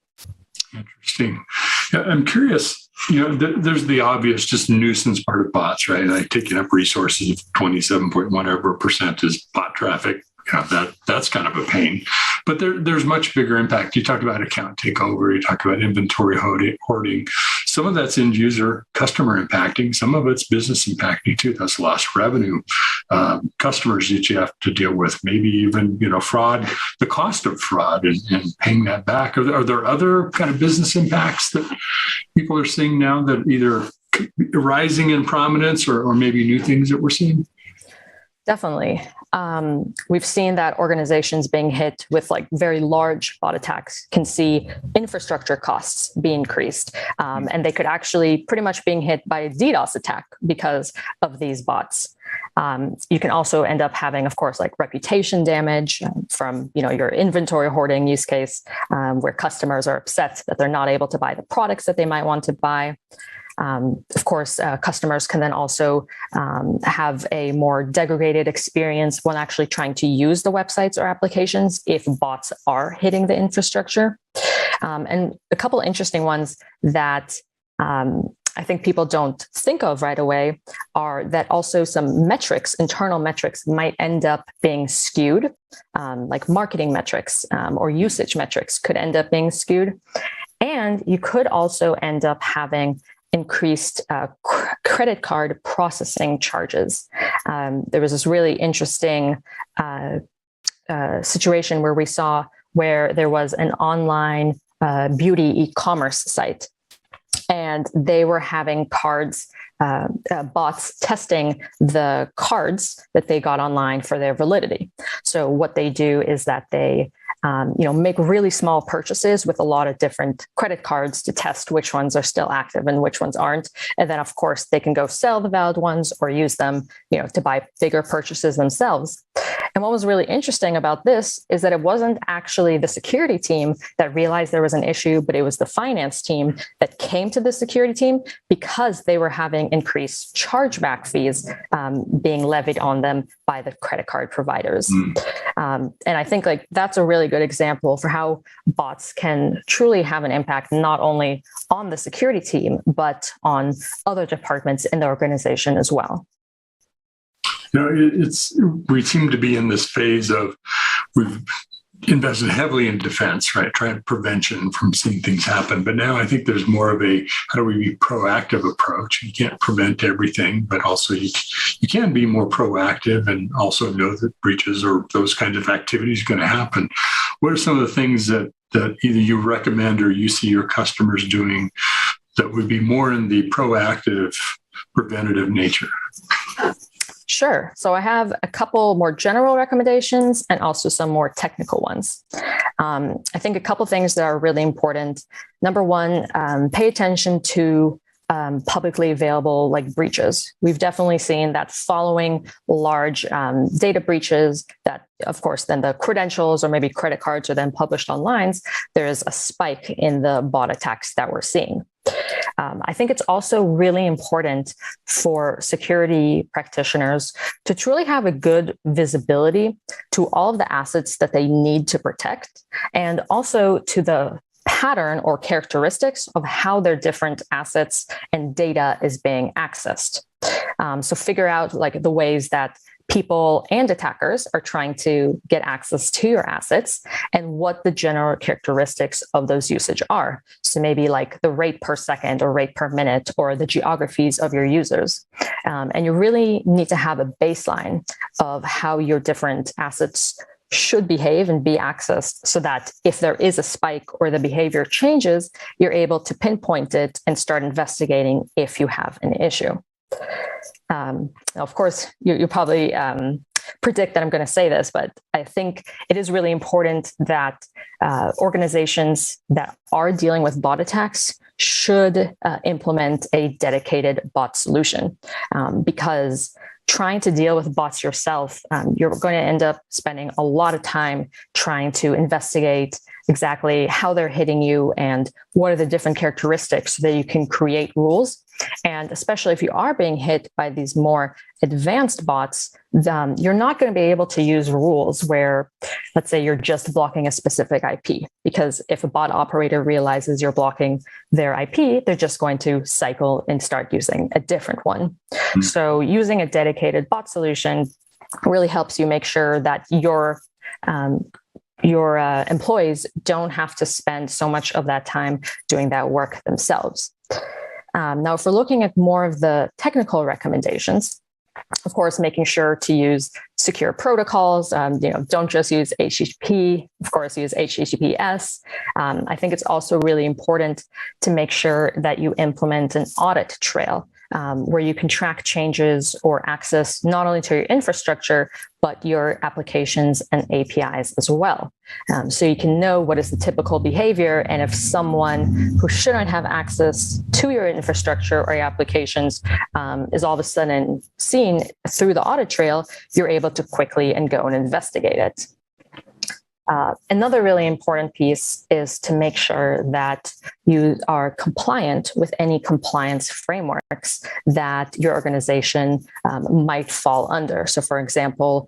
Interesting. Yeah, I'm curious, there's the obvious just nuisance part of bots, right? Like taking up resources of 27.1% is bot traffic. that's kind of a pain. But there's much bigger impact. You talked about account takeover. You talked about inventory hoarding. Some of that's end user customer impacting. Some of it's business impacting too. That's lost revenue, customers that you have to deal with. Maybe even fraud, the cost of fraud, and paying that back. Are there other kind of business impacts that people are seeing now that either rising in prominence or maybe new things that we're seeing?
Definitely. We've seen that organizations being hit with very large bot attacks can see infrastructure costs be increased. And they could actually pretty much being hit by a DDoS attack because of these bots. You can also end up having, of course, reputation damage from your inventory hoarding use case, where customers are upset that they're not able to buy the products that they might want to buy. Of course, customers can then also have a more degraded experience when actually trying to use the websites or applications if bots are hitting the infrastructure. And a couple of interesting ones that I think people don't think of right away are that also some metrics, internal metrics, might end up being skewed, like marketing metrics or usage metrics could end up being skewed. And you could also end up having increased credit card processing charges. There was this really interesting situation where we saw where there was an online beauty e-commerce site, and they were having bots testing the cards that they got online for their validity. So what they do is that they make really small purchases with a lot of different credit cards to test which ones are still active and which ones aren't. And then, of course, they can go sell the valid ones or use them, to buy bigger purchases themselves. And what was really interesting about this is that it wasn't actually the security team that realized there was an issue, but it was the finance team that came to the security team because they were having increased chargeback fees being levied on them by the credit card providers. And I think that's a really good example for how bots can truly have an impact, not only on the security team, but on other departments in the organization as well.
We seem to be in this phase of we've invested heavily in defense, right? Trying prevention from seeing things happen. But now I think there's more of a how do we be proactive approach. You can't prevent everything, but also you can be more proactive and also know that breaches or those kinds of activities are going to happen. What are some of the things that either you recommend or you see your customers doing that would be more in the proactive, preventative nature?
Sure. So I have a couple more general recommendations and also some more technical ones. I think a couple things that are really important. Number one, pay attention to publicly available breaches. We've definitely seen that following large data breaches that, of course, then the credentials or maybe credit cards are then published online, there is a spike in the bot attacks that we're seeing. I think it's also really important for security practitioners to truly have a good visibility to all of the assets that they need to protect, and also to the pattern or characteristics of how their different assets and data is being accessed. So figure out the ways that people and attackers are trying to get access to your assets and what the general characteristics of those usage are. So maybe the rate per second or rate per minute or the geographies of your users. And you really need to have a baseline of how your different assets should behave and be accessed so that if there is a spike or the behavior changes, you're able to pinpoint it and start investigating if you have an issue. Of course, you probably predict that I'm going to say this, but I think it is really important that organizations that are dealing with bot attacks should implement a dedicated bot solution, because trying to deal with bots yourself, you're going to end up spending a lot of time trying to investigate exactly how they're hitting you and what are the different characteristics so that you can create rules. And especially if you are being hit by these more advanced bots, you're not going to be able to use rules where, let's say, you're just blocking a specific IP, because if a bot operator realizes you're blocking their IP, they're just going to cycle and start using a different one. So using a dedicated bot solution really helps you make sure that your employees don't have to spend so much of that time doing that work themselves. Now, if we're looking at more of the technical recommendations, of course, making sure to use secure protocols. Don't just use HTTP. Of course, use HTTPS. I think it's also really important to make sure that you implement an audit trail where you can track changes or access not only to your infrastructure, but your applications and APIs as well. So you can know what is the typical behavior, and if someone who shouldn't have access to your infrastructure or your applications is all of a sudden seen through the audit trail, you're able to quickly and go and investigate it. Another really important piece is to make sure that you are compliant with any compliance frameworks that your organization might fall under. So for example,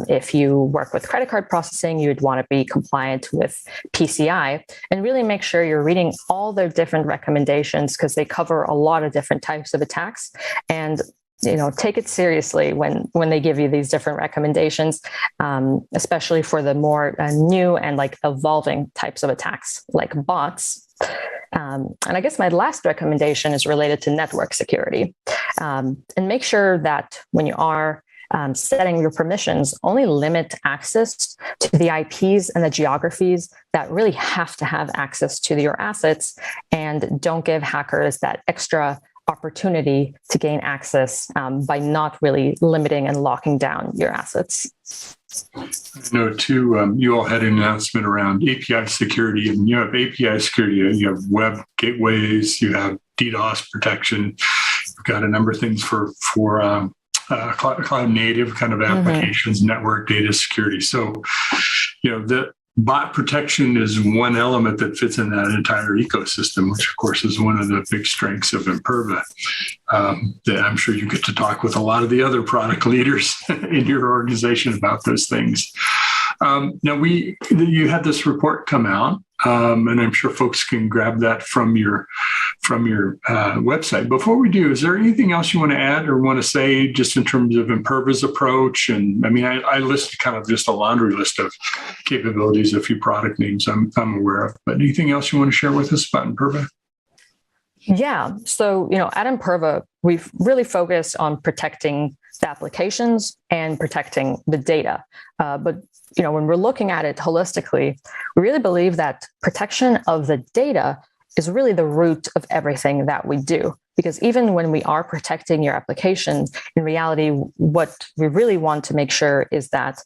if you work with credit card processing, you'd want to be compliant with PCI, and really make sure you're reading all their different recommendations, because they cover a lot of different types of attacks. And take it seriously when they give you these different recommendations, especially for the more new and evolving types of attacks like bots. And I guess my last recommendation is related to network security. And make sure that when you are setting your permissions, only limit access to the IPs and the geographies that really have to have access to your assets, and don't give hackers that extra opportunity to gain access by not really limiting and locking down your assets.
I know too, you all had an announcement around API security, and you have API security, you have web gateways, you have DDoS protection, you've got a number of things for cloud native kind of applications, network data security. So, the bot protection is one element that fits in that entire ecosystem, which of course is one of the big strengths of Imperva. That I'm sure you get to talk with a lot of the other product leaders in your organization about those things. Now you had this report come out, and I'm sure folks can grab that from your website. Before we do, is there anything else you want to add or want to say just in terms of Imperva's approach? And I mean, I listed kind of just a laundry list of capabilities, a few product names I'm aware of, but anything else you want to share with us about Imperva?
Yeah. So, at Imperva, we've really focused on protecting the applications and protecting the data. But when we're looking at it holistically, we really believe that protection of the data is really the root of everything that we do. Because even when we are protecting your application, in reality, what we really want to make sure is that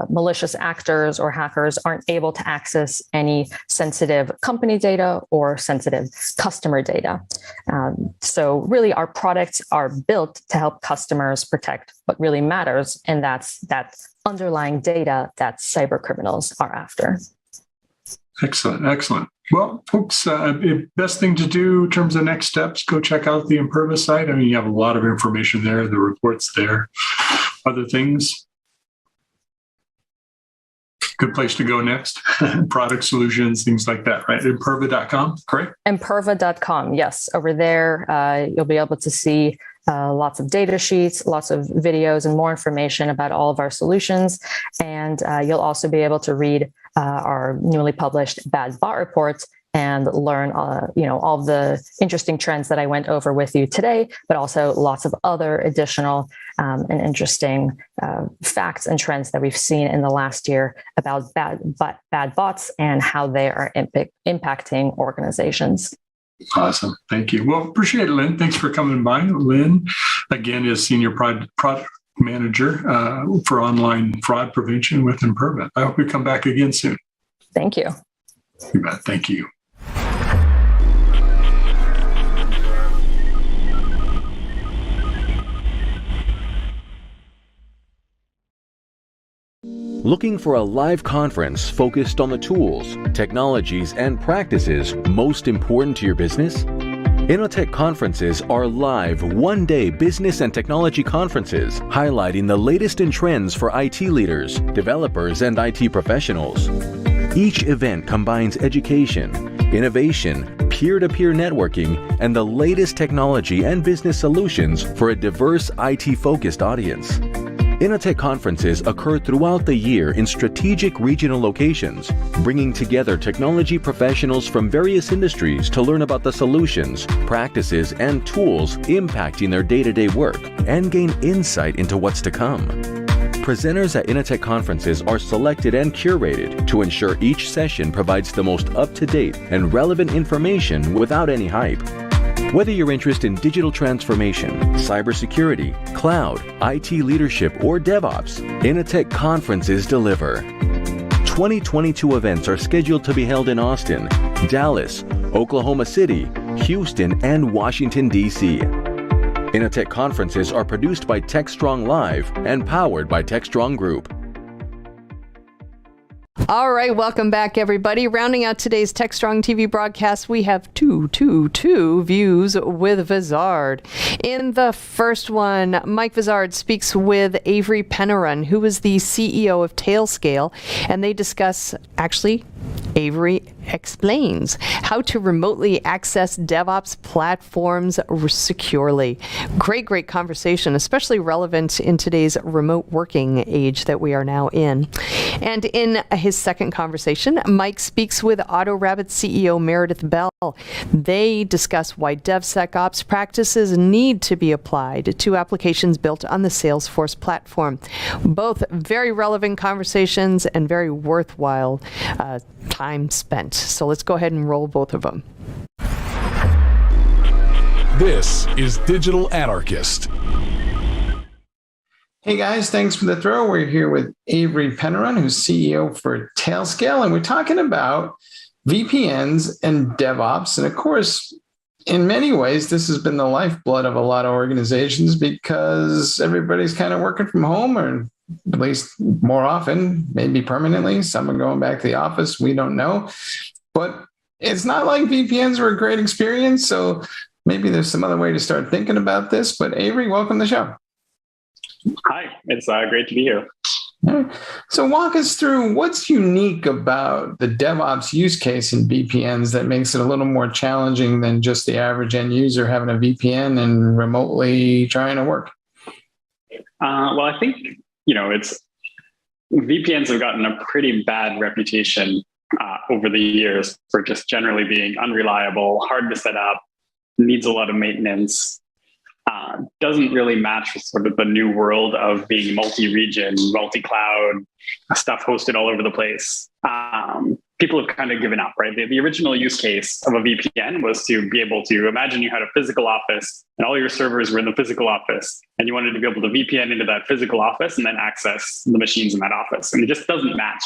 malicious actors or hackers aren't able to access any sensitive company data or sensitive customer data. So really, our products are built to help customers protect what really matters, and that's that underlying data that cyber criminals are after.
Excellent. Well, folks, best thing to do in terms of next steps, go check out the Imperva site. I mean, you have a lot of information there, the reports there, other things. Good place to go next. Product solutions, things like that, right? Imperva.com, correct?
Imperva.com, yes. Over there, you'll be able to see lots of data sheets, lots of videos, and more information about all of our solutions. And you'll also be able to read our newly published Bad Bot reports and learn, all of the interesting trends that I went over with you today, but also lots of other additional and interesting facts and trends that we've seen in the last year about bad bots and how they are impacting organizations.
Awesome. Thank you. Well, appreciate it, Lynn. Thanks for coming by. Lynn, again, is Senior Product Manager for Online Fraud Prevention with Imperva. I hope you come back again soon.
Thank you.
You bet. Thank you.
Looking for a live conference focused on the tools, technologies, and practices most important to your business? Innotech conferences are live one-day business and technology conferences highlighting the latest in trends for IT leaders, developers, and IT professionals. Each event combines education, innovation, peer-to-peer networking, and the latest technology and business solutions for a diverse IT-focused audience. Innovate conferences occur throughout the year in strategic regional locations, bringing together technology professionals from various industries to learn about the solutions, practices, and tools impacting their day-to-day work and gain insight into what's to come. Presenters at Innovate conferences are selected and curated to ensure each session provides the most up-to-date and relevant information without any hype. Whether you're interested in digital transformation, cybersecurity, cloud, IT leadership, or DevOps, Innovate conferences deliver. 2022 events are scheduled to be held in Austin, Dallas, Oklahoma City, Houston, and Washington, D.C. Innovate conferences are produced by Techstrong Live and powered by Techstrong Group.
All right, welcome back, everybody. Rounding out today's Techstrong TV broadcast, we have two views with Vizard. In the first one, Mike Vizard speaks with Avery Pennerun, who is the CEO of Tailscale, and they discuss, Avery explains how to remotely access DevOps platforms securely. Great conversation, especially relevant in today's remote working age that we are now in. And in his second conversation, Mike speaks with AutoRabbit CEO Meredith Bell. They discuss why DevSecOps practices need to be applied to applications built on the Salesforce platform. Both very relevant conversations and very worthwhile time spent. So let's go ahead and roll both of them.
This is Digital Anarchist.
Hey guys, thanks for the throw. We're here with Avery Pennerun, who's CEO for Tailscale, and we're talking about VPNs and DevOps. And of course, in many ways, this has been the lifeblood of a lot of organizations because everybody's kind of working from home, or at least more often, maybe permanently. Some are going back to the office. We don't know. But it's not like VPNs were a great experience. So maybe there's some other way to start thinking about this. But Avery, welcome to the show.
Hi, it's great to be here.
So walk us through what's unique about the DevOps use case in VPNs that makes it a little more challenging than just the average end user having a VPN and remotely trying to work.
Well, I think, VPNs have gotten a pretty bad reputation over the years for just generally being unreliable, hard to set up, needs a lot of maintenance. Doesn't really match with sort of the new world of being multi-region, multi-cloud, stuff hosted all over the place. People have kind of given up, right? The original use case of a VPN was to be able to imagine you had a physical office and all your servers were in the physical office, and you wanted to be able to VPN into that physical office and then access the machines in that office. And it just doesn't match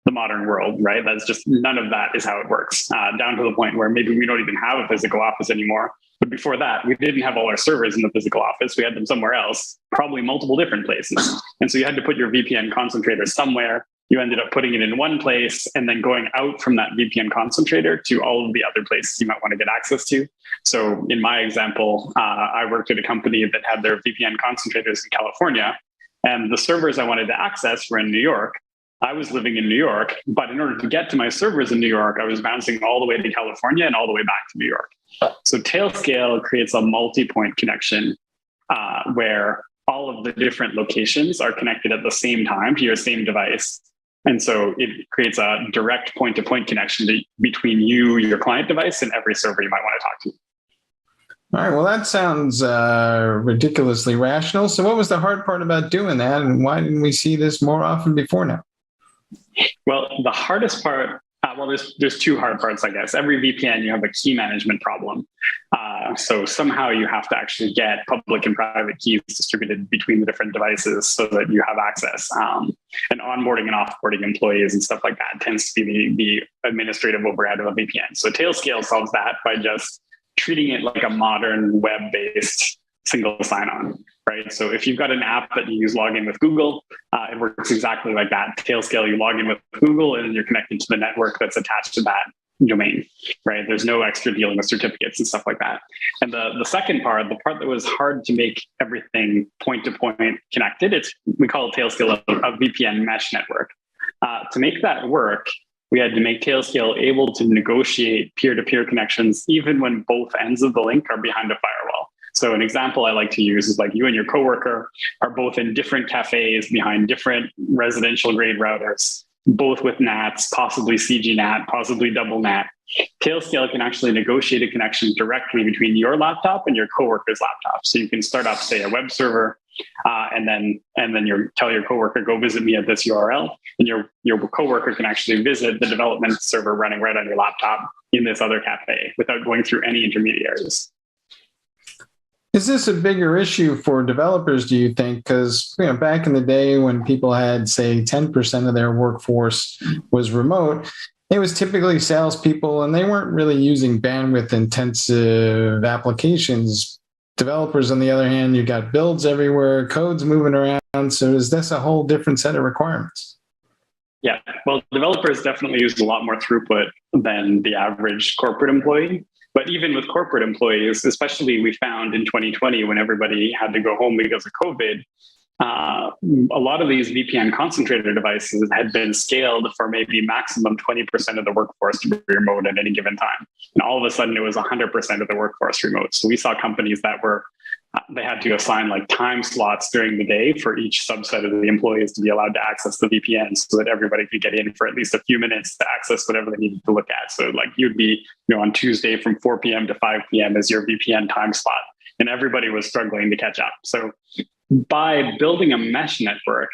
the modern world, right? That's just, none of that is how it works, down to the point where maybe we don't even have a physical office anymore. But before that, we didn't have all our servers in the physical office. We had them somewhere else, probably multiple different places. And so you had to put your VPN concentrator somewhere. You ended up putting it in one place and then going out from that VPN concentrator to all of the other places you might want to get access to. So in my example, I worked at a company that had their VPN concentrators in California, and the servers I wanted to access were in New York. I was living in New York, but in order to get to my servers in New York, I was bouncing all the way to California and all the way back to New York. So Tailscale creates a multi-point connection where all of the different locations are connected at the same time to your same device. And so it creates a direct point-to-point connection between you, your client device, and every server you might want to talk to.
All right, well, that sounds ridiculously rational. So what was the hard part about doing that, and why didn't we see this more often before now?
Well, the hardest part, there's two hard parts, I guess. Every VPN, you have a key management problem. So somehow you have to actually get public and private keys distributed between the different devices so that you have access. And onboarding and offboarding employees and stuff like that tends to be the administrative overhead of a VPN. So Tailscale solves that by just treating it like a modern web-based single sign-on. Right. So if you've got an app that you use login with Google, it works exactly like that. Tailscale, you log in with Google and then you're connected to the network that's attached to that domain, right? There's no extra dealing with certificates and stuff like that. And the second part, the part that was hard to make everything point-to-point connected, we call it Tailscale a VPN mesh network. To make that work, we had to make Tailscale able to negotiate peer-to-peer connections even when both ends of the link are behind a firewall. So an example I like to use is like you and your coworker are both in different cafes behind different residential grade routers, both with NATs, possibly CGNAT, possibly double NAT. Tailscale can actually negotiate a connection directly between your laptop and your coworker's laptop. So you can start up, say, a web server, and then tell your coworker, go visit me at this URL, and your coworker can actually visit the development server running right on your laptop in this other cafe without going through any intermediaries.
Is this a bigger issue for developers, do you think? Because back in the day when people had, say, 10% of their workforce was remote, it was typically salespeople, and they weren't really using bandwidth-intensive applications. Developers, on the other hand, you got builds everywhere, code's moving around. So is this a whole different set of requirements?
Yeah, well, developers definitely use a lot more throughput than the average corporate employee. But even with corporate employees, especially we found in 2020 when everybody had to go home because of COVID, a lot of these VPN concentrator devices had been scaled for maybe maximum 20% of the workforce to be remote at any given time. And all of a sudden it was 100% of the workforce remote. So we saw companies that they had to assign like time slots during the day for each subset of the employees to be allowed to access the VPN so that everybody could get in for at least a few minutes to access whatever they needed to look at. So like you'd be, on Tuesday from 4 p.m. to 5 p.m. as your VPN time slot, and everybody was struggling to catch up. So by building a mesh network,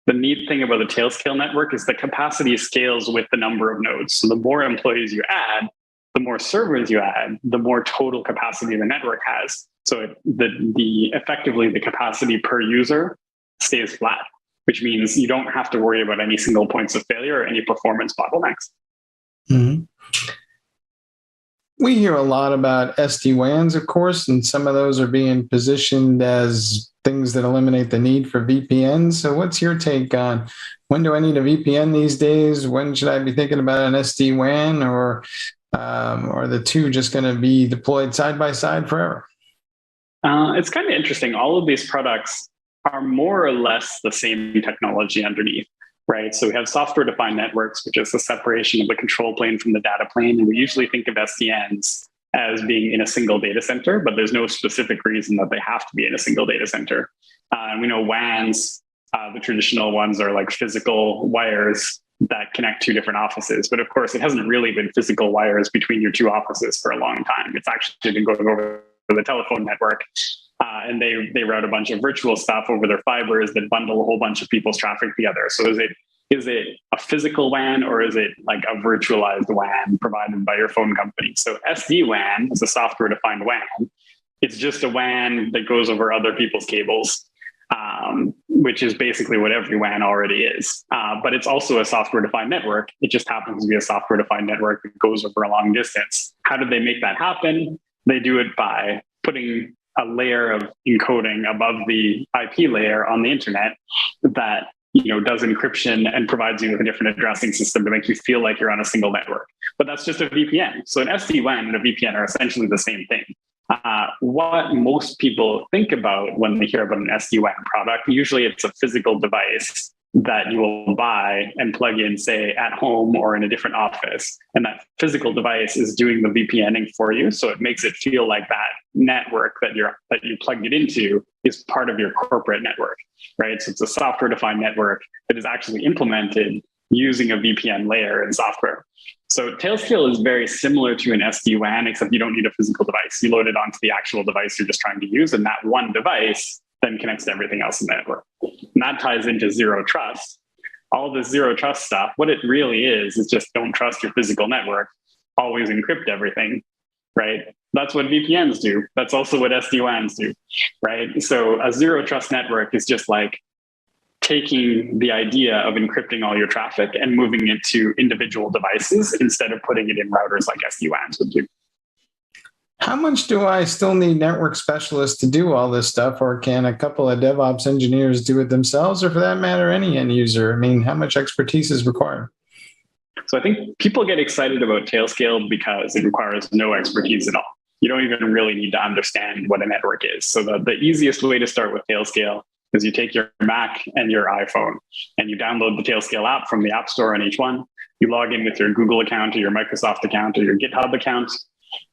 the neat thing about the Tailscale network is the capacity scales with the number of nodes. So the more employees you add, the more servers you add, the more total capacity the network has. So effectively the capacity per user stays flat, which means you don't have to worry about any single points of failure or any performance bottlenecks.
Mm-hmm. We hear a lot about SD-WANs, of course, and some of those are being positioned as things that eliminate the need for VPNs. So what's your take on when do I need a VPN these days? When should I be thinking about an SD-WAN, or are the two just going to be deployed side by side forever?
It's kind of interesting. All of these products are more or less the same technology underneath, right? So we have software-defined networks, which is the separation of the control plane from the data plane. And we usually think of SDNs as being in a single data center, but there's no specific reason that they have to be in a single data center. And we know WANs, the traditional ones, are like physical wires that connect two different offices. But of course, it hasn't really been physical wires between your two offices for a long time. It's actually been going over the telephone network. And they route a bunch of virtual stuff over their fibers that bundle a whole bunch of people's traffic together. So is it a physical WAN, or is it like a virtualized WAN provided by your phone company? So SD-WAN is a software-defined WAN. It's just a WAN that goes over other people's cables, which is basically what every WAN already is. But it's also a software-defined network. It just happens to be a software-defined network that goes over a long distance. How did they make that happen? They do it by putting a layer of encoding above the IP layer on the internet that does encryption and provides you with a different addressing system to make you feel like you're on a single network. But that's just a VPN. So an SD-WAN and a VPN are essentially the same thing. What most people think about when they hear about an SD-WAN product, usually it's a physical device that you will buy and plug in, say, at home or in a different office. And that physical device is doing the VPNing for you. So it makes it feel like that network that you plugged it into is part of your corporate network, right? So it's a software-defined network that is actually implemented using a VPN layer in software. So Tailscale is very similar to an SD-WAN, except you don't need a physical device. You load it onto the actual device you're just trying to use, and that one device then connects to everything else in the network. And that ties into zero trust. All this zero trust stuff, what it really is just don't trust your physical network, always encrypt everything, right? That's what VPNs do. That's also what SD-WANs do, right? So a zero trust network is just like taking the idea of encrypting all your traffic and moving it to individual devices instead of putting it in routers like SD-WANs would do.
How much do I still need network specialists to do all this stuff, or can a couple of DevOps engineers do it themselves, or for that matter, any end user? I mean, how much expertise is required?
So I think people get excited about Tailscale because it requires no expertise at all. You don't even really need to understand what a network is. So the easiest way to start with Tailscale is you take your Mac and your iPhone and you download the Tailscale app from the App Store on each one. You log in with your Google account or your Microsoft account or your GitHub account.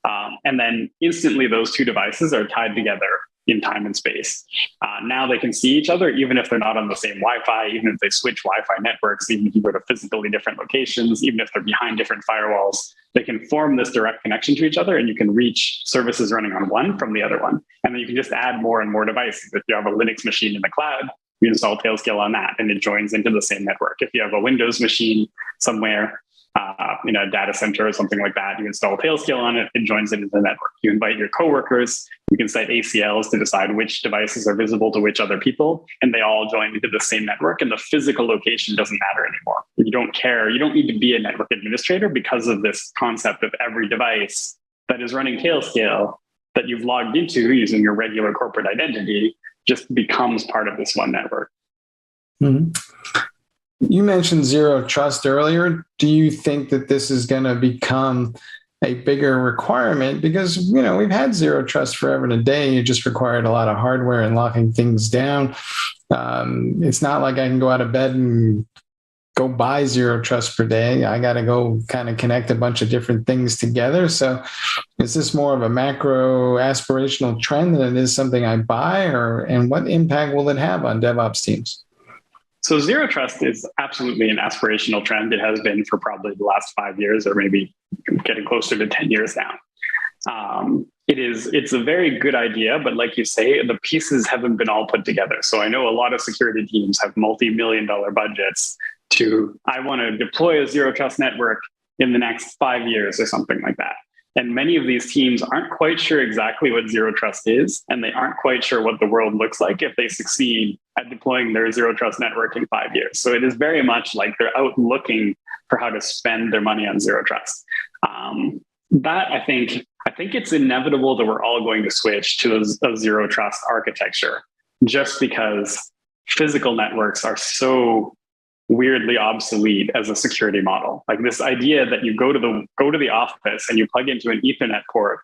And then instantly those two devices are tied together in time and space. Now they can see each other, even if they're not on the same Wi-Fi, even if they switch Wi-Fi networks, even if you go to physically different locations, even if they're behind different firewalls, they can form this direct connection to each other, and you can reach services running on one from the other one. And then you can just add more and more devices. If you have a Linux machine in the cloud, you install Tailscale on that, and it joins into the same network. If you have a Windows machine somewhere, in a data center or something like that, you install Tailscale on it, it joins into the network. You invite your coworkers, you can set ACLs to decide which devices are visible to which other people, and they all join into the same network, and the physical location doesn't matter anymore. You don't care. You don't need to be a network administrator because of this concept of every device that is running Tailscale that you've logged into using your regular corporate identity just becomes part of this one network.
Mm-hmm. You mentioned zero trust earlier. Do you think that this is going to become a bigger requirement? Because, we've had zero trust forever and a day. You just required a lot of hardware and locking things down. It's not like I can go out of bed and go buy zero trust per day. I got to go kind of connect a bunch of different things together. So is this more of a macro aspirational trend than it is something I buy, and what impact will it have on DevOps teams?
So zero trust is absolutely an aspirational trend. It has been for probably the last 5 years, or maybe getting closer to 10 years now. It's a very good idea, but like you say, the pieces haven't been all put together. So I know a lot of security teams have multi-million-dollar budgets I want to deploy a zero trust network in the next 5 years or something like that. And many of these teams aren't quite sure exactly what zero trust is, and they aren't quite sure what the world looks like if they succeed at deploying their zero trust network in 5 years. So it is very much like they're out looking for how to spend their money on zero trust. I think it's inevitable that we're all going to switch to a zero trust architecture, just because physical networks are so weirdly obsolete as a security model. Like this idea that you go to the office and you plug into an Ethernet port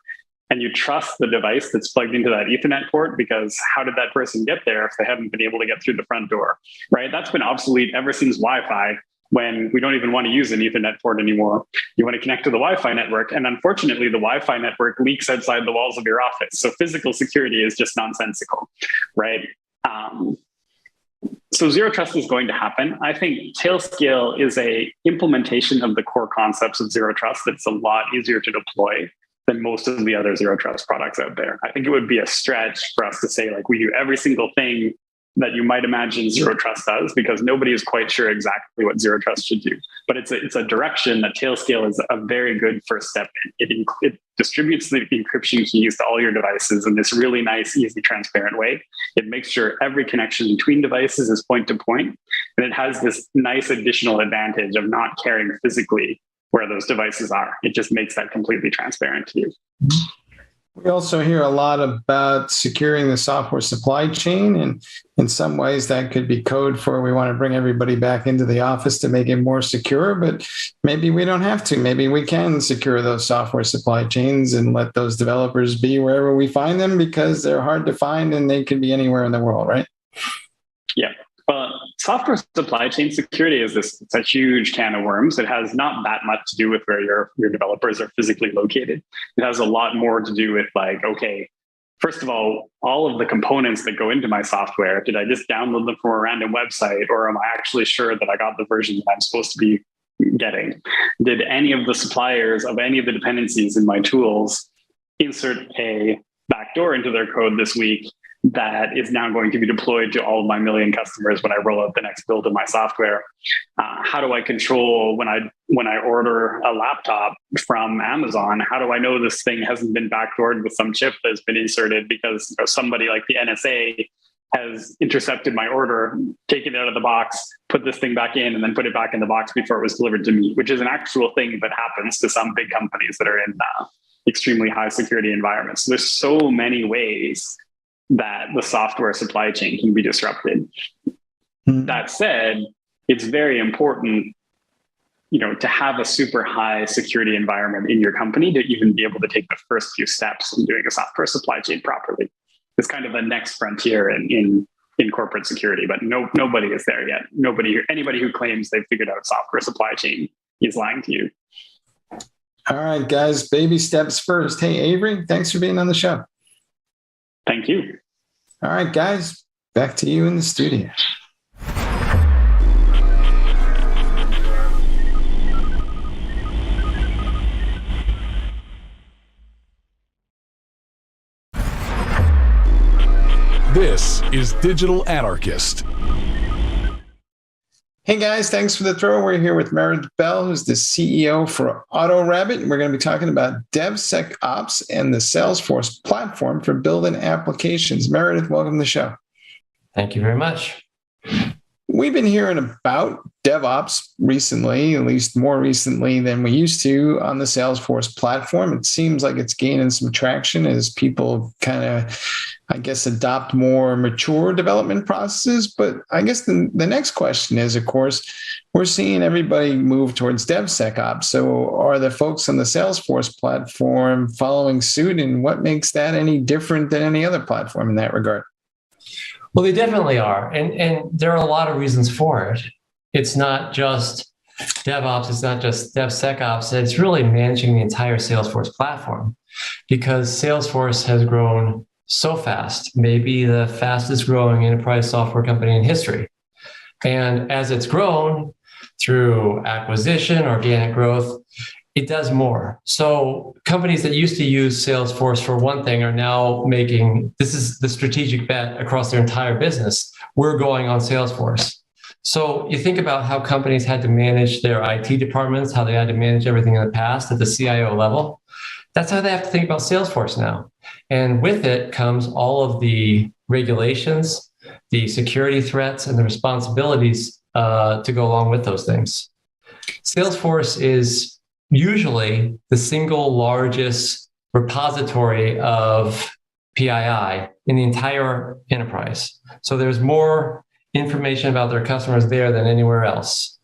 and you trust the device that's plugged into that Ethernet port, because how did that person get there if they haven't been able to get through the front door, right? That's been obsolete ever since Wi-Fi, when we don't even want to use an Ethernet port anymore. You want to connect to the Wi-Fi network, and unfortunately the Wi-Fi network leaks outside the walls of your office. So physical security is just nonsensical, right? So zero trust is going to happen. I think Tailscale is a implementation of the core concepts of zero trust that's a lot easier to deploy than most of the other zero trust products out there. I think it would be a stretch for us to say, like, we do every single thing that you might imagine zero trust does, because nobody is quite sure exactly what zero trust should do. But it's a direction that Tailscale is a very good first step in. It distributes the encryption keys to all your devices in this really nice, easy, transparent way. It makes sure every connection between devices is point to point. And it has this nice additional advantage of not caring physically where those devices are. It just makes that completely transparent to you.
We also hear a lot about securing the software supply chain, and in some ways that could be code for we want to bring everybody back into the office to make it more secure, but maybe we don't have to. Maybe we can secure those software supply chains and let those developers be wherever we find them, because they're hard to find and they can be anywhere in the world, right?
Yeah. Software supply chain security it's a huge can of worms. It has not that much to do with where your developers are physically located. It has a lot more to do with, like, okay, first of all of the components that go into my software, did I just download them from a random website, or am I actually sure that I got the version that I'm supposed to be getting? Did any of the suppliers of any of the dependencies in my tools insert a backdoor into their code this week that is now going to be deployed to all of my million customers when I roll out the next build of my software? How do I control when I order a laptop from Amazon? How do I know this thing hasn't been backdoored with some chip that's been inserted because somebody like the NSA has intercepted my order, taken it out of the box, put this thing back in, and then put it back in the box before it was delivered to me, which is an actual thing that happens to some big companies that are in extremely high security environments. So there's so many ways that the software supply chain can be disrupted. That said, it's very important, to have a super high security environment in your company to even be able to take the first few steps in doing a software supply chain properly. It's kind of the next frontier in corporate security, but nobody is there yet. Anybody who claims they've figured out software supply chain is lying to you.
All right, guys, baby steps first. Hey, Avery, thanks for being on the show.
Thank you.
All right, guys, back to you in the studio.
This is Digital Anarchist.
Hey guys, thanks for the throw. We're here with Meredith Bell, who's the CEO for AutoRabbit. We're going to be talking about DevSecOps and the Salesforce platform for building applications. Meredith, welcome to the show.
Thank you very much.
We've been hearing about DevOps recently, at least more recently than we used to on the Salesforce platform. It seems like it's gaining some traction as people kind of, I guess, adopt more mature development processes. But I guess the next question is, of course, we're seeing everybody move towards DevSecOps. So are the folks on the Salesforce platform following suit? And what makes that any different than any other platform in that regard?
Well, they definitely are. And there are a lot of reasons for it. It's not just DevOps, it's not just DevSecOps, it's really managing the entire Salesforce platform, because Salesforce has grown so fast, maybe the fastest growing enterprise software company in history. And as it's grown through acquisition, organic growth, it does more. So companies that used to use Salesforce for one thing are now making, this is the strategic bet across their entire business. We're going on Salesforce. So you think about how companies had to manage their IT departments, how they had to manage everything in the past at the CIO level. That's how they have to think about Salesforce now. And with it comes all of the regulations, the security threats, and the responsibilities to go along with those things. Salesforce is usually the single largest repository of PII in the entire enterprise. So there's more information about their customers there than anywhere else.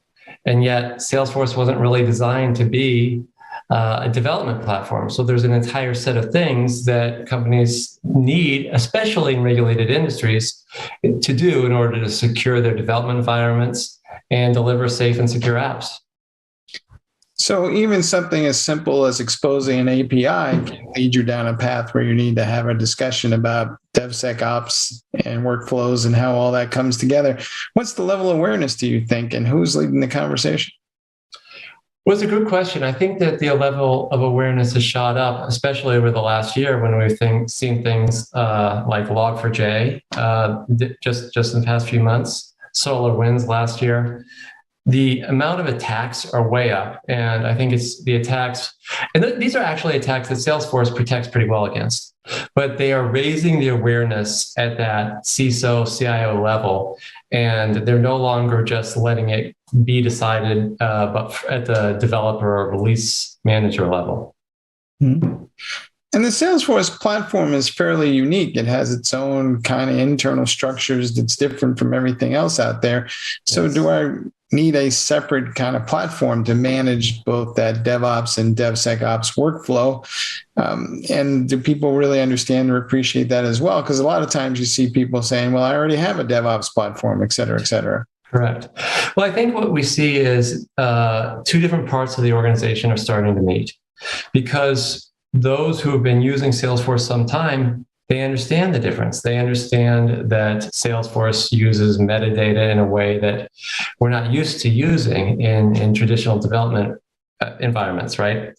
And yet Salesforce wasn't really designed to be a development platform. So there's an entire set of things that companies need, especially in regulated industries, to do in order to secure their development environments and deliver safe and secure apps.
So even something as simple as exposing an API can lead you down a path where you need to have a discussion about DevSecOps and workflows and how all that comes together. What's the level of awareness, do you think, and who's leading the conversation?
Well, it's a good question. I think that the level of awareness has shot up, especially over the last year when we've seen things like Log4j just in the past few months, SolarWinds last year. The amount of attacks are way up. And I think it's the attacks, and these are actually attacks that Salesforce protects pretty well against, but they are raising the awareness at that CISO, CIO level. And they're no longer just letting it be decided, but at the developer or release manager level.
Mm-hmm. And the Salesforce platform is fairly unique. It has its own kind of internal structures that's different from everything else out there. So do I need a separate kind of platform to manage both that DevOps and DevSecOps workflow? And do people really understand or appreciate that as well? Because a lot of times you see people saying, well, I already have a DevOps platform, et cetera, et cetera.
Correct. Well, I think what we see is two different parts of the organization are starting to meet, because those who have been using Salesforce some time, they understand the difference. They understand that Salesforce uses metadata in a way that we're not used to using in traditional development environments, right?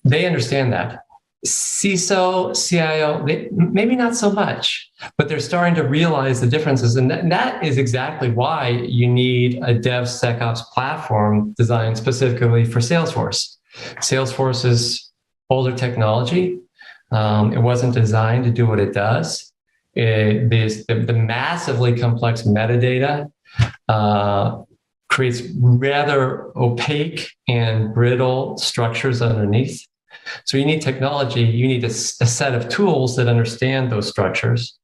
They understand that. CISO, CIO, maybe not so much, but they're starting to realize the differences. And that is exactly why you need a DevSecOps platform designed specifically for Salesforce. Salesforce is older technology. It wasn't designed to do what it does. The massively complex metadata creates rather opaque and brittle structures underneath. So you need technology, you need a set of tools that understand those structures.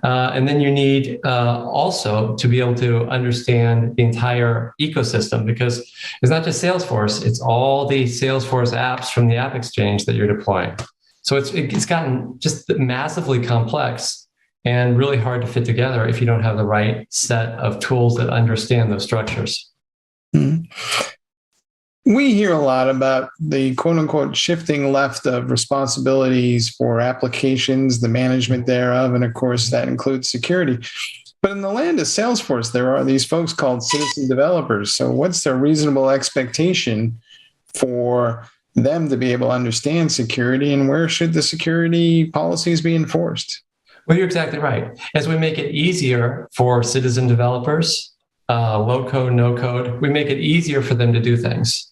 And then you need also to be able to understand the entire ecosystem, because it's not just Salesforce, it's all the Salesforce apps from the App Exchange that you're deploying. So it's gotten just massively complex and really hard to fit together if you don't have the right set of tools that understand those structures.
Mm-hmm. We hear a lot about the quote unquote shifting left of responsibilities for applications, the management thereof, and of course that includes security. But in the land of Salesforce, there are these folks called citizen developers. So what's the reasonable expectation for them to be able to understand security, and where should the security policies be enforced?
Well, you're exactly right. As we make it easier for citizen developers, low code, no code, we make it easier for them to do things.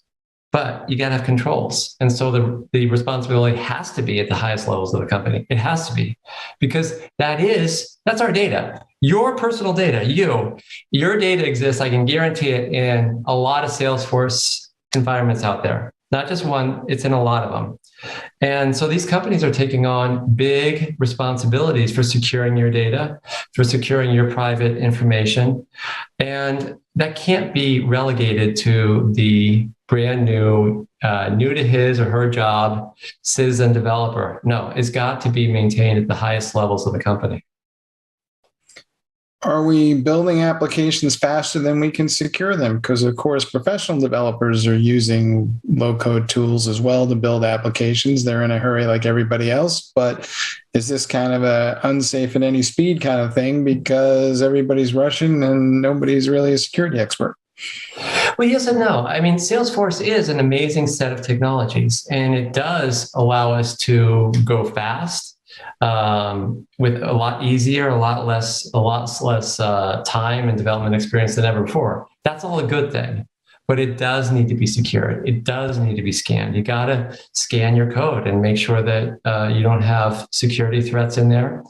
But you got to have controls. And so the responsibility has to be at the highest levels of the company. It has to be, because that's our data. Your personal data, your data exists. I can guarantee it in a lot of Salesforce environments out there. Not just one, it's in a lot of them. And so these companies are taking on big responsibilities for securing your data, for securing your private information. And that can't be relegated to the brand new, new to his or her job citizen developer. No, it's got to be maintained at the highest levels of the company.
Are we building applications faster than we can secure them? Because, of course, professional developers are using low-code tools as well to build applications. They're in a hurry like everybody else. But is this kind of a unsafe at any speed kind of thing because everybody's rushing and nobody's really a security expert?
Well, yes and no. I mean, Salesforce is an amazing set of technologies, and it does allow us to go fast. With a lot easier, a lot less time and development experience than ever before. That's all a good thing, but it does need to be secured. It does need to be scanned. You got to scan your code and make sure that you don't have security threats in there.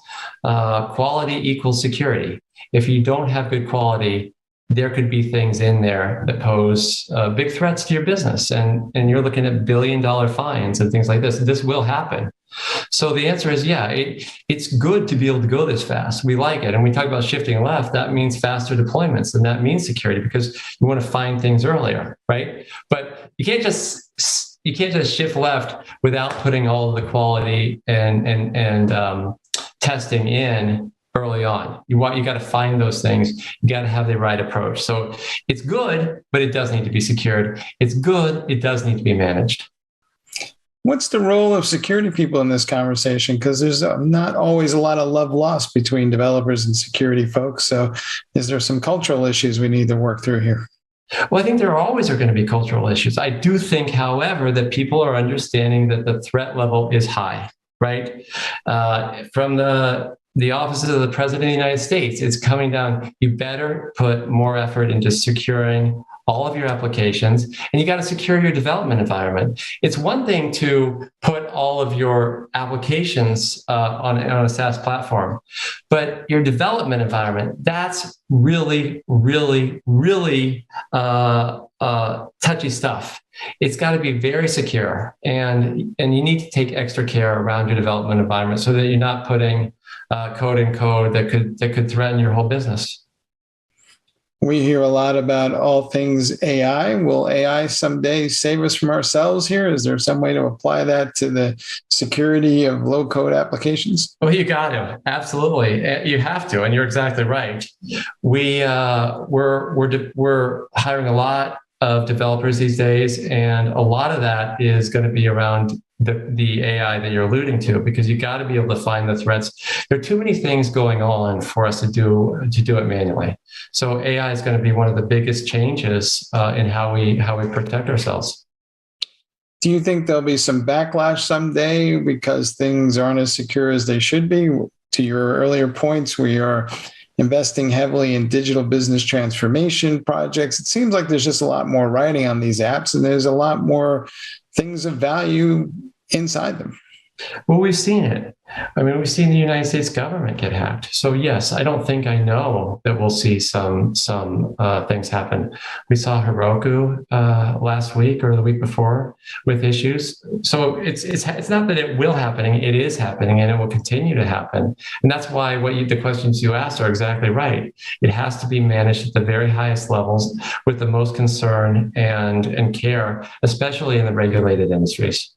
Quality equals security. If you don't have good quality, there could be things in there that pose big threats to your business. And you're looking at billion-dollar fines and things like this. This will happen. So the answer is, yeah, it's good to be able to go this fast. We like it. And we talk about shifting left. That means faster deployments. And that means security, because you want to find things earlier, right? But you can't just shift left without putting all of the quality and testing in early on. You got to find those things. You got to have the right approach. So it's good, but it does need to be secured. It's good. It does need to be managed.
What's the role of security people in this conversation? Because there's not always a lot of love lost between developers and security folks. So is there some cultural issues we need to work through here?
Well, I think there always are going to be cultural issues. I do think, however, that people are understanding that the threat level is high, right? From the offices of the President of the United States, it's coming down. You better put more effort into securing all of your applications, and you got to secure your development environment. It's one thing to put all of your applications on a SaaS platform, but your development environment, that's really, really, really touchy stuff. It's got to be very secure, and you need to take extra care around your development environment so that you're not putting code in code that could threaten your whole business.
We hear a lot about all things AI. Will AI someday save us from ourselves here? Is there some way to apply that to the security of low-code applications?
Well, you got to. Absolutely. You have to, and you're exactly right. We're hiring a lot of developers these days, and a lot of that is going to be around the AI that you're alluding to, because you got to be able to find the threats. There are too many things going on for us to do it manually. So AI is going to be one of the biggest changes in how we protect ourselves.
Do you think there'll be some backlash someday because things aren't as secure as they should be? To your earlier points, we are investing heavily in digital business transformation projects. It seems like there's just a lot more writing on these apps, and there's a lot more things of value inside them.
Well, we've seen it. I mean, we've seen the United States government get hacked. So yes, I don't think I know that we'll see some things happen. We saw Heroku last week or the week before with issues. So it's not that it will happen. It is happening, and it will continue to happen. And that's why the questions you asked are exactly right. It has to be managed at the very highest levels with the most concern and care, especially in the regulated industries.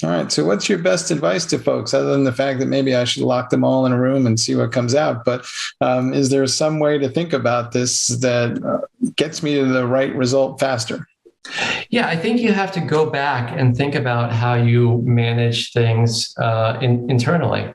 All right. So what's your best advice to folks, other than the fact that maybe I should lock them all in a room and see what comes out? But is there some way to think about this that gets me to the right result faster?
Yeah, I think you have to go back and think about how you manage things internally.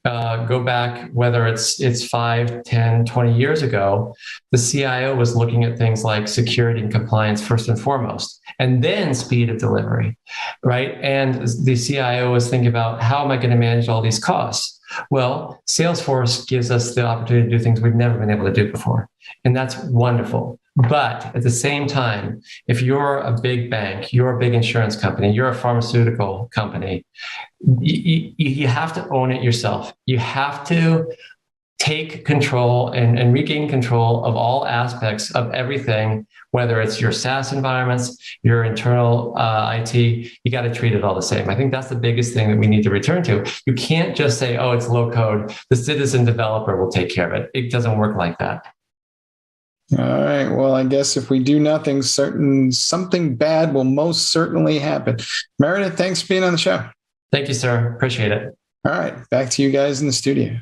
Go back, whether it's 5, 10, 20 years ago, the CIO was looking at things like security and compliance first and foremost, and then speed of delivery, right? And the CIO was thinking about, how am I going to manage all these costs? Well, Salesforce gives us the opportunity to do things we've never been able to do before. And that's wonderful. But at the same time, if you're a big bank, you're a big insurance company, you're a pharmaceutical company, you have to own it yourself. You have to take control and regain control of all aspects of everything, whether it's your SaaS environments, your internal IT, you got to treat it all the same. I think that's the biggest thing that we need to return to. You can't just say, oh, it's low code, the citizen developer will take care of it. It doesn't work like that.
All right. Well, I guess if we do nothing, something bad will most certainly happen. Meredith, thanks for being on the show.
Thank you, sir. Appreciate it.
All right. Back to you guys in the studio.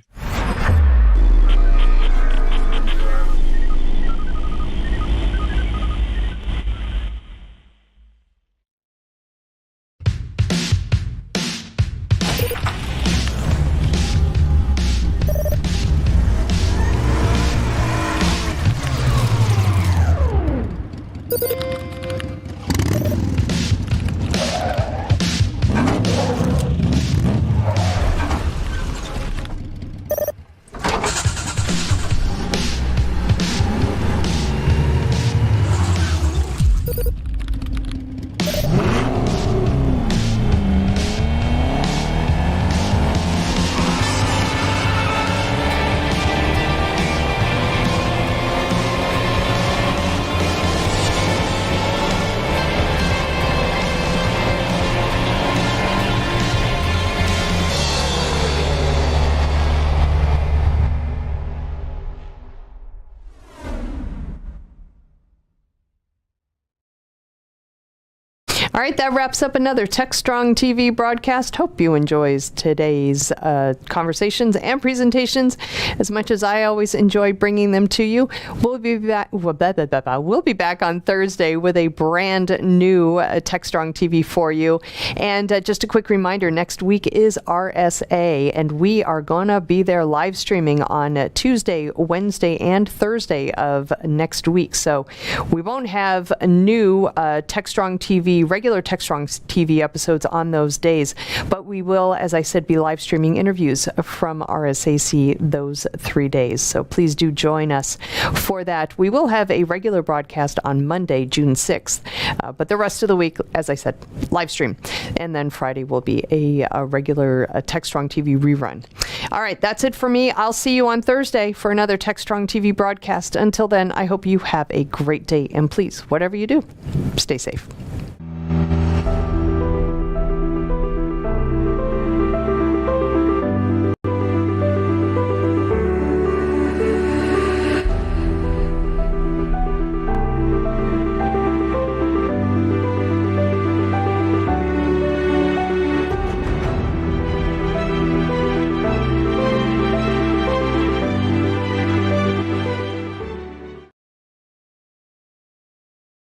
All right, that wraps up another Techstrong TV broadcast. Hope you enjoyed today's conversations and presentations as much as I always enjoy bringing them to you. We'll be back on Thursday with a brand new Techstrong TV for you. And just a quick reminder, next week is RSA, and we are going to be there live streaming on Tuesday, Wednesday, and Thursday of next week. So we won't have a new Techstrong TV, regular Techstrong TV episodes on those days, but we will, as I said, be live streaming interviews from RSAC those 3 days. So please do join us for that. We will have a regular broadcast on Monday, June 6th, but the rest of the week, as I said, live stream. And then Friday will be a regular Techstrong TV rerun. All right, that's it for me. I'll see you on Thursday for another Techstrong TV broadcast. Until then, I hope you have a great day, and please, whatever you do, stay safe.